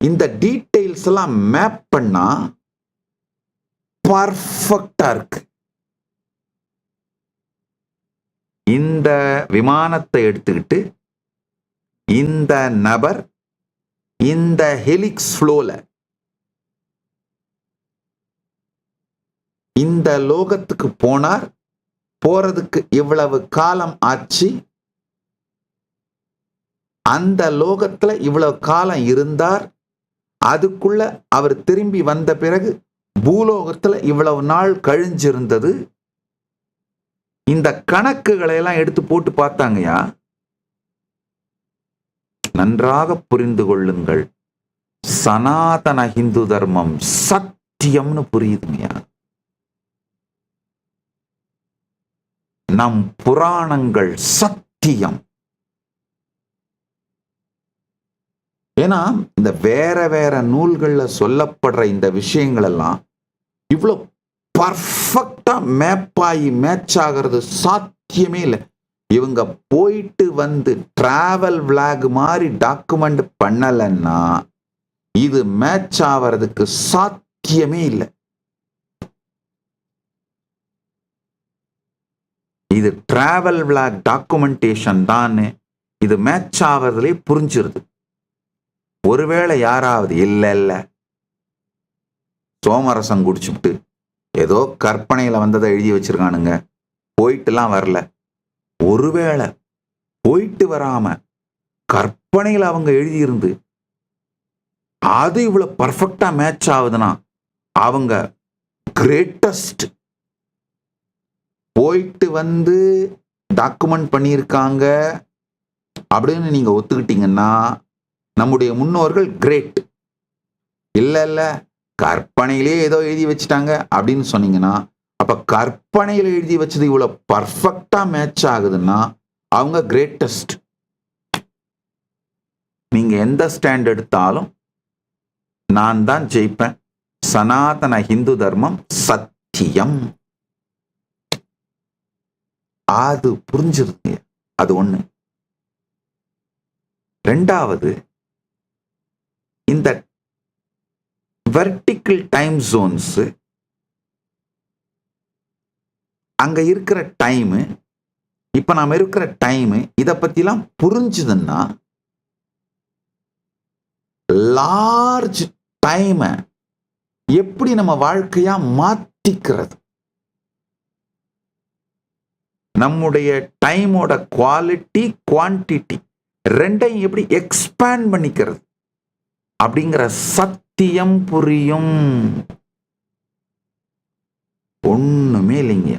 இந்த டீடைல்ஸ் எல்லாம் மேப் பண்ணா பர்ஃபெக்டா இருக்கு. இந்த விமானத்தை எடுத்துக்கிட்டு இந்த நபர் இந்த ஹெலிக்ஸ் ஃப்ளோல இந்த லோகத்துக்கு போனார், போறதுக்கு இவ்வளவு காலம் ஆச்சு, அந்த லோகத்துல இவ்வளவு காலம் இருந்தார், அதுக்குள்ள அவர் திரும்பி வந்த பிறகு பூலோகத்துல இவ்வளவு நாள் கழிஞ்சிருந்தது. இந்த கணக்குகளை எல்லாம் எடுத்து போட்டு பார்த்தாங்கயா. நன்றாக புரிந்து கொள்ளுங்கள், சனாதன ஹிந்து தர்மம் சத்தியம்னு புரியுதுங்கயா. நம் புராணங்கள் சத்தியம். ஏன்னா இந்த வேற வேற நூல்கள்ல சொல்லப்படுற இந்த விஷயங்கள் எல்லாம் இவ்வளவு பர்ஃபெக்டா மேப் ஆகி மேட்ச் ஆகிறது சாத்தியமே இல்லை. இவங்க போயிட்டு வந்து டிராவல் விளாக் மாதிரி டாக்குமெண்ட் பண்ணலன்னா இது மேட்ச் ஆவறதுக்கு சாத்தியமே இல்லை. இது டிராவல் விளாக் டாக்குமெண்டேஷன் தான், இது மேட்ச் ஆவறதுலே புரிஞ்சிருது. ஒருவேளை யாராவது இல்ல சோமரசம் குடிச்சுட்டு ஏதோ கற்பனையில வந்ததை எழுதி வச்சிருக்கானுங்க, போயிட்டுலாம் வரல, ஒருவேளை போயிட்டு வராம கற்பனையில அவங்க எழுதியிருந்து அது இவ்வளவு பர்ஃபெக்டா மேட்ச் ஆகுதுன்னா அவங்க கிரேட்டஸ்ட். போயிட்டு வந்து டாக்குமெண்ட் பண்ணியிருக்காங்க அப்படின்னு நீங்க ஒத்துக்கிட்டீங்கன்னா நம்முடைய முன்னோர்கள் கிரேட். இல்ல கற்பனையிலே ஏதோ எழுதி வச்சுட்டாங்க அப்படின்னு சொன்னீங்கன்னா, அப்ப கற்பனையில எழுதி வச்சது இவ்வளவு பர்ஃபெக்டா மேட்ச் ஆகுதுன்னா அவங்க கிரேட்டஸ்ட். நீங்க எந்த ஸ்டாண்ட் எடுத்தாலும் நான் தான் ஜெயிப்பேன். சனாதன ஹிந்து தர்மம் சத்தியம். அது புரிஞ்சிருங்க. அது ஒண்ணு. ரெண்டாவது, இந்த வெர்டிக்கல் டைம் ஜோன்ஸ், அங்க இருக்கிற டைமு, இப்ப நாம இருக்கிற டைமு, இத பத்திலாம் புரிஞ்சுதுன்னா லார்ஜ் டைம எப்படி நம்ம வாழ்க்கையா மாத்திக்கிறது, நம்முடைய டைமோட குவாலிட்டி குவான்டிட்டி ரெண்டையும் எப்படி எக்ஸ்பேண்ட் பண்ணிக்கிறது அப்படிங்கிற சத்தியம் புரியும். ஒண்ணுமே இல்லைங்க.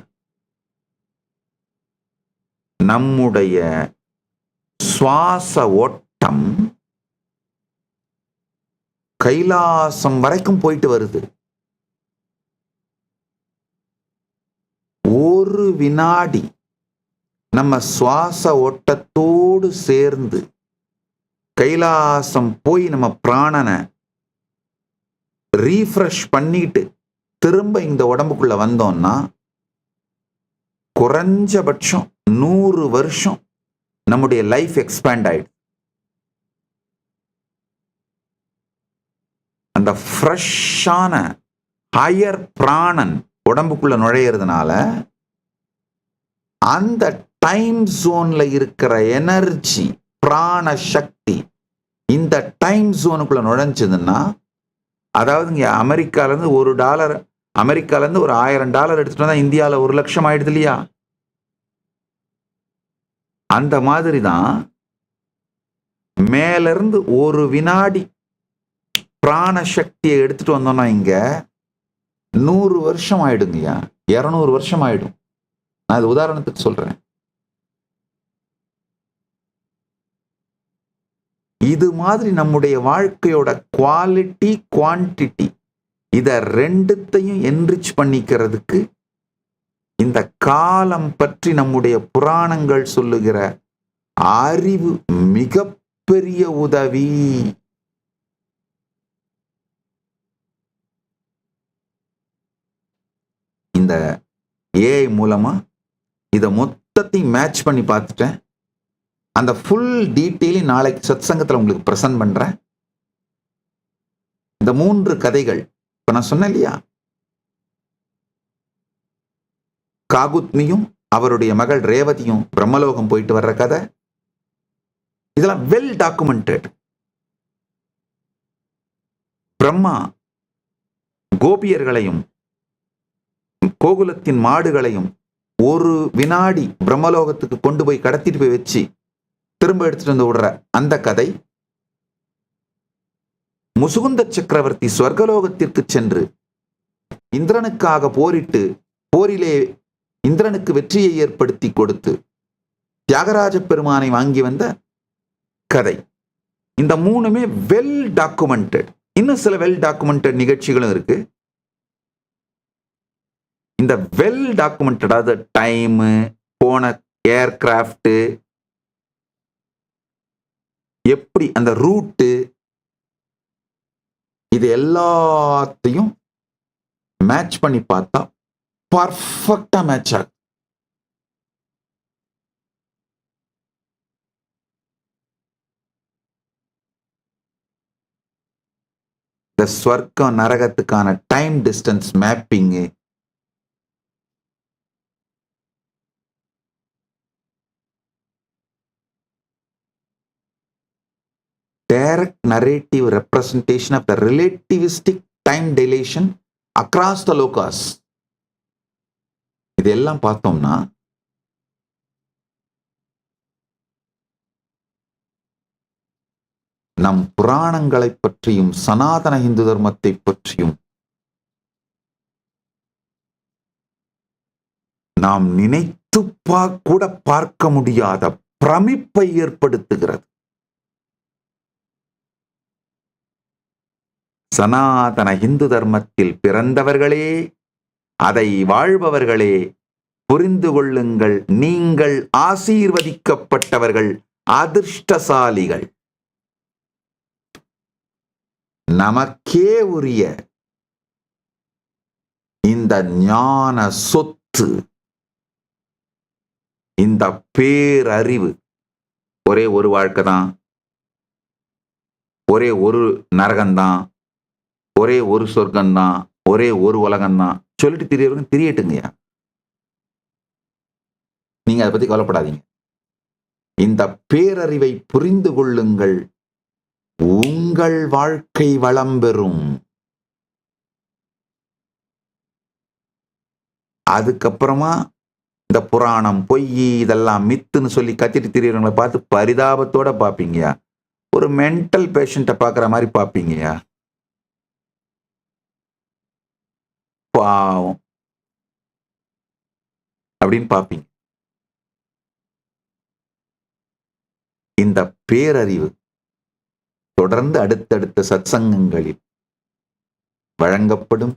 நம்முடைய சுவாச ஓட்டம் கைலாசம் வரைக்கும் போயிட்டு வருது. ஒரு வினாடி நம்ம சுவாச ஓட்டத்தோடு சேர்ந்து கைலாசம் போய் நம்ம பிராணனை ரீஃப்ரெஷ் பண்ணிட்டு திரும்ப இந்த உடம்புக்குள்ள வந்தோம்னா குறைஞ்சபட்சம் 100 வருஷம் நம்முடைய லைஃப் எக்ஸ்பேண்ட் ஆயிடுது. அந்த ஃப்ரெஷ்ஷான ஹையர் பிராணன் உடம்புக்குள்ள நுழையிறதுனால அந்த டைம் ஜோன்ல இருக்கிற எனர்ஜி, பிராண சக்தி இந்த டைம் ஜோனுக்குள்ள நுழைஞ்சதுன்னா, அதாவது இங்க அமெரிக்கால இருந்து $1, அமெரிக்கால இருந்து ஒரு $1000 எடுத்துட்டு வந்தா இந்தியாவில் 1 லட்சம் ஆயிடுது இல்லையா? அந்த மாதிரி தான் மேல இருந்து ஒரு வினாடி பிராண சக்தியை எடுத்துட்டு வந்தோம்னா இங்க 100 வருஷம் ஆயிடுங்கய்யா, 200 வருஷம் ஆயிடும். நான் இது உதாரணத்துக்கு சொல்றேன். இது மாதிரி நம்முடைய வாழ்க்கையோட குவாலிட்டி குவான்டிட்டி இத ரெண்டுத்தையும் என்ரிச் பண்ணிக்கிறதுக்கு இந்த காலம் பற்றி நம்முடைய புராணங்கள் சொல்லுகிற அறிவு மிகப்பெரிய உதவி. இந்த ஏஐ மூலமா இதை மொத்தத்தையும் மேட்ச் பண்ணி பார்த்துட்டேன். அந்த ஃபுல் டீட்டெயிலையும் நாளைக்கு சத்சங்கத்தில் உங்களுக்கு பிரசன்ட் பண்றேன். இந்த 3 கதைகள் இப்ப நான் சொன்னேன் இல்லையா, காகுத்மியும் அவருடைய மகள் ரேவதியும் பிரம்மலோகம் போயிட்டு வர்ற கதை, இதெல்லாம் வெல் டாக்குமெண்டட். பிரம்மா கோபியர்களையும் கோகுலத்தின் மாடுகளையும் ஒரு வினாடி பிரம்மலோகத்துக்கு கொண்டு போய் கடத்திட்டு போய் வச்சு திரும்ப எடுத்துட்டு வந்து விடுற அந்த கதை, முசுகுந்த சக்கரவர்த்தி ஸ்வர்கலோகத்திற்கு சென்று இந்திரனுக்காக போரிட்டு போரிலே இந்திரனுக்கு வெற்றியை ஏற்படுத்தி கொடுத்து தியாகராஜ பெருமானை வாங்கி வந்த கதை, இந்த 3மே வெல் டாக்குமெண்டட். இன்னும் சில வெல் டாக்குமெண்டட் நிகழ்ச்சிகளும் இருக்கு. இந்த வெல் டாக்குமெண்டட், அதாவது டைம், போன ஏர்கிராஃப்ட், எப்படி அந்த ரூட்டு, இது எல்லாத்தையும் மேட்ச் பண்ணி பார்த்தா பர்ஃபெக்டா மேட்ச் ஆகும். இந்த ஸ்வர்க்கம் நரகத்துக்கான time distance mapping, direct narrative representation of the relativistic time dilation across the lokas, இதெல்லாம் பார்த்தோம்னா நம் புராணங்களை பற்றியும் சனாதன இந்து தர்மத்தை பற்றியும் நாம் நினைத்து கூட பார்க்க முடியாத பிரமிப்பை ஏற்படுத்துகிறது. சனாதன இந்து தர்மத்தில் பிறந்தவர்களே, அதை வாழ்பவர்களே, புரிந்து கொள்ளுங்கள், நீங்கள் ஆசீர்வதிக்கப்பட்டவர்கள், அதிர்ஷ்டசாலிகள். நமக்கே உரிய இந்த ஞான சொத்து, இந்த பேரறிவு, ஒரே ஒரு வாழ்க்கை தான், ஒரே ஒரு நரகம்தான், ஒரே ஒரு சொர்க்கம்தான், ஒரே ஒரு உலகம்தான் சொல்லிட்டு திரியறவங்க திரியட்டுங்கய்யா. நீங்க அதை பத்தி கவலைப்படாதீங்க. இந்த பேரறிவை புரிந்து கொள்ளுங்கள், உங்கள் வாழ்க்கை வளம் பெறும். அதுக்கப்புறமா இந்த புராணம் பொய் இதெல்லாம் மித்துன்னு சொல்லி கத்திட்டு திரியறவங்களை பார்த்து பரிதாபத்தோட பார்ப்பீங்கயா. ஒரு மென்டல் பேஷண்ட்டை பார்க்குற மாதிரி பார்ப்பீங்கயா. பாவம் அப்படின்னு பார்ப்பீங்க. இந்த பேரறிவு தொடர்ந்து அடுத்தடுத்த சத்சங்கங்களில் வழங்கப்படும்.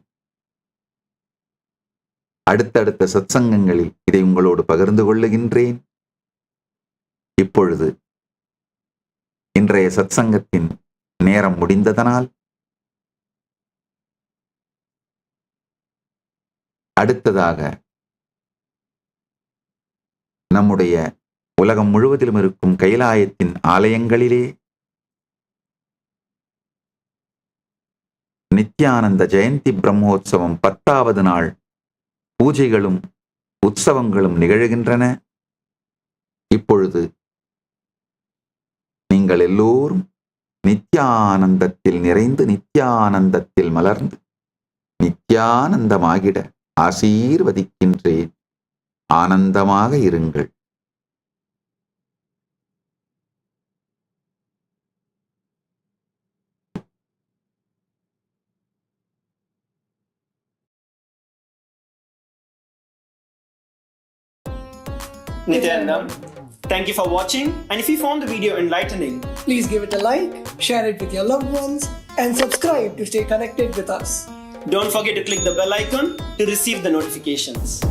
அடுத்தடுத்த சத்சங்கங்களில் இதை உங்களோடு பகிர்ந்து கொள்ளுகின்றேன். இப்பொழுது இன்றைய சத்சங்கத்தின் நேரம் முடிந்ததனால் அடுத்ததாக நம்முடைய உலகம் முழுவதிலும் இருக்கும் கைலாயத்தின் ஆலயங்களிலே நித்யானந்த ஜெயந்தி பிரம்மோற்சவம் 10வது நாள் பூஜைகளும் உற்சவங்களும் நிகழ்கின்றன. இப்பொழுது நீங்கள் எல்லோரும் நித்யானந்தத்தில் நிறைந்து, நித்யானந்தத்தில் மலர்ந்து, நித்யானந்தமாகிட ஆசீர்வதிக்கின்றேன். ஆனந்தமாக இருங்கள். Nityanandam, thank you for watching, and if you found the video enlightening, please give it a like, share it with your loved ones, and subscribe to stay connected with us. don't forget to click the bell icon to receive the notifications.